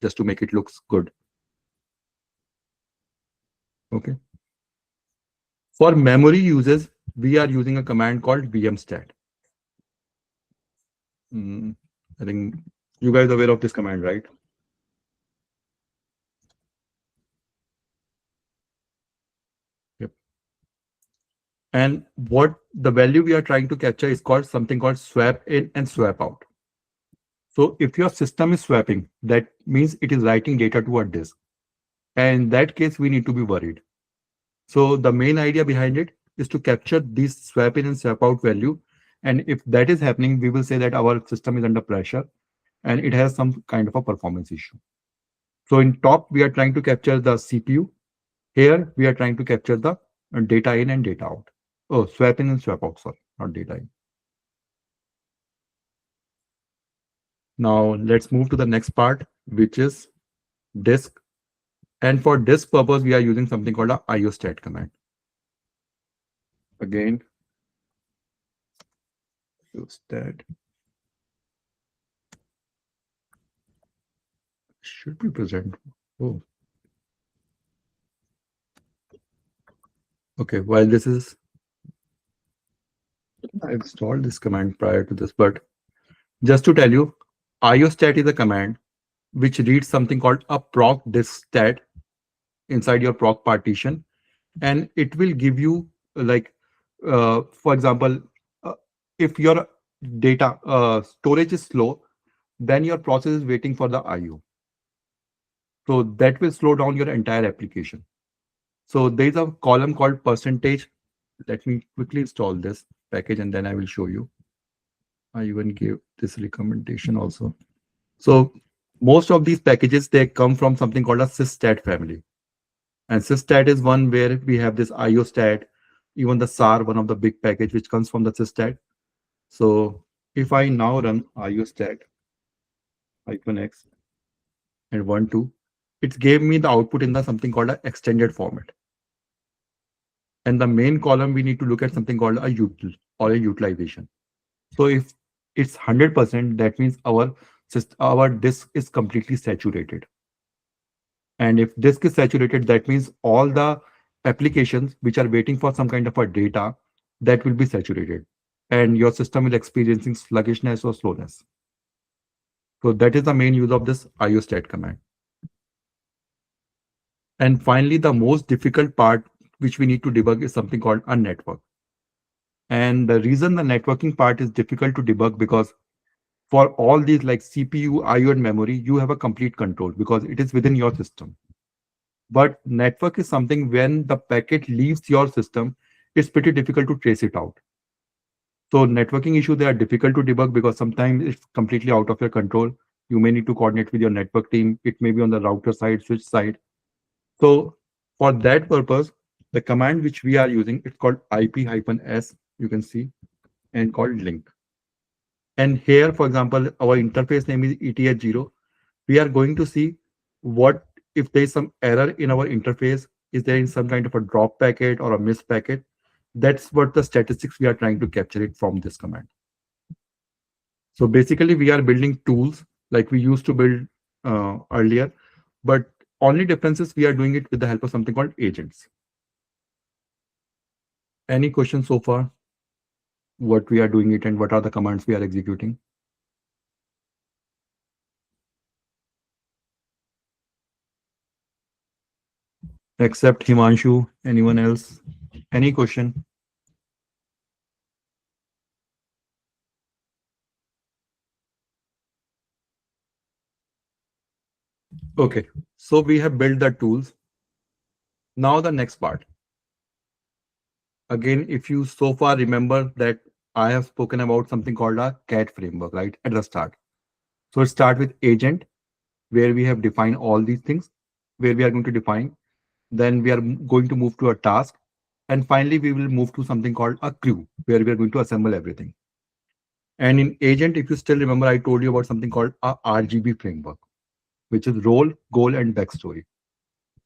just to make it looks good. Okay. For memory uses, we are using a command called vmstat. I think you guys are aware of this command, right? Yep. And what the value we are trying to capture is called something called swap in and swap out. So if your system is swapping, that means it is writing data to a disk. And in that case, we need to be worried. So the main idea behind it is to capture this swap in and swap out value. And if that is happening, we will say that our system is under pressure and it has some kind of a performance issue. So in top, we are trying to capture the CPU. Here, we are trying to capture the data in and data out. Oh, swap in and swap out, sorry, not data in. Now let's move to the next part, which is disk. And for disk purpose, we are using something called a IOStat command. Again, IOStat should be present. Oh. Okay, while this is, I installed this command prior to this, but just to tell you, IOStat is a command which reads something called a proc disk stat inside your proc partition, and it will give you like, for example, if your data storage is slow, then your process is waiting for the IO. So that will slow down your entire application. So there is a column called percentage. Let me quickly install this package and then I will show you. I even gave this recommendation also. So most of these packages, they come from something called a systat family. And systat is one where we have this IOStat, even the SAR, one of the big package which comes from the systat. So if I now run IOStat -x and 1.2, it gave me the output in the something called an extended format. And the main column, we need to look at something called a util or a utilization. So if it's 100%, that means our disk is completely saturated. And if disk is saturated, that means all the applications which are waiting for some kind of a data, that will be saturated. And your system is experiencing sluggishness or slowness. So that is the main use of this IOStat command. And finally, the most difficult part which we need to debug is something called a network. And the reason the networking part is difficult to debug, because for all these like CPU, IO, and memory, you have a complete control because it is within your system. But network is something when the packet leaves your system, it's pretty difficult to trace it out. So networking issues, they are difficult to debug because sometimes it's completely out of your control. You may need to coordinate with your network team. It may be on the router side, switch side. So for that purpose, the command which we are using, it's called IP-S, you can see, and called link. And here, for example, our interface name is ETH0. We are going to see what if there is some error in our interface. Is there in some kind of a drop packet or a missed packet? That's what the statistics we are trying to capture it from this command. So basically, we are building tools like we used to build earlier, but only difference is we are doing it with the help of something called agents. Any questions so far? What we are doing it and what are the commands we are executing? Except Himanshu, anyone else? Any question? Okay, so we have built the tools. Now the next part. Again, if you so far remember that I have spoken about something called a CAT framework, right, at the start. So let's start with agent, where we have defined all these things, where we are going to define. Then we are going to move to a task. And finally, we will move to something called a crew, where we are going to assemble everything. And in agent, if you still remember, I told you about something called a RGB framework, which is role, goal, and backstory.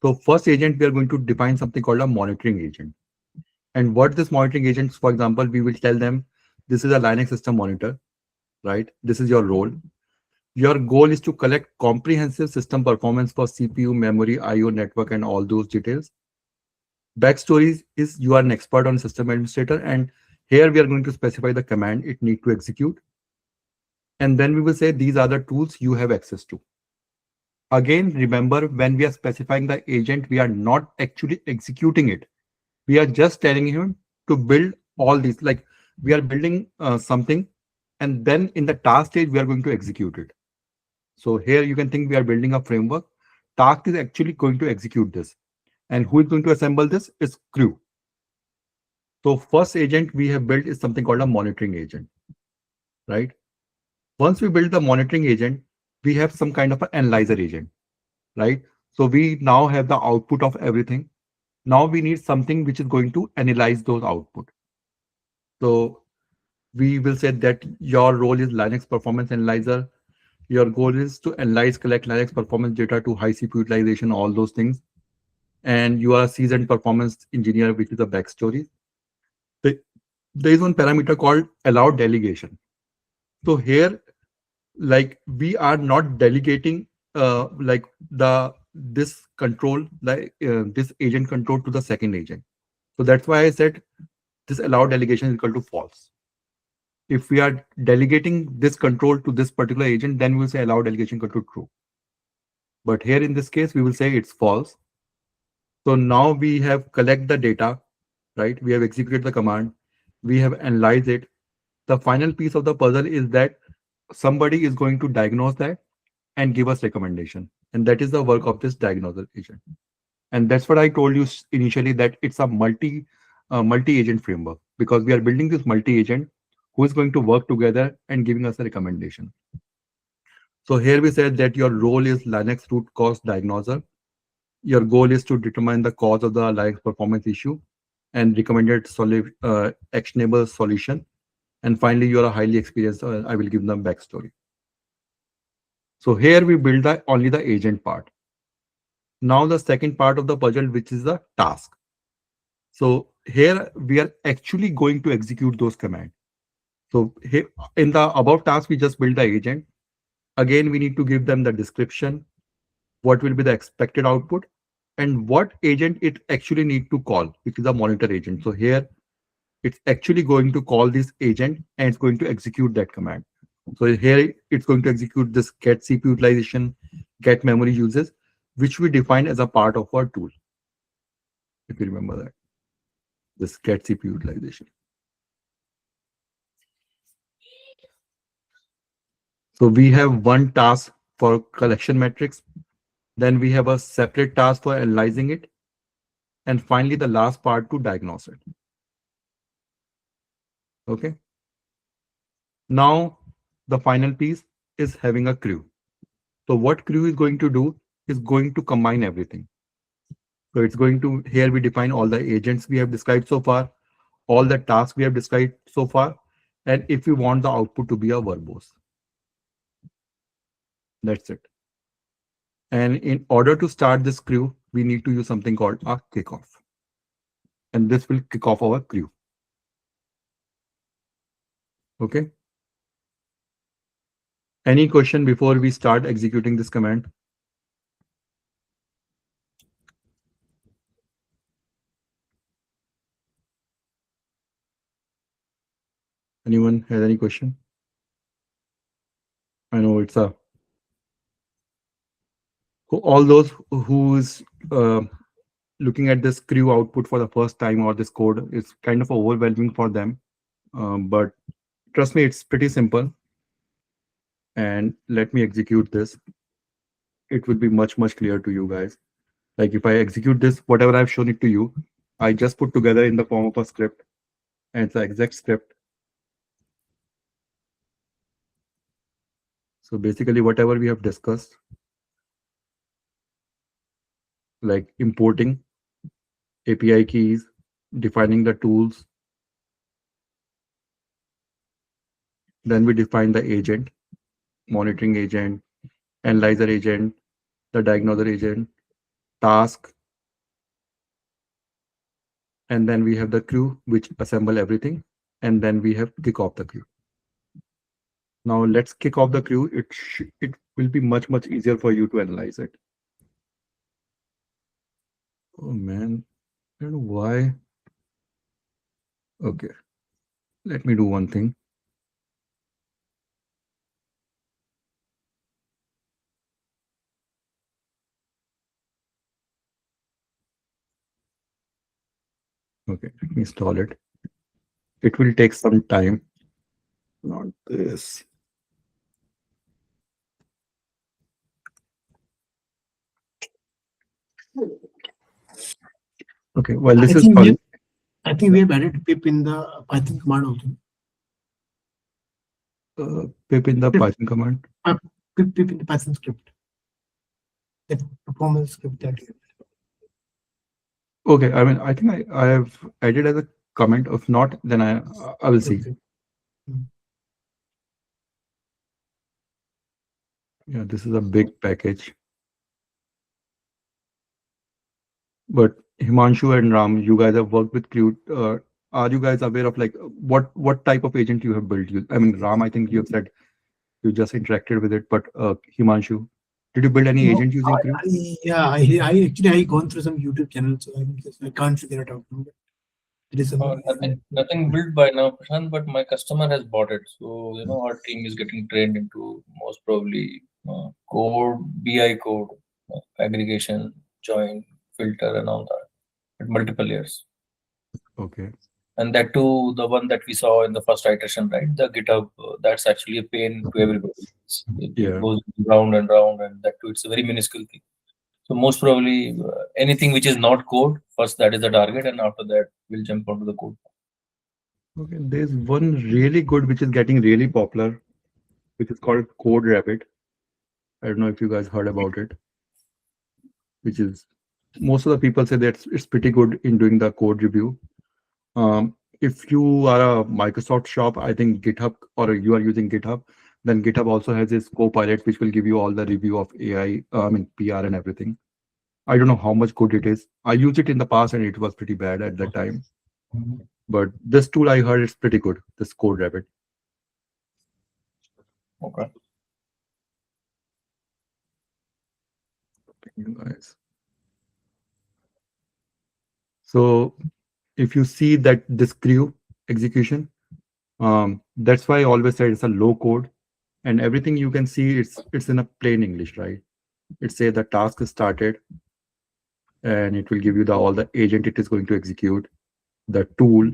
So first agent, we are going to define something called a monitoring agent. And what this monitoring agents, for example, we will tell them, this is a Linux system monitor, right? This is your role. Your goal is to collect comprehensive system performance for CPU, memory, IO, network, and all those details. Backstory is you are an expert on system administrator, and here we are going to specify the command it need to execute. And then we will say these are the tools you have access to. Again, remember, when we are specifying the agent, we are not actually executing it. We are just telling him to build all these, like we are building something, and then in the task stage, we are going to execute it. So here you can think we are building a framework. Task is actually going to execute this. And who is going to assemble this is crew. So first agent we have built is something called a monitoring agent, right? Once we build the monitoring agent, we have some kind of an analyzer agent, right? So we now have the output of everything. Now we need something which is going to analyze those output. So we will say that your role is Linux performance analyzer. Your goal is to analyze, collect Linux performance data to high CPU utilization, all those things. And you are a seasoned performance engineer, which is a backstory. There is one parameter called allowed delegation. So here, like we are not delegating like this control, like this agent control to the second agent. So that's why I said this allowed delegation is equal to false. If we are delegating this control to this particular agent, then we'll say allow delegation equal to true. But here in this case, we will say it's false. So now we have collect the data, right? We have executed the command. We have analyzed it. The final piece of the puzzle is that somebody is going to diagnose that and give us recommendation. And that is the work of this diagnoser agent. And that's what I told you initially, that it's a multi-agent framework, because we are building this multi-agent who is going to work together and giving us a recommendation. So here we said that your role is Linux root cause diagnoser. Your goal is to determine the cause of the Linux performance issue and recommended actionable solution. And finally, you are a highly experienced, I will give them backstory. So here we build only the agent part. Now the second part of the puzzle, which is the task. So here we are actually going to execute those commands. So here in the above task, we just build the agent. Again, we need to give them the description, what will be the expected output, and what agent it actually need to call, which is a monitor agent. So here it's actually going to call this agent and it's going to execute that command. So here it's going to execute this get CPU utilization, get memory uses, which we define as a part of our tool. If you remember that, this get CPU utilization. So we have one task for collection metrics. Then we have a separate task for analyzing it. And finally, the last part to diagnose it. Okay. Now, the final piece is having a crew. So what crew is going to do is going to combine everything. So it's going to, here we define all the agents we have described so far, all the tasks we have described so far, and if we want the output to be a verbose. That's it. And in order to start this crew, we need to use something called a kickoff. And this will kick off our crew. Okay. Any question before we start executing this command? Anyone has any question? I know it's a all those who is looking at this crew output for the first time or this code is kind of overwhelming for them. But trust me, it's pretty simple. And let me execute this. It will be much clearer to you guys. Like if I execute this, whatever I've shown it to you, I just put together in the form of a script, and it's the exact script. So basically whatever we have discussed, like importing API keys, defining the tools, then we define the agent, monitoring agent, analyzer agent, the diagnoser agent, task, and then we have the crew which assemble everything, and then we have kick off the crew. Now let's kick off the crew. It will be much easier for you to analyze it. Oh man, I don't know why. Okay, let me do one thing. Okay, let me install it. It will take some time. Not this. Okay, well, this is fun. I think we have added pip in the Python command also. Pip in the Python command. Pip in the Python script. The performance script that you. Okay, I mean, I think I have added as a comment. If not, then I will see. Okay. Yeah, this is a big package. But Himanshu and Ram, you guys have worked with Crew. Are you guys aware of like what type of agent you have built? I mean, Ram, I think you have said you just interacted with it, but Himanshu, did you build any agent using Crew? I actually gone through some YouTube channels, so I can't figure it out. It is Nothing built by now, Prashant, but my customer has bought it. So, our team is getting trained into most probably code, BI code, aggregation, join, filter, and all that at multiple layers. Okay. And that too, the one that we saw in the first iteration, right? The GitHub, that's actually a pain to everybody. It goes round and round, and that too, it's a very minuscule thing. So most probably anything which is not code, first that is the target, and after that we'll jump onto the code. Okay, there's one really good which is getting really popular, which is called Code Rabbit. I don't know if you guys heard about it. Which is most of the people say that it's pretty good in doing the code review. If you are a Microsoft shop, I think GitHub, or you are using GitHub, then GitHub also has its Copilot, which will give you all the review of AI, PR and everything. I don't know how much good it is. I used it in the past and it was pretty bad at that time. But this tool I heard is pretty good, this Code Rabbit. Okay. You guys. So if you see that this crew execution, that's why I always say it's a low code, and everything you can see it's in a plain English, right? It says the task is started, and it will give you all the agent it is going to execute, the tool,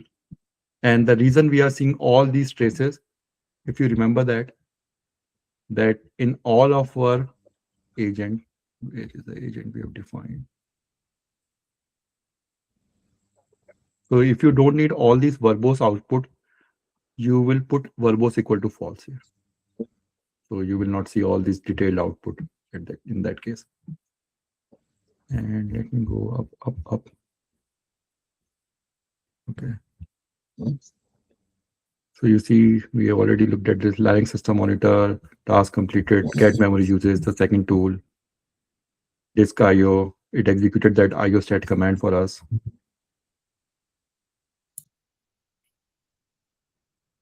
and the reason we are seeing all these traces, if you remember that in all of our agent, where is the agent we have defined? So if you don't need all these verbose output, you will put verbose equal to false here. So you will not see all this detailed output in that case. And let me go up. Okay. So you see, we have already looked at this Larynx system monitor, task completed, get memory uses the second tool, disk IO, it executed that IO stat command for us.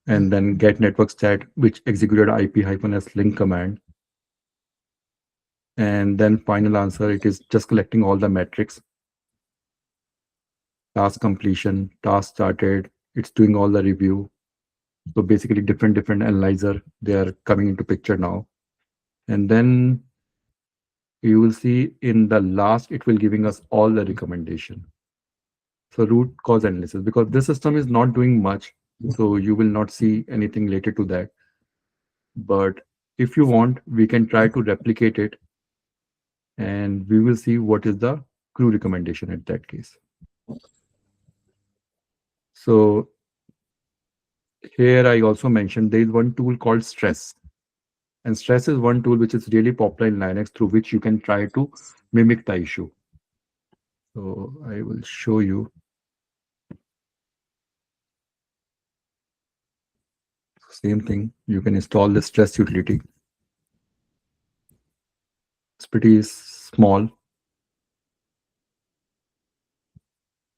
And then get network stat, which executed IP-S link command. And then final answer, it is just collecting all the metrics. Task completion, task started, it's doing all the review. So basically different analyzer, they are coming into picture now. And then you will see in the last, it will giving us all the recommendation. So root cause analysis, because this system is not doing much, so you will not see anything related to that. But if you want, we can try to replicate it and we will see what is the crew recommendation at that case. So here I also mentioned there is one tool called stress. And stress is one tool which is really popular in Linux through which you can try to mimic the issue. So I will show you. Same thing, you can install the stress utility. It's pretty small.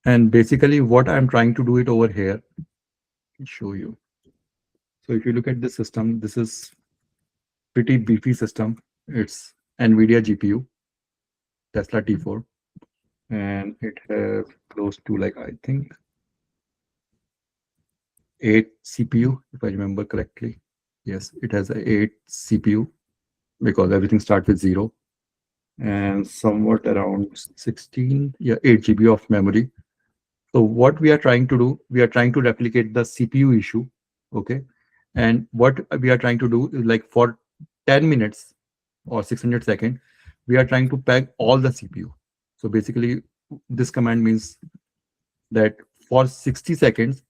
And basically what I'm trying to do it over here, I'll show you. So if you look at this system, this is pretty beefy system. It's NVIDIA GPU, Tesla T4, and it has close to like, I think 8 CPU, if I remember correctly. Yes, it has a 8 CPU because everything starts with 0 and somewhat around 16, 8 GB of memory. So what we are trying to do, we are trying to replicate the CPU issue, okay? And what we are trying to do is like for 10 minutes or 600 seconds, we are trying to peg all the CPU. So basically this command means that for 60 seconds,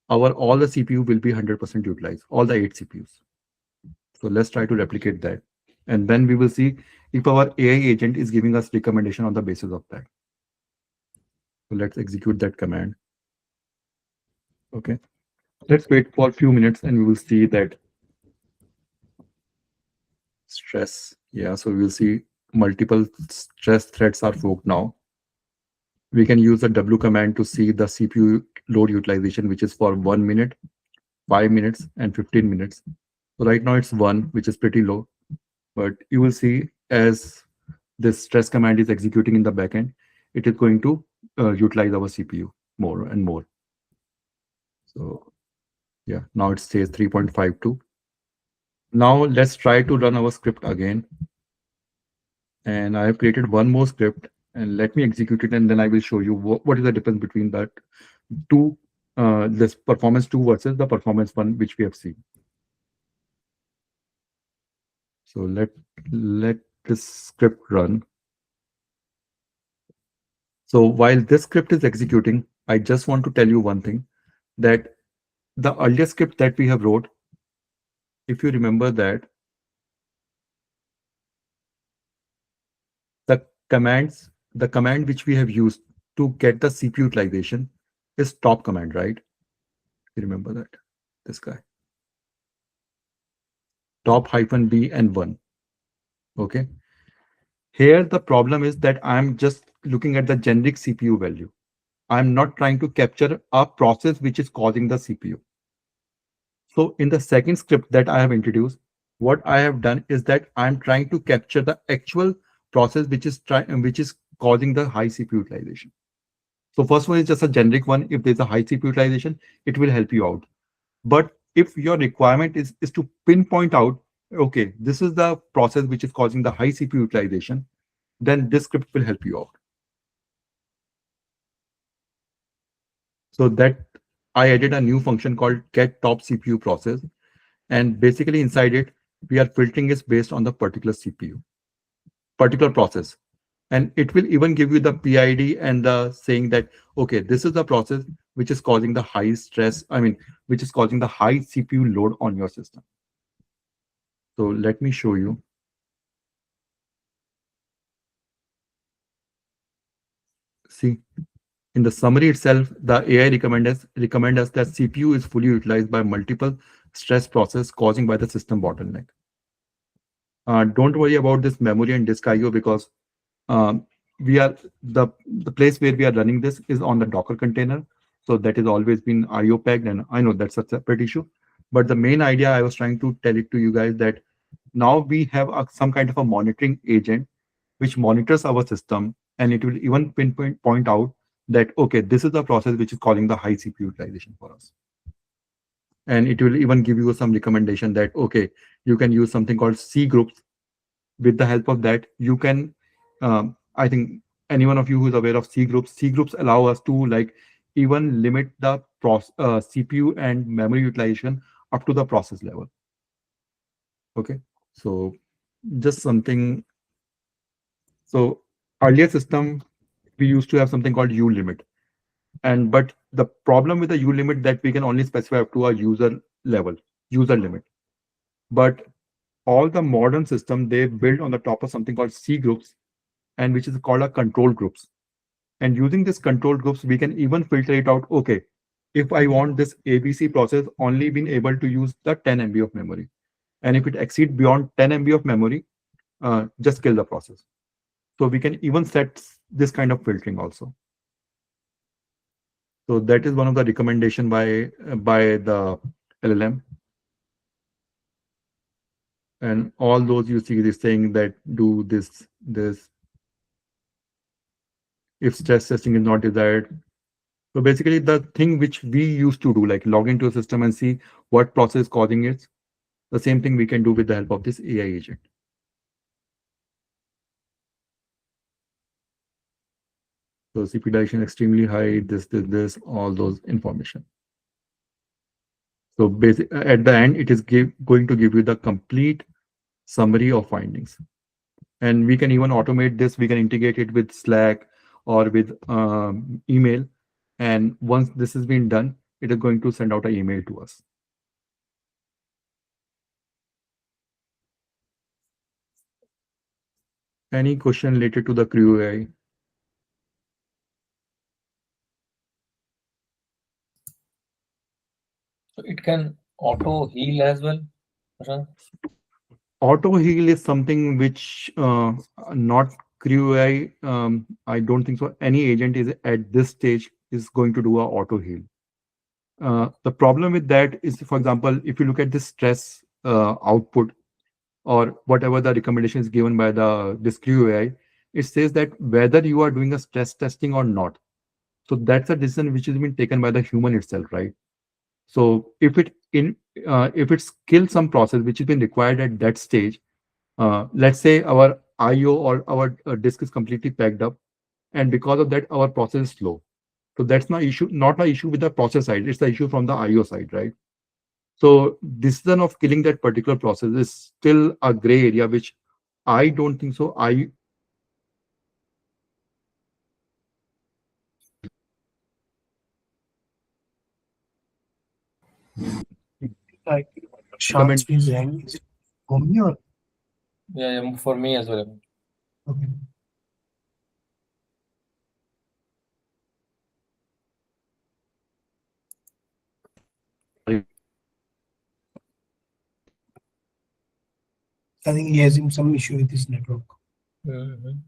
all the CPU will be 100% utilized, all the 8 CPUs. So let's try to replicate that. And then we will see if our AI agent is giving us recommendation on the basis of that. So let's execute that command. Okay. Let's wait for a few minutes and we will see that stress. Yeah, so we will see multiple stress threads are forked now. We can use the W command to see the CPU load utilization, which is for 1 minute, 5 minutes, and 15 minutes. So right now it's 1, which is pretty low. But you will see as this stress command is executing in the backend, it is going to utilize our CPU more and more. So yeah, now it says 3.52. Now let's try to run our script again. And I have created one more script and let me execute it and then I will show you what is the difference between that two, this performance 2 versus the performance 1 which we have seen. So let this script run. So while this script is executing, I just want to tell you one thing, that the earlier script that we have wrote, if you remember that, the command which we have used to get the CPU utilization is top command, right? You remember that, this guy, top -b and 1. Okay. Here the problem is that I'm just looking at the generic CPU value. I'm not trying to capture a process which is causing the CPU. So in the second script that I have introduced, what I have done is that I'm trying to capture the actual process which is causing the high CPU utilization. So first one is just a generic one. If there's a high CPU utilization, it will help you out. But if your requirement is to pinpoint out, okay, this is the process which is causing the high CPU utilization, then this script will help you out. So that I added a new function called get top CPU process. And basically inside it, we are filtering it based on the particular CPU, particular process. And it will even give you the PID and the saying that, okay, this is the process which is causing the high stress, which is causing the high CPU load on your system. So let me show you. See, in the summary itself, the AI recommend us that CPU is fully utilized by multiple stress process causing by the system bottleneck. Don't worry about this memory and disk IO because we are the place where we are running this is on the Docker container. So that has always been IO pegged, and I know that's a separate issue. But the main idea I was trying to tell it to you guys that now we have some kind of a monitoring agent which monitors our system, and it will even point out that, okay, this is the process which is causing the high CPU utilization for us. And it will even give you some recommendation that, okay, you can use something called C groups. With the help of that, you can, I think any one of you who is aware of C groups allow us to like even limit the CPU and memory utilization up to the process level. Okay, so just something. So earlier system, we used to have something called U limit. And but the problem with the U limit that we can only specify up to a user level, user limit. But all the modern system, they build on the top of something called C groups, and which is called a control groups. And using this control groups, we can even filter it out. Okay, if I want this ABC process only been able to use the 10 MB of memory, and if it exceeds beyond 10 MB of memory, just kill the process. So we can even set this kind of filtering also. So that is one of the recommendation by the LLM. And all those you see this saying that do this. If stress testing is not desired. So basically the thing which we used to do, like log into a system and see what process is causing it, the same thing we can do with the help of this AI agent. So CPU dilution extremely high, this, all those information. So at the end, it is going to give you the complete summary of findings. And we can even automate this. We can integrate it with Slack or with email. And once this has been done, it is going to send out an email to us. Any question related to the CrewAI? So it can auto heal as well, Prashant? Auto heal is something which not CrewAI. I don't think so. Any agent is at this stage is going to do a auto heal. The problem with that is, for example, if you look at the stress output or whatever the recommendation is given by this CrewAI, it says that whether you are doing a stress testing or not. So that's a decision which has been taken by the human itself, right? So if it's kill some process which has been required at that stage, let's say our IO or our disk is completely packed up, and because of that our process is slow. So that's not an issue with the process side. It's the issue from the IO side, right? So decision of killing that particular process is still a gray area, which I don't think so. Like, Comment. Shant's is hanging. Is it for me or? Yeah, for me as well. Okay. I think he has some issue with his network. Mhm.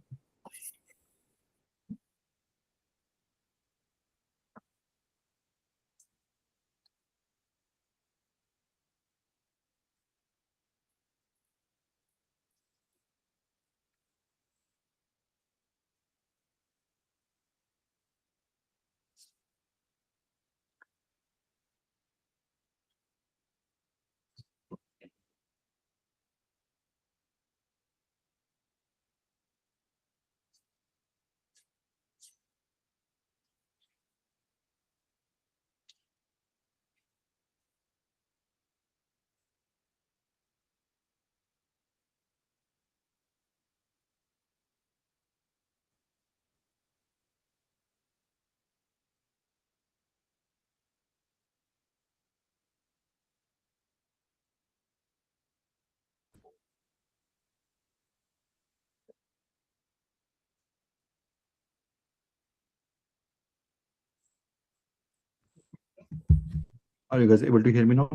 Are you guys able to hear me now?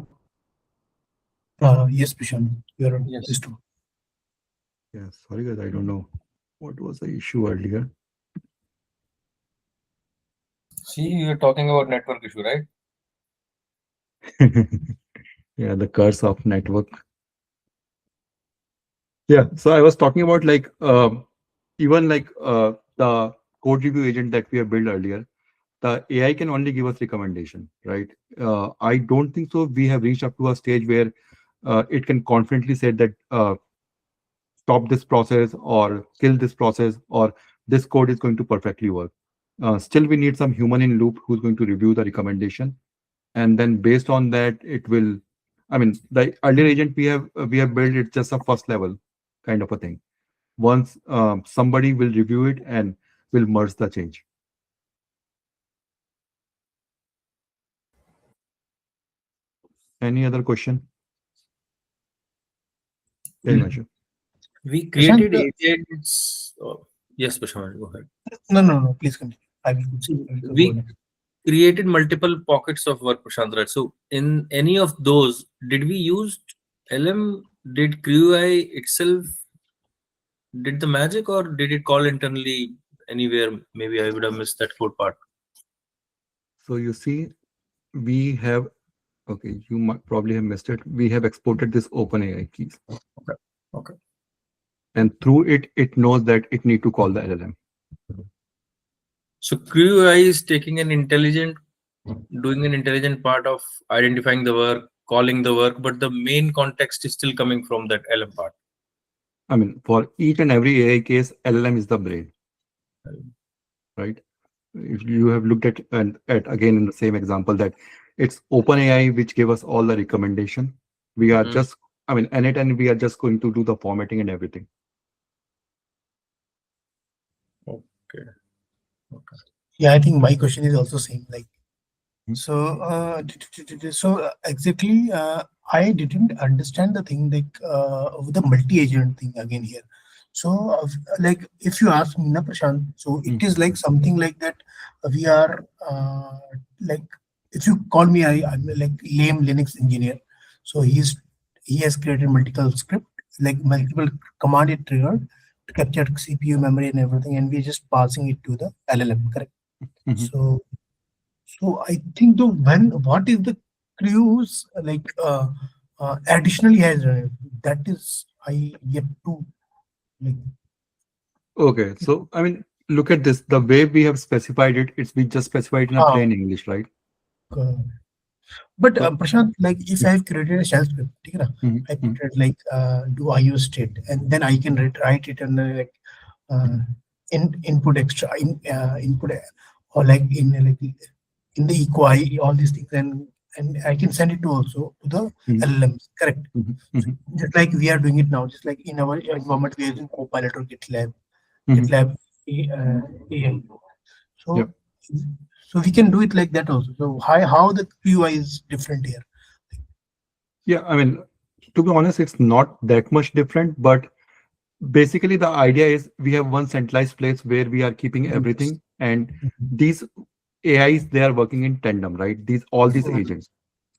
Yes, Prashant, you're on. Yes. This too. Yeah, sorry guys, I don't know what was the issue earlier. See, you're talking about network issue, right? Yeah, the curse of network. Yeah, so I was talking about even like the code review agent that we have built earlier. the AI can only give us recommendation, right? I don't think so. We have reached up to a stage where it can confidently say that stop this process or kill this process or this code is going to perfectly work. Still, we need some human in loop who's going to review the recommendation, and then based on that, it will. I mean, the earlier agent we have built it just a first level kind of a thing. Once somebody will review it and will merge the change. Any other question? Hey, Himanshu. We Prashant, created agents. Oh, yes, Prashant, go ahead. No, please continue. I will We go next. created multiple pockets of work, Prashant, right? So in any of those, did we use LM? Did CrewAI itself did the magic, or did it call internally anywhere? Maybe I would have missed that code part. So you see, we have, okay, you might probably have missed it. We have exported this OpenAI keys. Okay. And through it, it knows that it need to call the LLM. So CrewAI is taking doing an intelligent part of identifying the work, calling the work, but the main context is still coming from that LM part. I mean, for each and every AI case, LLM is the brain, right? If you have looked at again in the same example that it's OpenAI which gave us all the recommendation. We are just, I mean, n8n, we are just going to do the formatting and everything. Okay. Yeah, I think my question is also same. Like, so exactly, I didn't understand the thing like the multi-agent thing again here. So like if you ask me, na Prashant, so it is like something like that. We are like if you call me, I'm like lame Linux engineer. So he has created multiple script, like multiple command it triggered to capture CPU memory and everything, and we're just passing it to the LLM, correct? So I think what is the cruise like additionally has that is I yet to like. Okay, so I mean, look at this. The way we have specified it, it's we just specified in a plain English, right? But Prashant, like if I have created a shell script, I put it like do IO state, and then I can write it and like input extra input or like in the equi all these things, and I can send it to also to the LLMs, correct? Just like we are doing it now, just like in our environment we are using Copilot or GitLab AI. So so we can do it like that also. So how the CrewAI is different here? Yeah, I mean, to be honest, it's not that much different, but basically the idea is we have one centralized place where we are keeping everything, and these AIs, they are working in tandem, right? All these agents.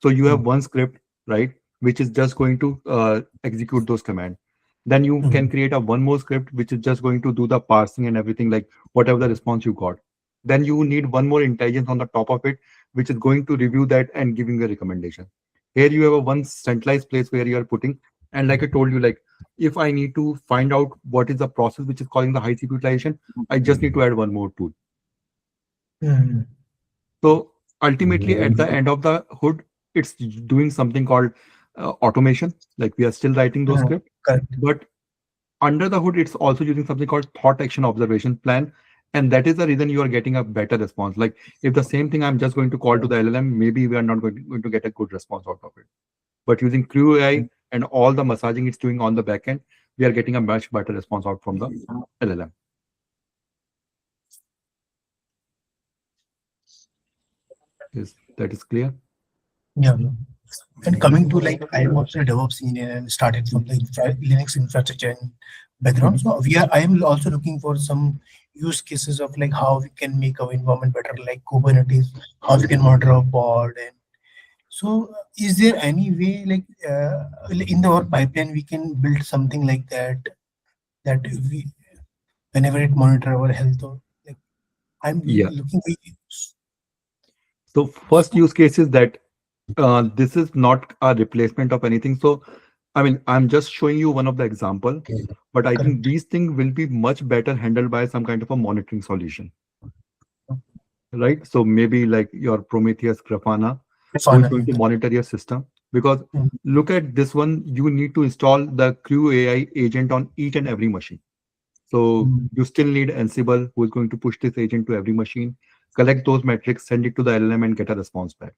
So you have one script, right, which is just going to execute those commands. Then you can create one more script which is just going to do the parsing and everything, like whatever the response you got. Then you need one more intelligence on the top of it, which is going to review that and giving a recommendation. Here you have a one centralized place where you are putting, and like I told you, like if I need to find out what is the process which is causing the high CPU utilization, I just need to add one more tool. So ultimately, at the end of the hood, it's doing something called automation. Like we are still writing those scripts, but under the hood, it's also using something called thought action observation plan. And that is the reason you are getting a better response. Like if the same thing I'm just going to call to the LLM, maybe we are not going to get a good response out of it. But using CrewAI and all the massaging it's doing on the backend, we are getting a much better response out from the LLM. That is clear? Yeah. And coming to like, I am also a DevOps engineer and started from the Linux infrastructure and background. So I am also looking for some use cases of like how we can make our environment better, like Kubernetes, how we can monitor our pod. And so is there any way like in our pipeline we can build something like that we whenever it monitor our health or like I'm looking for. So first use case is that this is not a replacement of anything. So, I mean, I'm just showing you one of the example, but I think these things will be much better handled by some kind of a monitoring solution, right? So maybe like your Prometheus, Grafana, who is Fana, going to okay. monitor your system. Because Mm. look at this one, you need to install the CrewAI agent on each and every machine. So Mm. you still need Ansible, who is going to push this agent to every machine, collect those metrics, send it to the LLM, and get a response back,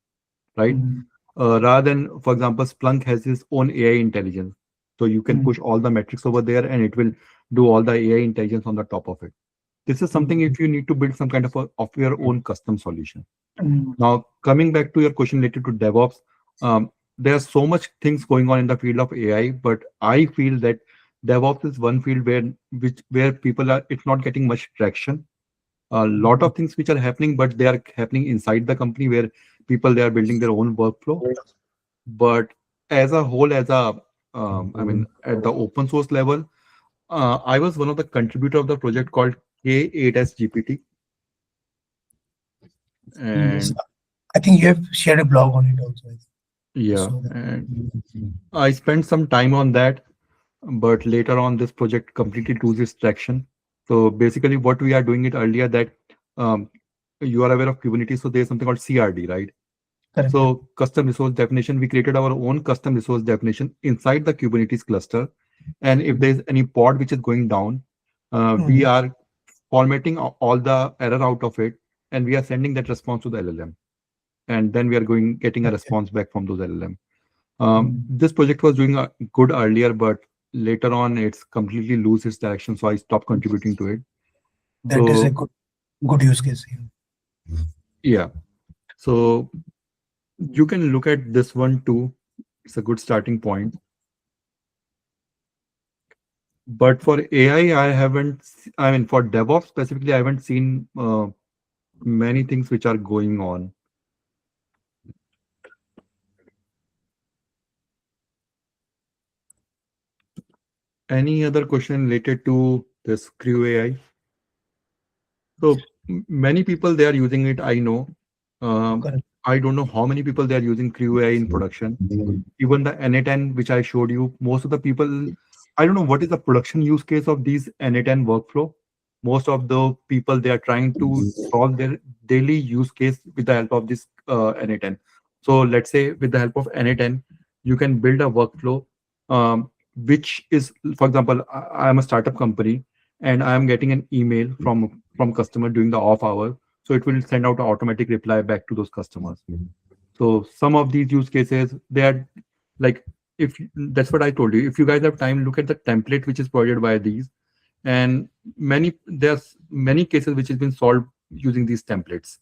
right? Mm. Rather than, for example, Splunk has its own AI intelligence. So you can Mm. push all the metrics over there and it will do all the AI intelligence on the top of it. This is something if you need to build some kind of your own custom solution. Mm. Now, coming back to your question related to DevOps, there's so much things going on in the field of AI, but I feel that DevOps is one field where people are, it's not getting much traction. A lot of things which are happening, but they are happening inside the company where people they are building their own workflow. But as a whole, I mean, at the open source level, I was one of the contributor of the project called K8s GPT, Yes. and I think you have shared a blog on it also. I think. yeah, So that. and I spent some time on that, but later on this project completely loses traction. So basically, what we are doing it earlier that um, you are aware of Kubernetes, so there's something called CRD, right? Correct. So custom resource definition, we created our own custom resource definition inside the Kubernetes cluster. And if there's any pod which is going down, we Mm. are formatting all the error out of it, and we are sending that response to the LLM. And then we are getting a Okay. response back from those LLM. Mm. This project was doing good earlier, but later on it's completely lose its direction. So I stopped contributing to it. That is a So good use case. yeah, so you can look at this one too. It's a good starting point. But for AI, I haven't, I mean, for DevOps specifically, I haven't seen many things which are going on. Any other question related to this Crew AI? So many people they are using it. I know. Correct. I don't know how many people they are using Crew AI in production. Even the n8n which I showed you, most of the people, I don't know what is the production use case of these n8n workflow. Most of the people they are trying to solve their daily use case with the help of this n8n. So let's say with the help of n8n, you can build a workflow, which is, for example, I am a startup company and I am getting an email from customer during the off hour. So it will send out an automatic reply back to those customers. So some of these use cases, they are like, if that's what I told you, if you guys have time, look at the template which is provided by these, and there's many cases which has been solved using these templates.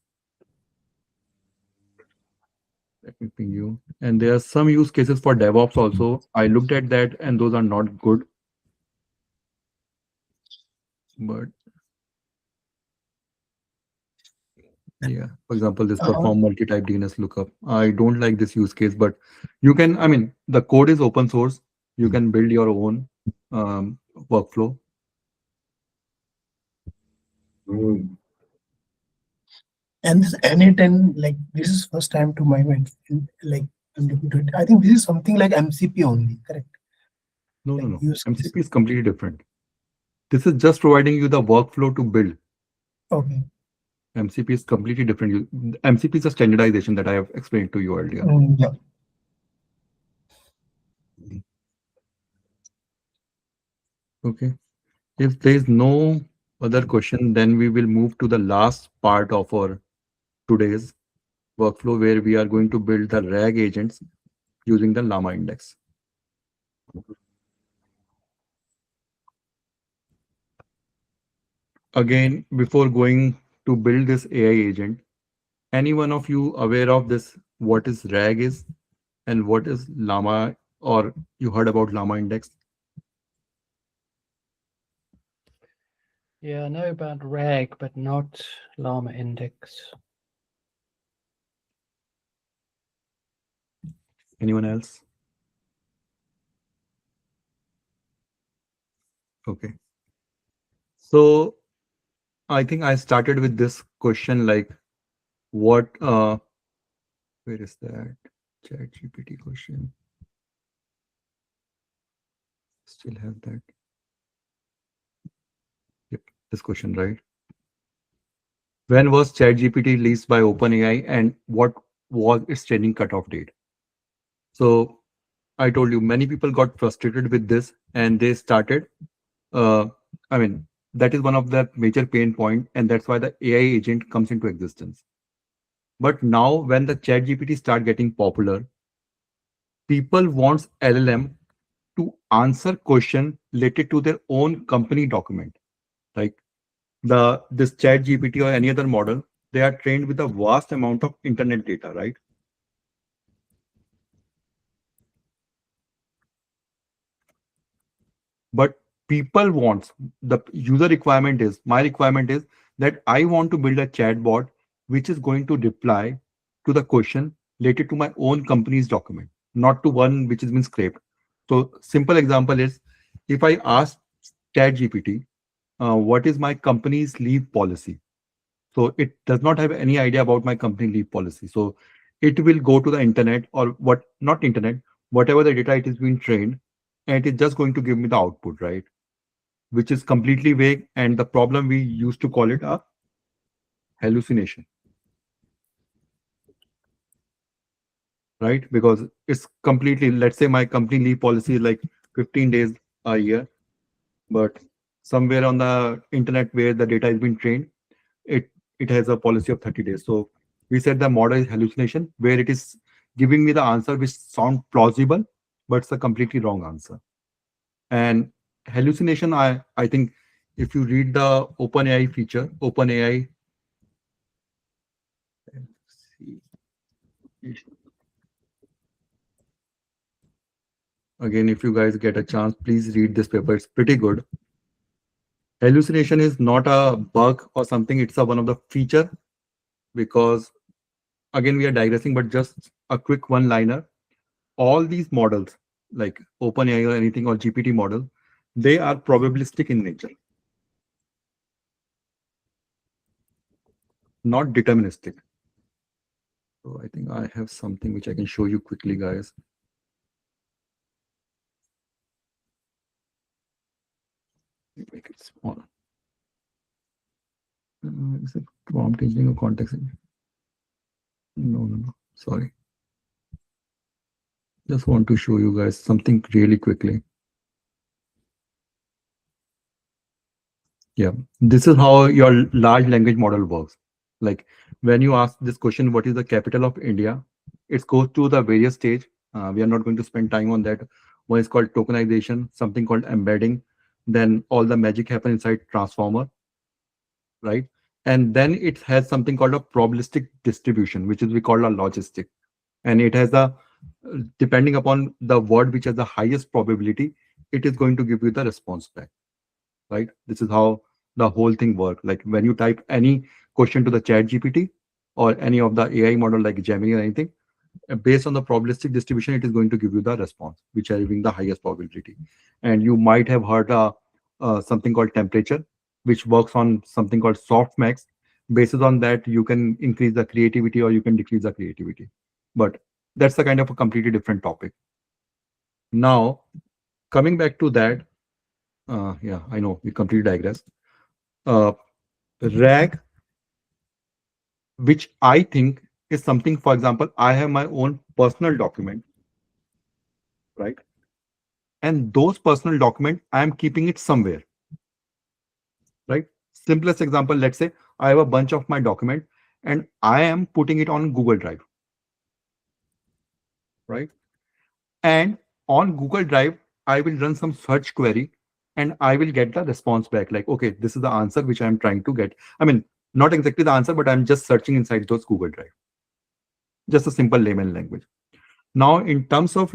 Let me ping you. And there are some use cases for DevOps also. I looked at that, and those are not good. But yeah, for example, this perform multi-type DNS lookup. I don't like this use case, but you can, I mean, the code is open source. You can build your own workflow. And this n8n, like this is first time to my mind. Like I'm looking to it. I think this is something like MCP only, correct? No, Like no, no. use case. MCP is completely different. This is just providing you the workflow to build. Okay. MCP is completely different. MCP is a standardization that I have explained to you earlier. Yeah. Okay. If there is no other question, then we will move to the last part of our today's workflow where we are going to build the RAG agents using the LlamaIndex. Again, before going to build this AI agent, any one of you aware of this, what is RAG is and what is Llama, or you heard about LlamaIndex? Yeah, I know about RAG, but not LlamaIndex. Anyone else? Okay. So I think I started with this question like, what, where is that chat GPT question? Still have that. Yep, this question, right? When was ChatGPT released by OpenAI and what was its training cutoff date? So I told you many people got frustrated with this and they started. Uh, I mean, that is one of the major pain point, and that's why the AI agent comes into existence. But now, when the ChatGPT start getting popular, people wants LLM to answer question related to their own company document. Like this ChatGPT or any other model, they are trained with a vast amount of internet data, right? But people wants, the user requirement is, my requirement is that I want to build a chatbot which is going to reply to the question related to my own company's document, not to one which has been scraped. So simple example is, if I ask ChatGPT, what is my company's leave policy? So it does not have any idea about my company leave policy. So it will go to the internet, or what, not internet, whatever the data it is being trained, and it is just going to give me the output, right? Which is completely vague. And the problem, we used to call it a hallucination, right? Because it's completely, let's say my company leave policy is like 15 days a year, but somewhere on the internet where the data has been trained, it has a policy of 30 days. So we said the model is hallucination, where it is giving me the answer which sound plausible, but it's a completely wrong answer. And hallucination, I think if you read the OpenAI feature, OpenAI, again, if you guys get a chance, please read this paper. It's pretty good. Hallucination is not a bug or something. It's one of the feature, because again, we are digressing, but just a quick one-liner. All these models, like OpenAI or anything, or GPT model, they are probabilistic in nature, not deterministic. So I think I have something which I can show you quickly, guys. Make it small. Is it prompt engineering or context engineering? No. Sorry. Just want to show you guys something really quickly. Yeah, this is how your large language model works. Like when you ask this question, what is the capital of India? It goes to the various stage. We are not going to spend time on that. One is called tokenization, something called embedding. Then all the magic happen inside transformer, right? And then it has something called a probabilistic distribution, which is we call a logistic. And it has a, depending upon the word which has the highest probability, it is going to give you the response back, right? This is how the whole thing works. Like when you type any question to the chat GPT or any of the AI model like Gemini or anything, based on the probabilistic distribution, it is going to give you the response, which are having the highest probability. And you might have heard something called temperature, which works on something called softmax. Based on that, you can increase the creativity or you can decrease the creativity. But that's a kind of a completely different topic. Now, coming back to that, yeah, I know we completely digress. RAG, which I think is something, for example, I have my own personal document, right? And those personal document, I am keeping it somewhere, right? Simplest example, let's say I have a bunch of my document and I am putting it on Google Drive, right? And on Google Drive, I will run some search query and I will get the response back. Like, okay, this is the answer which I'm trying to get. I mean, not exactly the answer, but I'm just searching inside those Google Drive. Just a simple layman language. Now, in terms of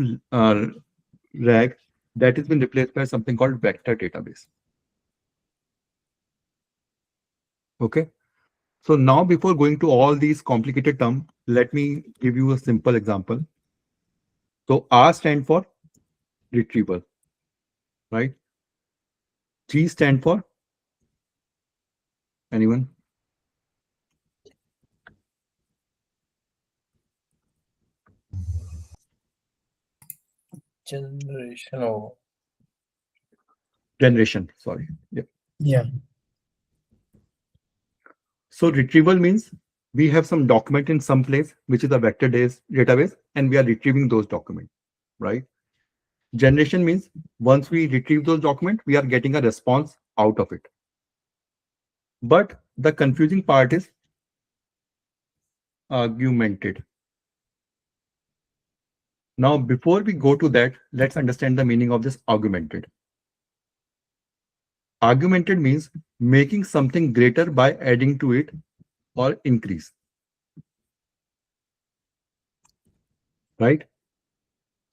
RAG, that has been replaced by something called vector database. Okay. So now, before going to all these complicated terms, let me give you a simple example. So R stand for retrieval, right? G stand for anyone? Generation. Generation, sorry. Yeah. Yeah. So retrieval means we have some document in some place, which is a vector database, and we are retrieving those documents, right? Generation means once we retrieve those documents, we are getting a response out of it. But the confusing part is augmented. Now, before we go to that, let's understand the meaning of this augmented. Augmented means making something greater by adding to it or increase. Right?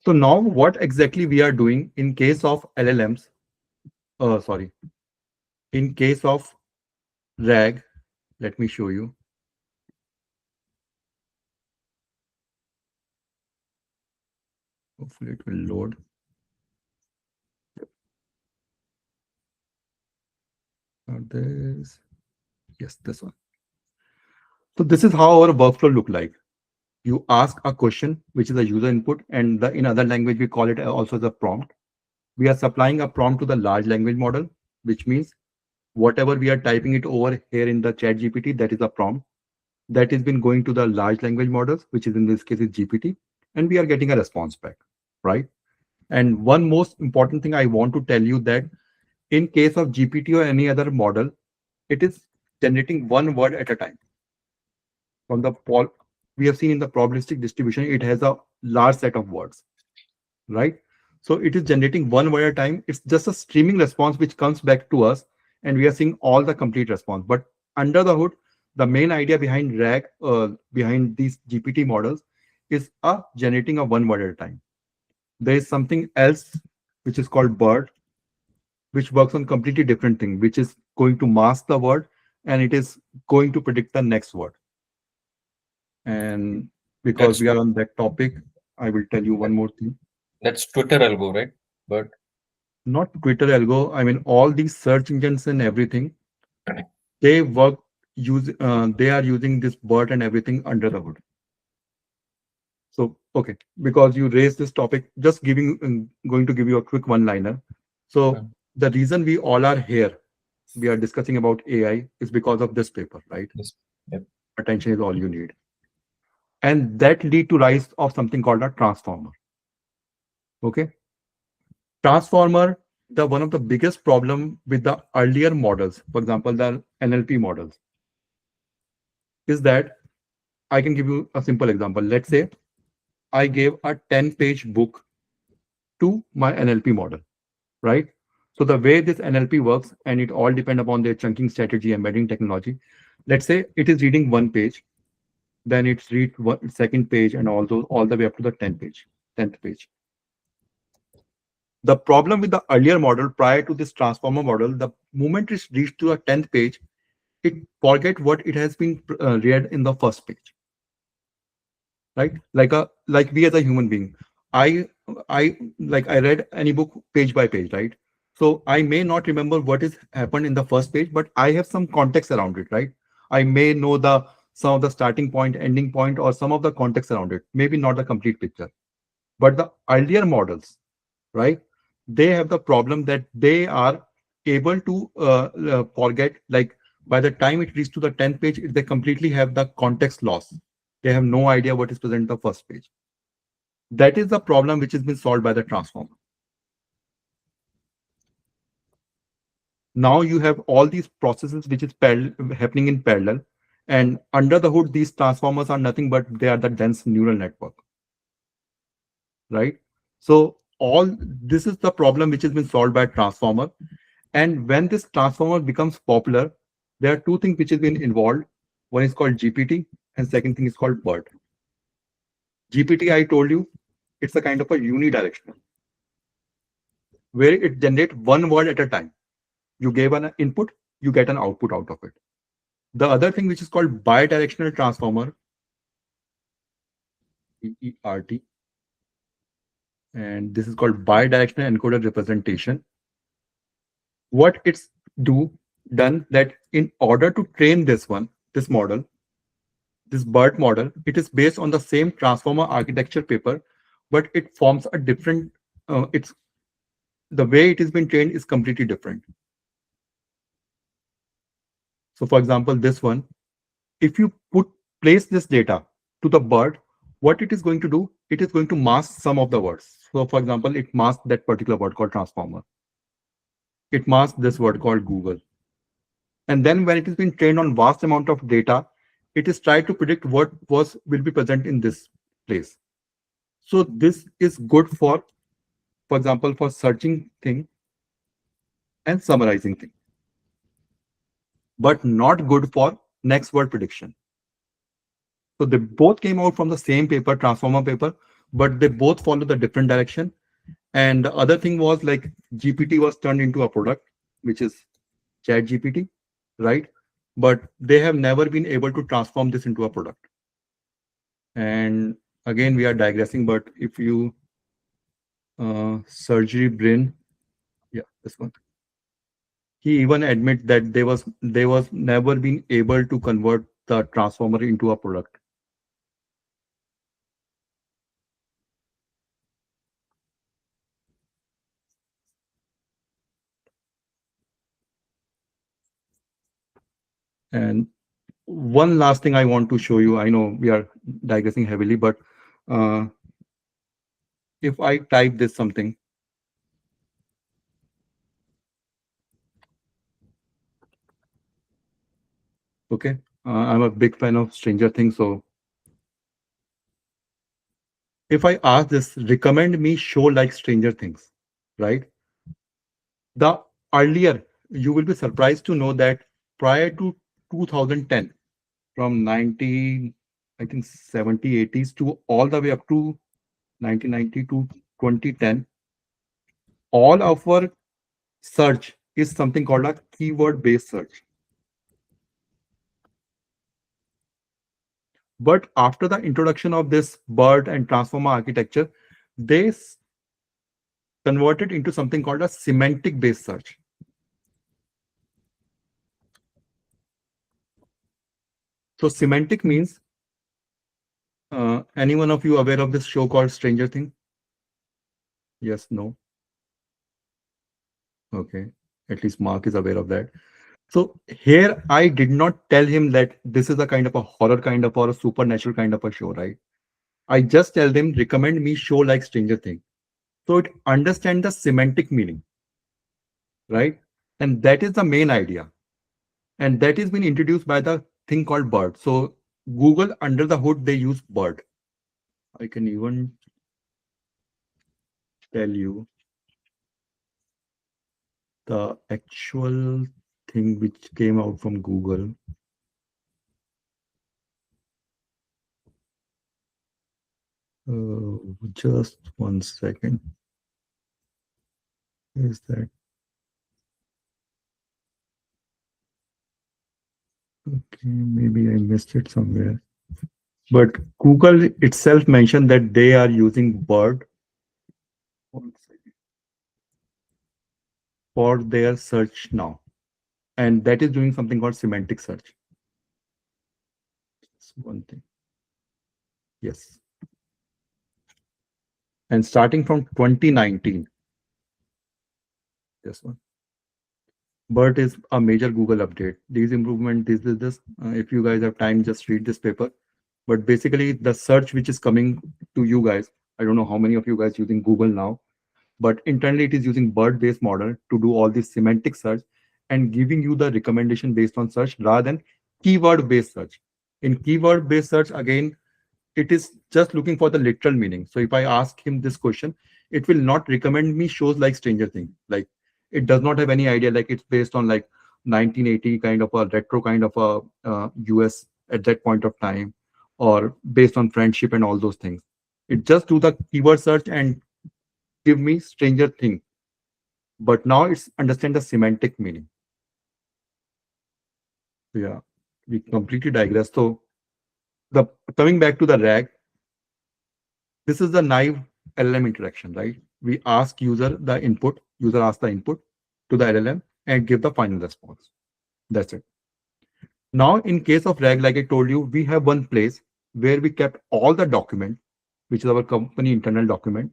So now what exactly we are doing in case of LLMs, in case of RAG, let me show you. Hopefully it will load. Not this. Yes, this one. So this is how our workflow look like. You ask a question, which is a user input, and in other language, we call it also the prompt. We are supplying a prompt to the large language model, which means whatever we are typing it over here in the chat GPT, that is a prompt that has been going to the large language models, which is in this case is GPT, and we are getting a response back, right? And one most important thing I want to tell you that in case of GPT or any other model, it is generating one word at a time. From the we have seen in the probabilistic distribution, it has a large set of words, right? So it is generating one word at a time. It's just a streaming response which comes back to us, and we are seeing all the complete response. But under the hood, the main idea behind RAG, behind these GPT models, is generating a one word at a time. There is something else which is called BERT, which works on completely different thing, which is going to mask the word, and it is going to predict the next word. And because we are on that topic, I will tell you one more thing. That's Twitter algo, right? But not Twitter algo. I mean, all these search engines and everything, they work they are using this BERT and everything under the hood. So okay, because you raised this topic, just going to give you a quick one-liner. So the reason we all are here, we are discussing about AI, is because of this paper, right? Yes. Yep. Attention is all you need. And that lead to rise of something called a transformer. Okay. Transformer, one of the biggest problem with the earlier models, for example, the NLP models, is that I can give you a simple example. Let's say I gave a 10-page book to my NLP model, right? So the way this NLP works, and it all depends upon their chunking strategy, embedding technology. Let's say it is reading one page, then it's read one second page, and all the way up to the 10th page. The problem with the earlier model prior to this transformer model, the moment it reached to a 10th page, it forget what it has been read in the first page. Right? Like we as a human being, I read any book page by page, right? So I may not remember what is happened in the first page, but I have some context around it, right? I may know some of the starting point, ending point, or some of the context around it. Maybe not the complete picture. But the earlier models, right? They have the problem that they are able to forget, like by the time it reaches to the 10th page, they completely have the context loss. They have no idea what is present in the first page. That is the problem which has been solved by the transformer. Now you have all these processes which is happening in parallel, and under the hood, these transformers are nothing but they are the dense neural network, right? So all this is the problem which has been solved by transformer. And when this transformer becomes popular, there are two things which have been involved. One is called GPT, and second thing is called BERT. GPT, I told you, it's a kind of a unidirectional, where it generates one word at a time. You gave an input, you get an output out of it. The other thing which is called bidirectional transformer, BERT, and this is called bidirectional encoded representation. What it's done that in order to train this model, this BERT model, it is based on the same transformer architecture paper, but it forms a different, the way it has been trained is completely different. So for example, this one, if you place this data to the bird, what it is going to do, it is going to mask some of the words. So for example, it masks that particular word called transformer. It masks this word called Google. And then when it has been trained on vast amount of data, it is tried to predict what will be present in this place. So this is good for example, for searching thing and summarizing thing, but not good for next word prediction. So they both came out from the same paper, transformer paper, but they both follow the different direction. And the other thing was like GPT was turned into a product, which is Chat GPT, right? But they have never been able to transform this into a product. And again, we are digressing, but if you surgery brain, yeah, this one. He even admit that they was never been able to convert the transformer into a product. And one last thing I want to show you, I know we are digressing heavily, but if I type this something, okay, I'm a big fan of Stranger Things, so if I ask this, recommend me show like Stranger Things, right? The earlier, you will be surprised to know that prior to 2010, from 19, I think 70, 80s to all the way up to 1990 to 2010, all of our search is something called a keyword-based search. But after the introduction of this BERT and transformer architecture, they converted into something called a semantic-based search. So semantic means, any one of you aware of this show called Stranger Things? Yes, no? Okay, at least Mark is aware of that. So here I did not tell him that this is a kind of a horror kind of or a supernatural kind of a show, right? I just tell them recommend me show like Stranger Things. So it understand the semantic meaning, right? And that is the main idea. And that is been introduced by the thing called BERT. So Google under the hood, they use BERT. I can even tell you the actual thing which came out from Google. Just 1 second. Is that? Okay, maybe I missed it somewhere. But Google itself mentioned that they are using BERT for their search now. And that is doing something called semantic search. That's one thing. Yes. And starting from 2019, this one. BERT is a major Google update. These improvements, this. If you guys have time, just read this paper. But basically, the search which is coming to you guys, I don't know how many of you guys using Google now, but internally it is using BERT-based model to do all this semantic search and giving you the recommendation based on search rather than keyword-based search. In keyword-based search, again, it is just looking for the literal meaning. So if I ask him this question, it will not recommend me shows like Stranger Things. Like it does not have any idea, like it's based on like 1980 kind of a retro kind of a US at that point of time, or based on friendship and all those things. It just do the keyword search and give me Stranger Thing. But now it's understand the semantic meaning. Yeah, we completely digress. So the coming back to the RAG, this is the naive LLM interaction, right? We ask user the input, user asks the input to the LLM and give the final response. That's it. Now, in case of RAG, like I told you, we have one place where we kept all the document, which is our company internal document.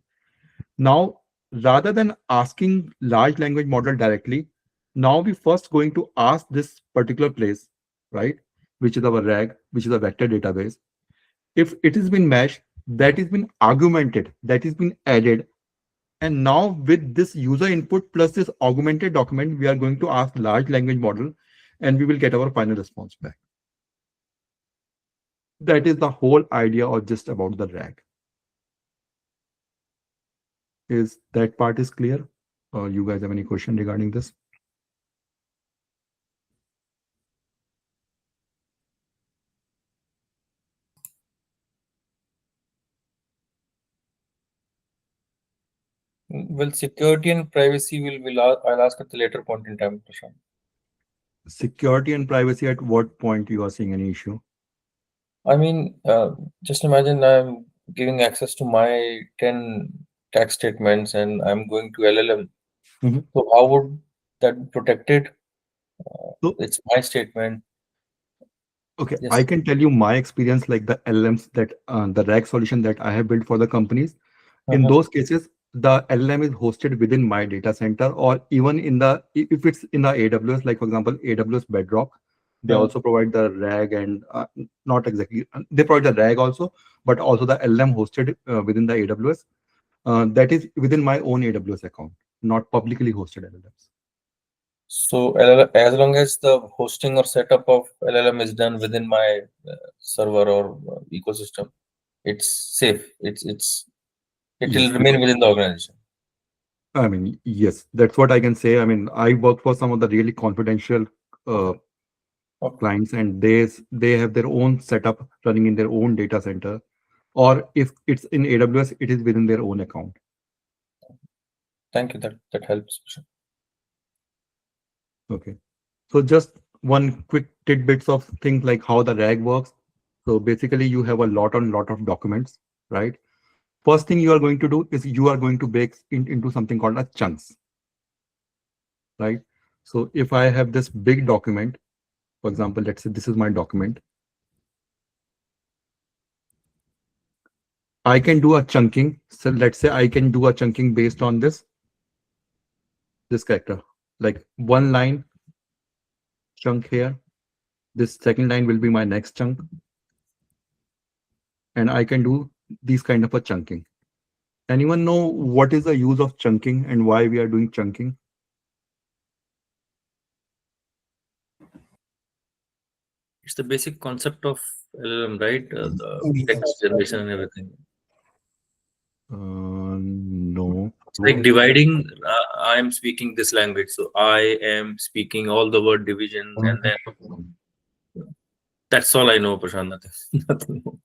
Now, rather than asking large language model directly, now we first going to ask this particular place, right? which is our RAG, which is a vector database. If it has been meshed, that has been augmented, that has been added. And now with this user input plus this augmented document, we are going to ask large language model and we will get our final response back. That is the whole idea or just about the RAG. Is that part is clear? Or you guys have any question regarding this? Well, security and privacy I'll ask at the later point in time, Prashant. Security and privacy, at what point you are seeing any issue? I mean, just imagine I'm giving access to my 10 tax statements and I'm going to LLM. Mhm. So how would that be protected? So- It's my statement. Okay, Yes. I can tell you my experience, like the LLMs that the RAG solution that I have built for the companies. In those cases, the LLM is hosted within my data center, or even in the if it's in the AWS, like for example, AWS Bedrock, they also provide the RAG and not exactly they provide the RAG also, but also the LLM hosted within the AWS. That is within my own AWS account, not publicly hosted LLMs. So as long as the hosting or setup of LLM is done within my server or ecosystem, it's safe. It Yes, will remain within the organization. I mean, yes, that's what I can say. I mean, I work for some of the really confidential Okay. clients, and they have their own setup running in their own data center, or if it's in AWS, it is within their own account. Thank you. That helps. Okay, so just one quick tidbits of things like how the RAG works. So basically, you have a lot of documents, right? First thing you are going to do is you are going to break into something called as chunks, right? So if I have this big document, for example, let's say this is my document, I can do a chunking. So let's say I can do a chunking based on this character, like one line chunk here. This second line will be my next chunk. And I can do these kind of a chunking. Anyone know what is the use of chunking and why we are doing chunking? It's the basic concept of LLM, right? The Yes. text generation and everything. No. It's like dividing. I am speaking this language, so I am speaking all the word division, and then that's all I know, Prashant. Nothing more.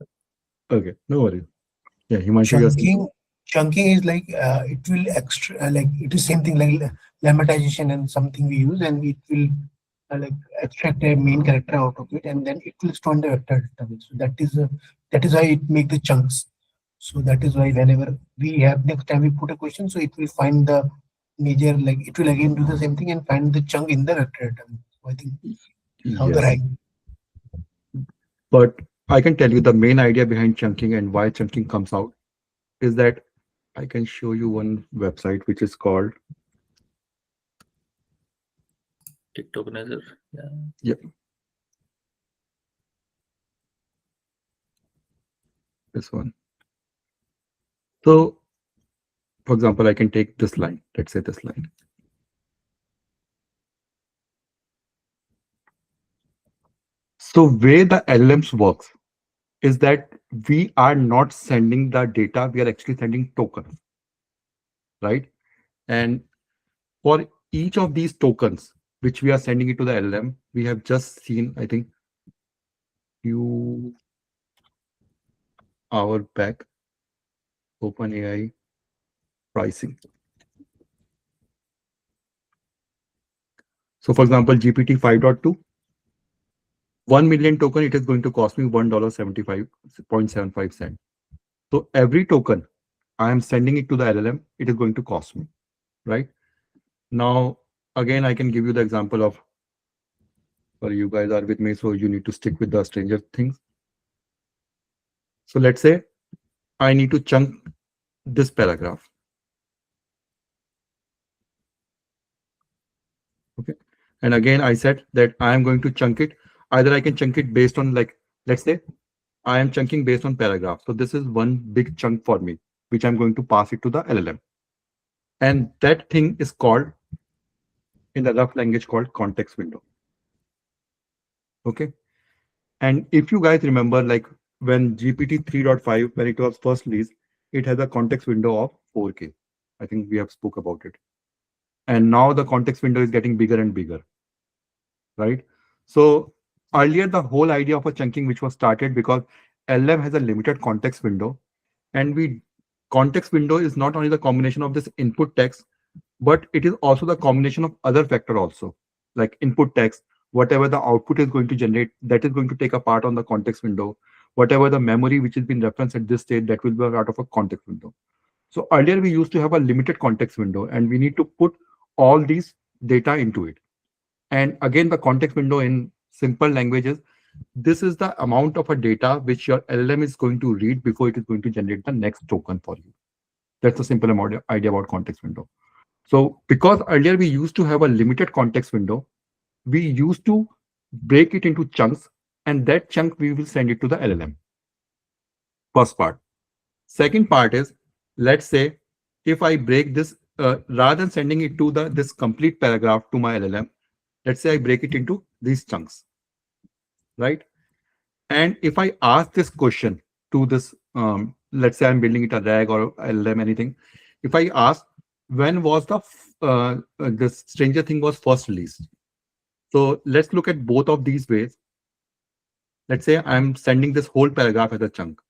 Okay, no worries. Yeah, Himanshu, you're saying? Chunking is like it will extra like it is same thing like lemmatization and something we use, and it will like extract a main character out of it, and then it will store in the vector database. So that is why it make the chunks. So that is why whenever we have next time we put a question, so it will find the major, like it will again do the same thing and find the chunk in the vector database. So I think how the Yes. rank. But I can tell you the main idea behind chunking and why chunking comes out is that I can show you one website which is called TikTokanizer. this one. So, for example, I can take this line. Let's say this line. So, way the LLMs works is that we are not sending the data, we are actually sending tokens, right? And for each of these tokens, which we are sending it to the LLM, we have just seen, I think, few hours back, OpenAI pricing. So for example, GPT 5.2, 1 million token, it is going to cost me $1.75. So every token I am sending it to the LLM, it is going to cost me, right? Now, again, I can give you the example of, sorry, you guys are with me, so you need to stick with the stranger things. So let's say I need to chunk this paragraph. Okay. And again, I said that I am going to chunk it Either I can chunk it based on, like, let's say I am chunking based on paragraph. So this is one big chunk for me, which I'm going to pass it to the LLM. And that thing is called, in the rough language, called context window. Okay. And if you guys remember, like when GPT 3.5, when it was first released, it has a context window of 4K. I think we have spoke about it. And now the context window is getting bigger and bigger, right? So earlier, the whole idea of a chunking, which was started because LLM has a limited context window, and context window is not only the combination of this input text, but it is also the combination of other factor also, like input text, whatever the output is going to generate, that is going to take a part on the context window. Whatever the memory which has been referenced at this state, that will be a part of a context window. So earlier we used to have a limited context window, and we need to put all these data into it. And again, the context window in simple languages, this is the amount of a data which your LLM is going to read before it is going to generate the next token for you. That's the simple idea about context window. So because earlier we used to have a limited context window, we used to break it into chunks, and that chunk we will send it to the LLM. First part. Second part is, let's say if I break this, rather than sending it to this complete paragraph to my LLM, let's say I break it into these chunks, right? And if I ask this question to this, let's say I'm building it a RAG or LLM, anything. If I ask, when was the Stranger Thing was first released? So let's look at both of these ways. Let's say I'm sending this whole paragraph as a chunk.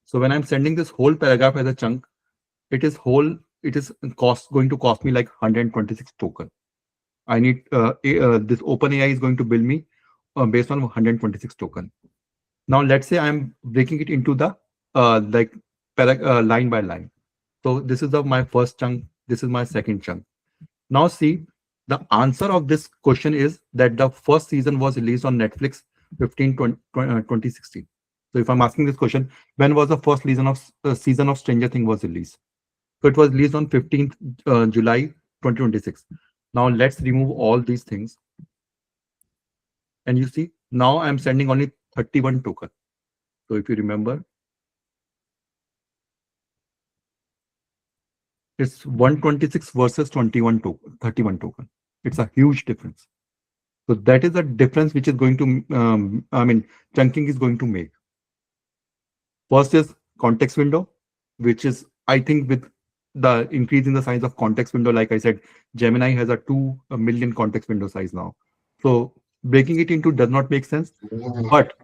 So when I'm sending this whole paragraph as a chunk, it is going to cost me like 126 token. I need this OpenAI is going to bill me based on 126 token. Now let's say I'm breaking it into the line by line. So this is my first chunk. This is my second chunk. Now see, the answer of this question is that the first season was released on Netflix 2016. So if I'm asking this question, when was the first season of Stranger Things was released? So it was released on 15th July 2026. Now let's remove all these things. And you see, now I'm sending only 31 token. So if you remember, it's 126 versus 31 token, 31 token. It's a huge difference. So that is the difference which is going to, chunking is going to make. First is context window, which is, I think, with the increase in the size of context window, like I said, Gemini has a 2 million context window size now. So breaking it into does not make sense. But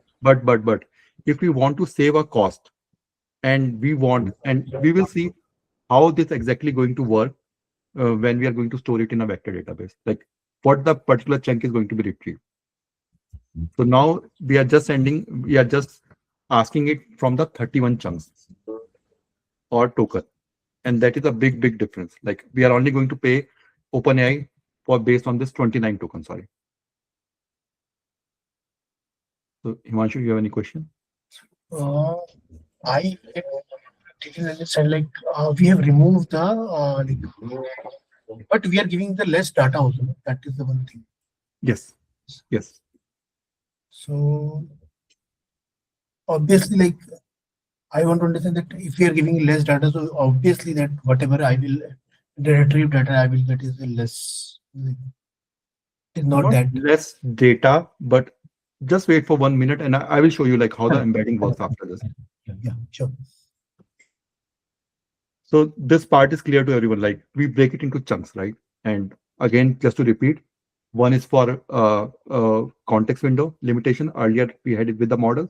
if we want to save a cost, and we will see how this exactly going to work when we are going to store it in a vector database, like what the particular chunk is going to be retrieved. So now we are just asking it from the 31 chunks or token. And that is a big difference. Like we are only going to pay OpenAI for based on this 29 token, sorry. So Himanshu, you have any question? I didn't understand, like we have removed the but we are giving the less data also. That is the one thing. Yes. So obviously, like I want to understand that if we are giving less data, so obviously that whatever I will retrieve data I will get is less. It's not that less data, but just wait for 1 minute and I will show you like how the embedding works after this. Yeah, sure. So this part is clear to everyone. Like we break it into chunks, right? And again, just to repeat, one is for context window limitation. Earlier we had it with the model.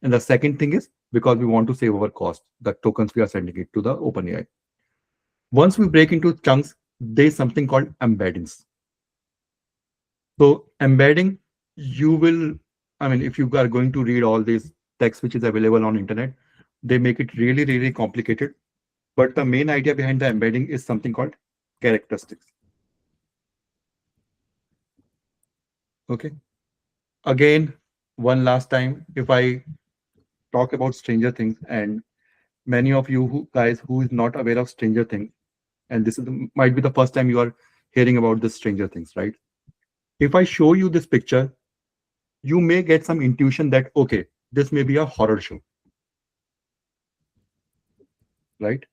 And the second thing is because we want to save our cost, the tokens we are sending it to the OpenAI. Once we break into chunks, there's something called embeddings. So embedding, you will, if you are going to read all this text which is available on internet, they make it really complicated. But the main idea behind the embedding is something called characteristics. Okay. Again, one last time, if I talk about Stranger Things, and many of you guys who is not aware of Stranger Things, and this might be the first time you are hearing about this Stranger Things, right? If I show you this picture, you may get some intuition that, okay, this may be a horror show, right?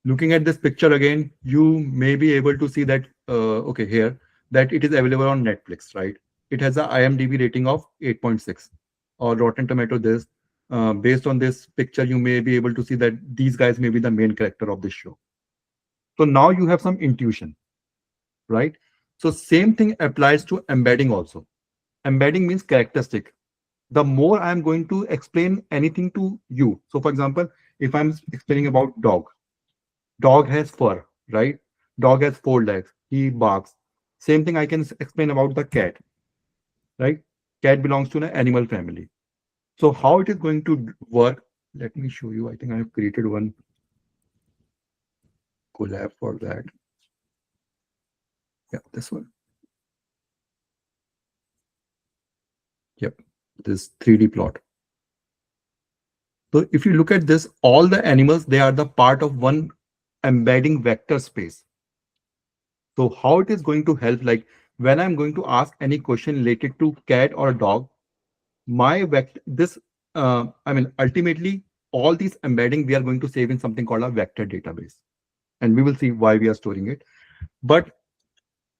Looking at this picture again, you may be able to see that, okay, here, that it is available on Netflix, right? It has a IMDb rating of 8.6 or Rotten Tomato this. Based on this picture, you may be able to see that these guys may be the main character of this show. So now you have some intuition, right? So same thing applies to embedding also. Embedding means characteristic. The more I'm going to explain anything to you. So for example, if I'm explaining about dog has fur, right? Dog has 4 legs, he barks. Same thing I can explain about the cat, right? Cat belongs to an animal family. So how it is going to work, let me show you. I think I have created one collab for that. Yeah, this one. Yep, this 3D plot. So if you look at this, all the animals, they are the part of one embedding vector space. So how it is going to help, like when I'm going to ask any question related to cat or dog, my vector, this, I mean, ultimately, all these embedding, we are going to save in something called a vector database. And we will see why we are storing it. But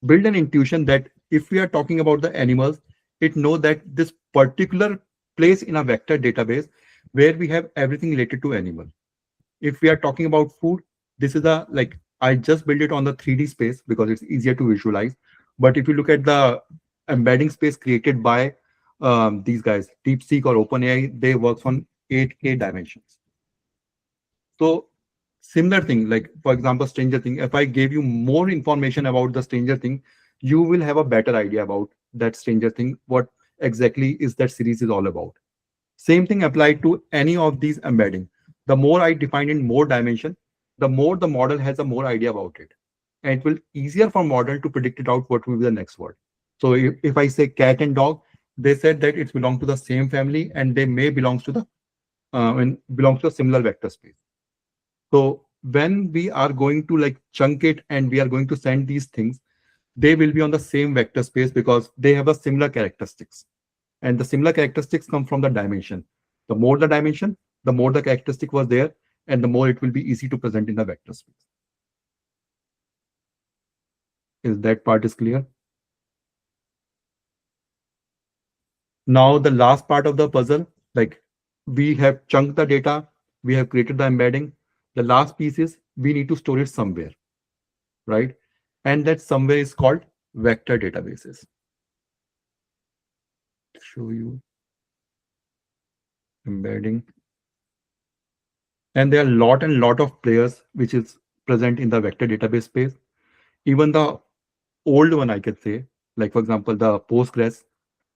build an intuition that if we are talking about the animals, it knows that this particular place in a vector database where we have everything related to animal. If we are talking about food, this is a, like, I just built it on the 3D space because it's easier to visualize. But if you look at the embedding space created by these guys, DeepSeek or OpenAI, they work on 8K dimensions. So similar thing, like for example, Stranger Thing, if I gave you more information about the Stranger Thing, you will have a better idea about that Stranger Thing, what exactly is that series is all about. Same thing applied to any of these embedding. The more I define in more dimension, the more the model has a more idea about it. And it will easier for model to predict it out what will be the next word. So if I say cat and dog, they said that it belongs to the same family and they may belongs to the belongs to a similar vector space. So when we are going to like chunk it and we are going to send these things, they will be on the same vector space because they have a similar characteristics. And the similar characteristics come from the dimension. The more the dimension, the more the characteristic was there, and the more it will be easy to present in the vector space. Is that part is clear? Now the last part of the puzzle, like we have chunked the data, we have created the embedding. The last piece is we need to store it somewhere, right? And that somewhere is called vector databases. Show you embedding. And there are lot of players which is present in the vector database space. Even the old one, I could say, like for example, the Postgres,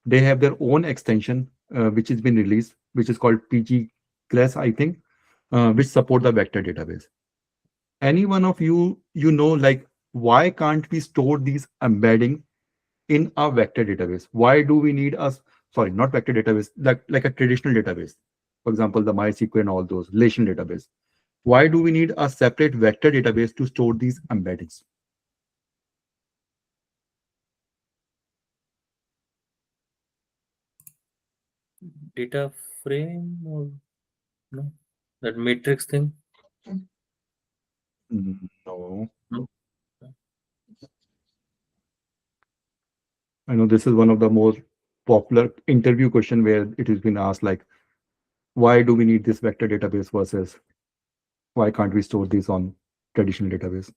they have their own extension which has been released, which is called PGGres, I think, which support the vector database. Any one of you, like why can't we store these embedding in a vector database? Why do we need not vector database, like a traditional database? For example, the MySQL and all those relational database. Why do we need a separate vector database to store these embeddings? Data frame or no? That matrix thing? No. No. I know this is one of the most popular interview question where it has been asked, like, why do we need this vector database versus why can't we store these on traditional database?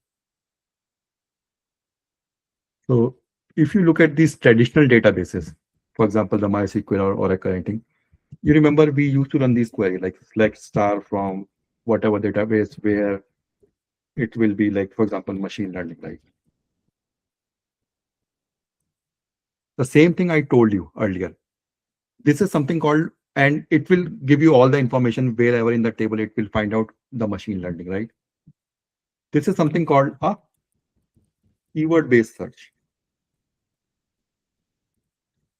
So if you look at these traditional databases, for example, the MySQL or Oracle, anything, you remember we used to run these queries like select star from whatever database where it will be like, for example, machine learning, right? The same thing I told you earlier. This is something called, and it will give you all the information wherever in the table it will find out the machine learning, right? This is something called a keyword-based search.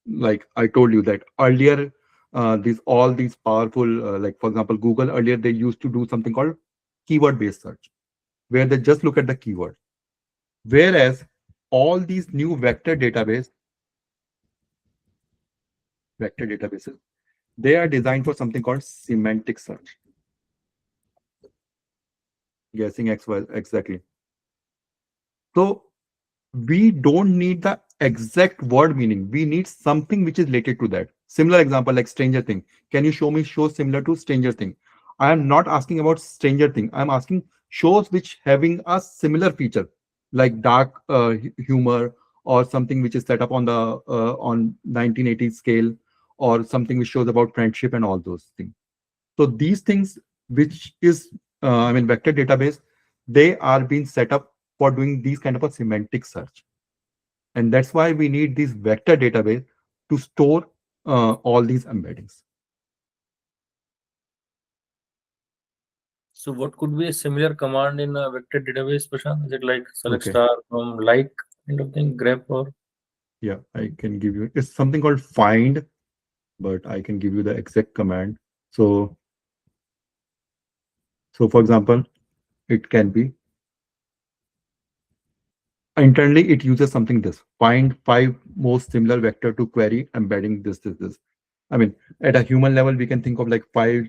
Like I told you that earlier, all these powerful, like for example, Google earlier, they used to do something called keyword-based search, where they just look at the keyword. Whereas all these new vector database, vector databases, they are designed for something called semantic search. Guessing X, Y, exactly. So we don't need the exact word meaning. We need something which is related to that. Similar example like Stranger Thing. Can you show me shows similar to Stranger Thing? I am not asking about Stranger Thing. I'm asking shows which having a similar feature, like dark humor or something which is set up on 1980s scale, or something which shows about friendship and all those things. So these things, which is vector database, they are being set up for doing these kind of a semantic search. And that's why we need this vector database to store all these embeddings. So what could be a similar command in a vector database, Prashant? Is it like select Okay. star from like kind of thing, grep or? Yeah, I can give you, it's something called find, but I can give you the exact command. So for example, it can be internally, it uses something this: find 5 most similar vector to query embedding this. I mean, at a human level, we can think of like 5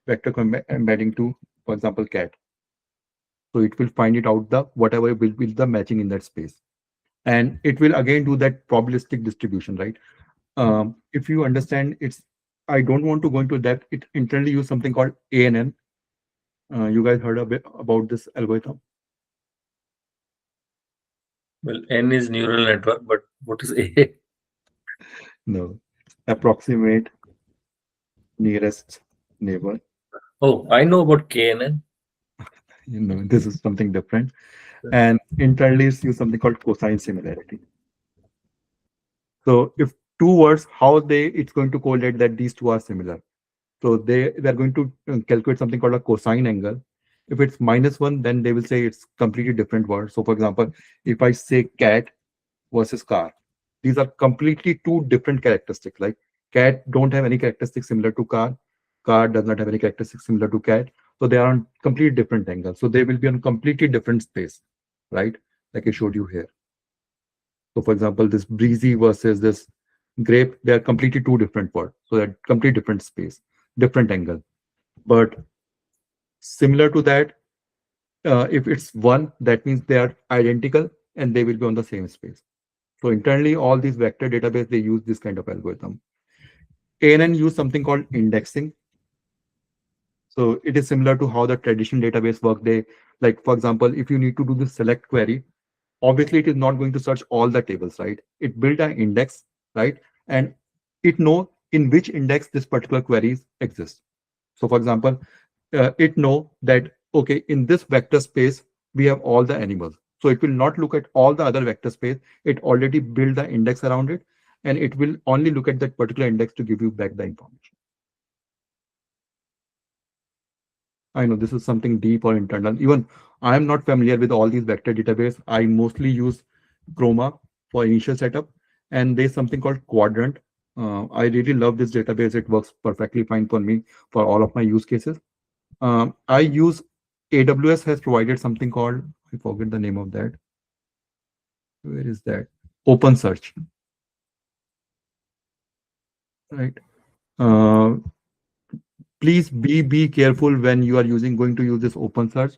vector embedding to, for example, cat. So it will find it out the whatever will be the matching in that space. And it will again do that probabilistic distribution, right? If you understand, I don't want to go into depth. It internally use something called n8n. You guys heard a bit about this algorithm? Well, N is neural network, but what is A? No, approximate nearest neighbor. Oh, I know about KNN. This is something different. And internally it's use something called cosine similarity. So if two words, how it's going to correlate that these two are similar. So they're going to calculate something called a cosine angle. If it's -1, then they will say it's completely different word. So for example, if I say cat versus car, these are completely two different characteristics. Like cat don't have any characteristics similar to car. Car does not have any characteristics similar to cat. So they are on completely different angles. So they will be on completely different space, right? Like I showed you here. So for example, this breezy versus this grape, they are completely two different words. So they're completely different space, different angle. But similar to that, if it's 1, that means they are identical and they will be on the same space. So internally, all these vector database, they use this kind of algorithm. ANN use something called indexing. So it is similar to how the traditional database work. Like, for example, if you need to do the select query, obviously it is not going to search all the tables, right? It built an index, right? And it know in which index this particular queries exist. So for example, it know that, okay, in this vector space, we have all the animals. So it will not look at all the other vector space. It already built the index around it, and it will only look at that particular index to give you back the information. I know this is something deep or internal. Even I am not familiar with all these vector database. I mostly use Chroma for initial setup, and there's something called Quadrant. I really love this database. It works perfectly fine for me for all of my use cases. I use AWS has provided something called, I forget the name of that. Where is that? OpenSearch. Right. Please be careful when you are going to use this OpenSearch.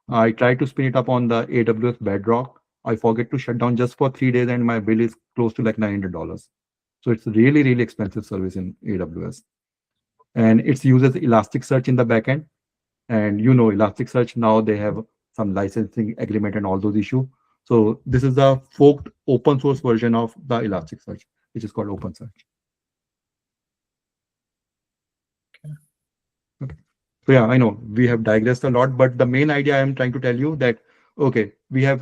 I tried to spin it up on the AWS Bedrock. I forget to shut down just for 3 days, and my bill is close to like $900. So it's really, really expensive service in AWS. And it uses Elasticsearch in the backend. And Elasticsearch, now they have some licensing agreement and all those issues. So this is the forked open source version of the Elasticsearch, which is called OpenSearch. Okay. So yeah, I know we have digressed a lot, but the main idea I am trying to tell you that, okay, we have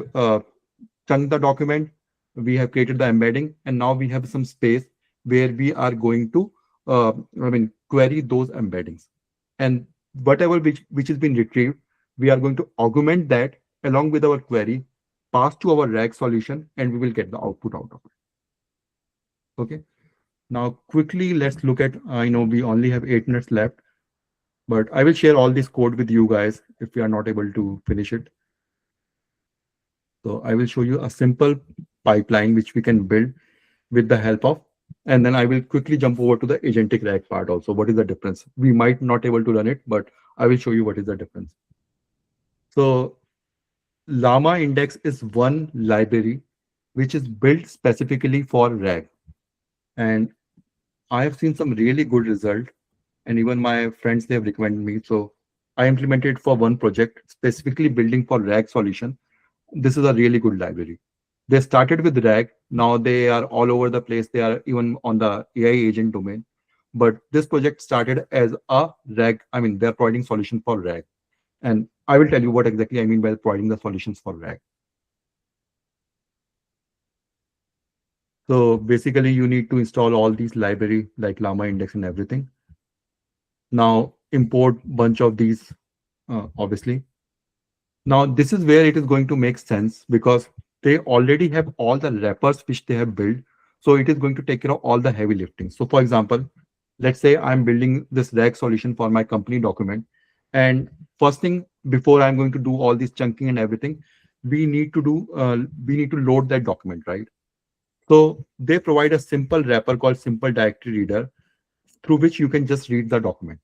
chunked the document, we have created the embedding, and now we have some space where we are going to, query those embeddings. And whatever which has been retrieved, we are going to augment that along with our query, pass to our RAG solution, and we will get the output out of it. Okay. Now quickly, let's look at, I know we only have 8 minutes left, but I will share all this code with you guys if we are not able to finish it. So I will show you a simple pipeline which we can build with the help of And then I will quickly jump over to the agentic RAG part also. What is the difference? We might not able to run it, but I will show you what is the difference. So LlamaIndex is one library which is built specifically for RAG. And I have seen some really good result, and even my friends, they have recommended me. So I implemented for one project specifically building for RAG solution. This is a really good library. They started with RAG. Now they are all over the place. They are even on the AI agent domain. But this project started as a RAG. I mean, they're providing solution for RAG. And I will tell you what exactly I mean by providing the solutions for RAG. So basically, you need to install all these library like LlamaIndex and everything. Now import bunch of these, obviously. Now this is where it is going to make sense because they already have all the wrappers which they have built. So it is going to take care of all the heavy lifting. So for example, let's say I'm building this RAG solution for my company document. And first thing, before I'm going to do all this chunking and everything, we need to load that document, right? So they provide a simple wrapper called Simple Directory Reader through which you can just read the document.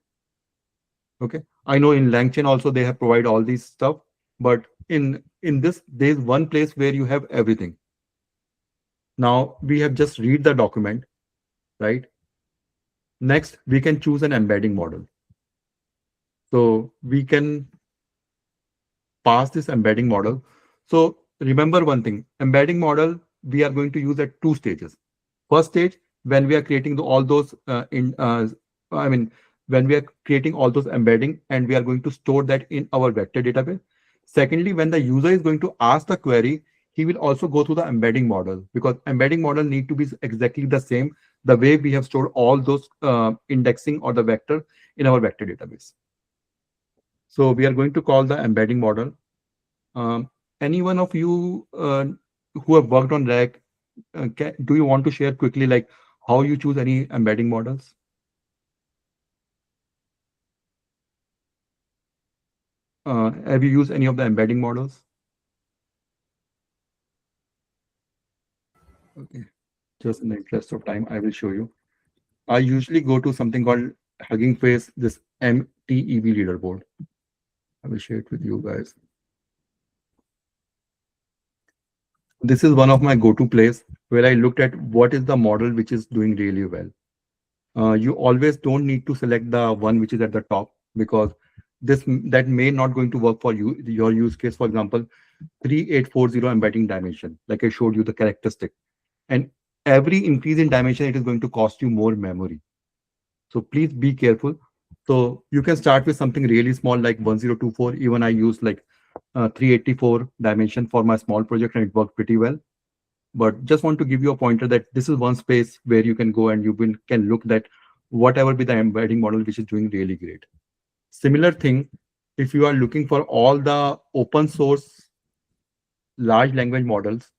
Okay, I know in LangChain also they have provided all these stuff, but in this there's one place where you have everything. Now we have just read the document, right? Next, we can choose an embedding model. So we can pass this embedding model. So remember one thing, embedding model, we are going to use at two stages. First stage, when we are creating all those when we are creating all those embedding and we are going to store that in our vector database. Secondly, when the user is going to ask the query, he will also go through the embedding model because embedding model need to be exactly the same, the way we have stored all those indexing or the vector in our vector database. So we are going to call the embedding model. Any one of you who have worked on RAG, do you want to share quickly like how you choose any embedding models? Have you used any of the embedding models? Okay, just in the interest of time, I will show you. I usually go to something called Hugging Face, this MTEB leaderboard. I will share it with you guys. This is one of my go-to place where I looked at what is the model which is doing really well. You always don't need to select the one which is at the top because that may not going to work for you, your use case. For example, 3840 embedding dimension, like I showed you the characteristic. And every increase in dimension, it is going to cost you more memory. So please be careful. So you can start with something really small like 1024. Even I use like 384 dimension for my small project and it worked pretty well. But just want to give you a pointer that this is one space where you can go and you can look that whatever be the embedding model which is doing really great. Similar thing, if you are looking for all the open source large language models,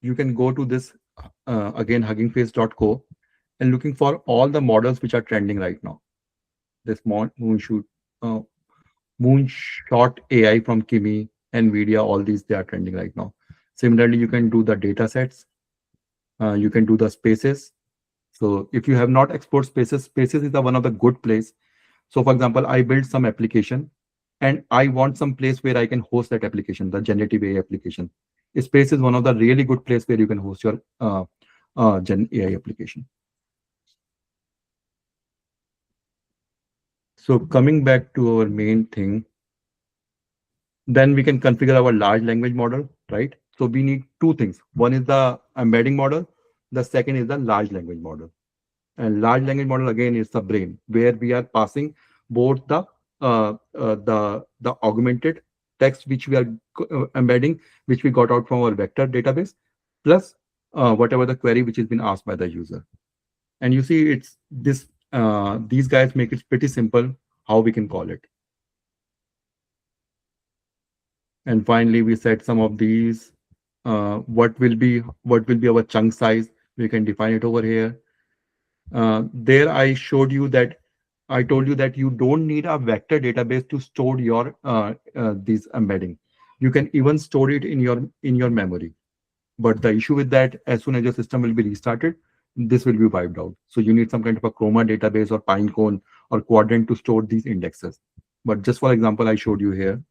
you can go to this again huggingface.co and looking for all the models which are trending right now. This Moonshot AI from Kimi, NVIDIA, all these, they are trending right now. Similarly, you can do the data sets. You can do the spaces. So if you have not explored spaces, spaces is one of the good place. So for example, I built some application and I want some place where I can host that application, the generative AI application. Space is one of the really good place where you can host your Gen AI application. So coming back to our main thing, then we can configure our large language model, right? So we need two things. One is the embedding model. The second is the large language model. And large language model again is the brain, where we are passing both the augmented text which we are embedding, which we got out from our vector database, plus whatever the query which has been asked by the user. And you see, it's this. These guys make it pretty simple how we can call it. And finally, we set some of these. What will be our chunk size? We can define it over here. There I showed you that I told you that you don't need a vector database to store your these embedding. You can even store it in your memory. But the issue with that, as soon as your system will be restarted, this will be wiped out. So you need some kind of a Chroma database or Pinecone or Quadrant to store these indexes. But just for example, I showed you here.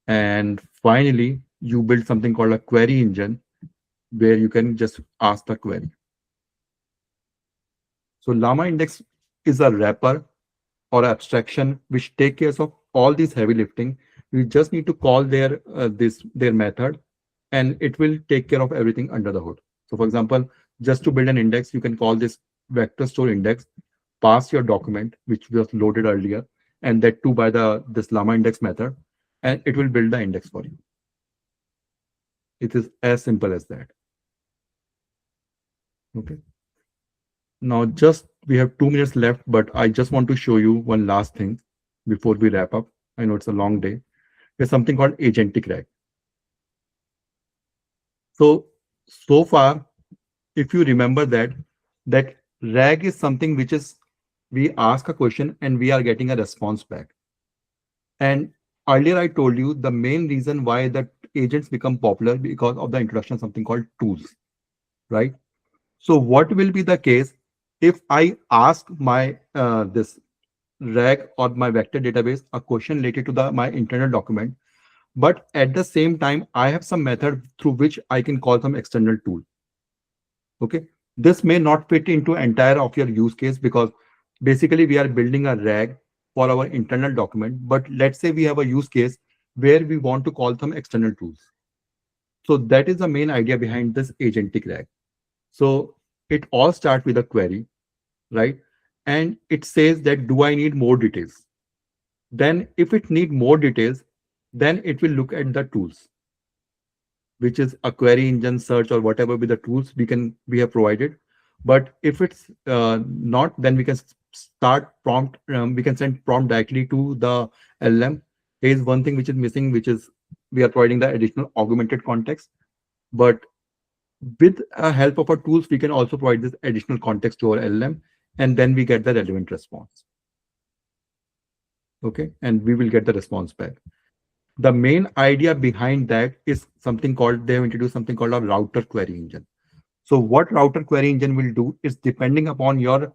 And finally, you build something called a query engine where you can just ask the query. So LlamaIndex is a wrapper or abstraction which take care of all these heavy lifting. You just need to call their method, and it will take care of everything under the hood. So for example, just to build an index, you can call this vector store index, pass your document which was loaded earlier, and that too by this LlamaIndex method, and it will build the index for you. It is as simple as that. Okay. Now we have 2 minutes left, but I just want to show you one last thing before we wrap up. I know it's a long day. There's something called agentic RAG. So far, if you remember that RAG is something which is, we ask a question and we are getting a response back. And earlier I told you the main reason why the agents become popular because of the introduction of something called tools, right? So what will be the case if I ask my this RAG or my vector database a question related to my internal document, but at the same time I have some method through which I can call some external tool. Okay, this may not fit into entire of your use case because basically we are building a RAG for our internal document, but let's say we have a use case where we want to call some external tools. So that is the main idea behind this agentic RAG. So it all starts with a query, right? And it says that, do I need more details? Then if it need more details, then it will look at the tools, which is a query engine, search, or whatever with the tools we have provided. But if it's not, then we can start prompt. We can send prompt directly to the LLM. Here's one thing which is missing, which is we are providing the additional augmented context. But with the help of our tools, we can also provide this additional context to our LLM, and then we get the relevant response. Okay, and we will get the response back. The main idea behind that is something called, they have introduced something called a router query engine. So what router query engine will do is depending upon your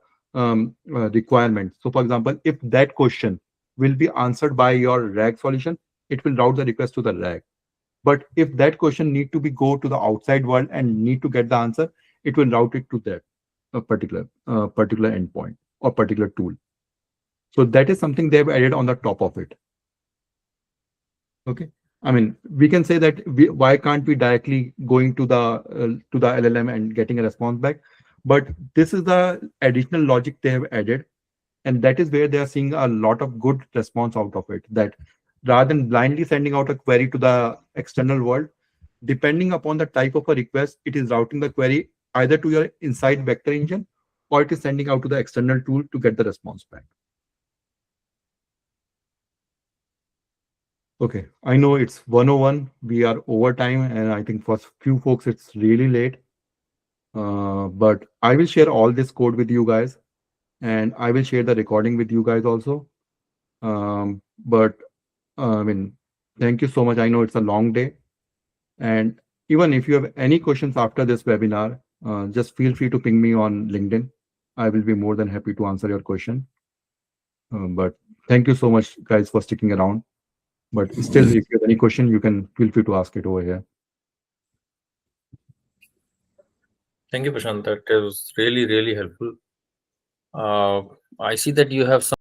requirement. So for example, if that question will be answered by your RAG solution, it will route the request to the RAG. But if that question need to go to the outside world and need to get the answer, it will route it to that particular endpoint or particular tool. So that is something they have added on the top of it. Okay, I mean, we can say that why can't we directly going to the LLM and getting a response back? But this is the additional logic they have added, and that is where they are seeing a lot of good response out of it. That rather than blindly sending out a query to the external world, depending upon the type of a request, it is routing the query either to your inside vector engine or it is sending out to the external tool to get the response back. Okay, I know it's 1:01. We are over time, and I think for few folks it's really late. But I will share all this code with you guys, and I will share the recording with you guys also. But I mean, thank you so much. I know it's a long day, and even if you have any questions after this webinar, just feel free to ping me on LinkedIn. I will be more than happy to answer your question. But thank you so much, guys, for sticking around. But still, if you have any question, you can feel free to ask it over here. Thank you, Prashant. That was really, really helpful. I see that you have some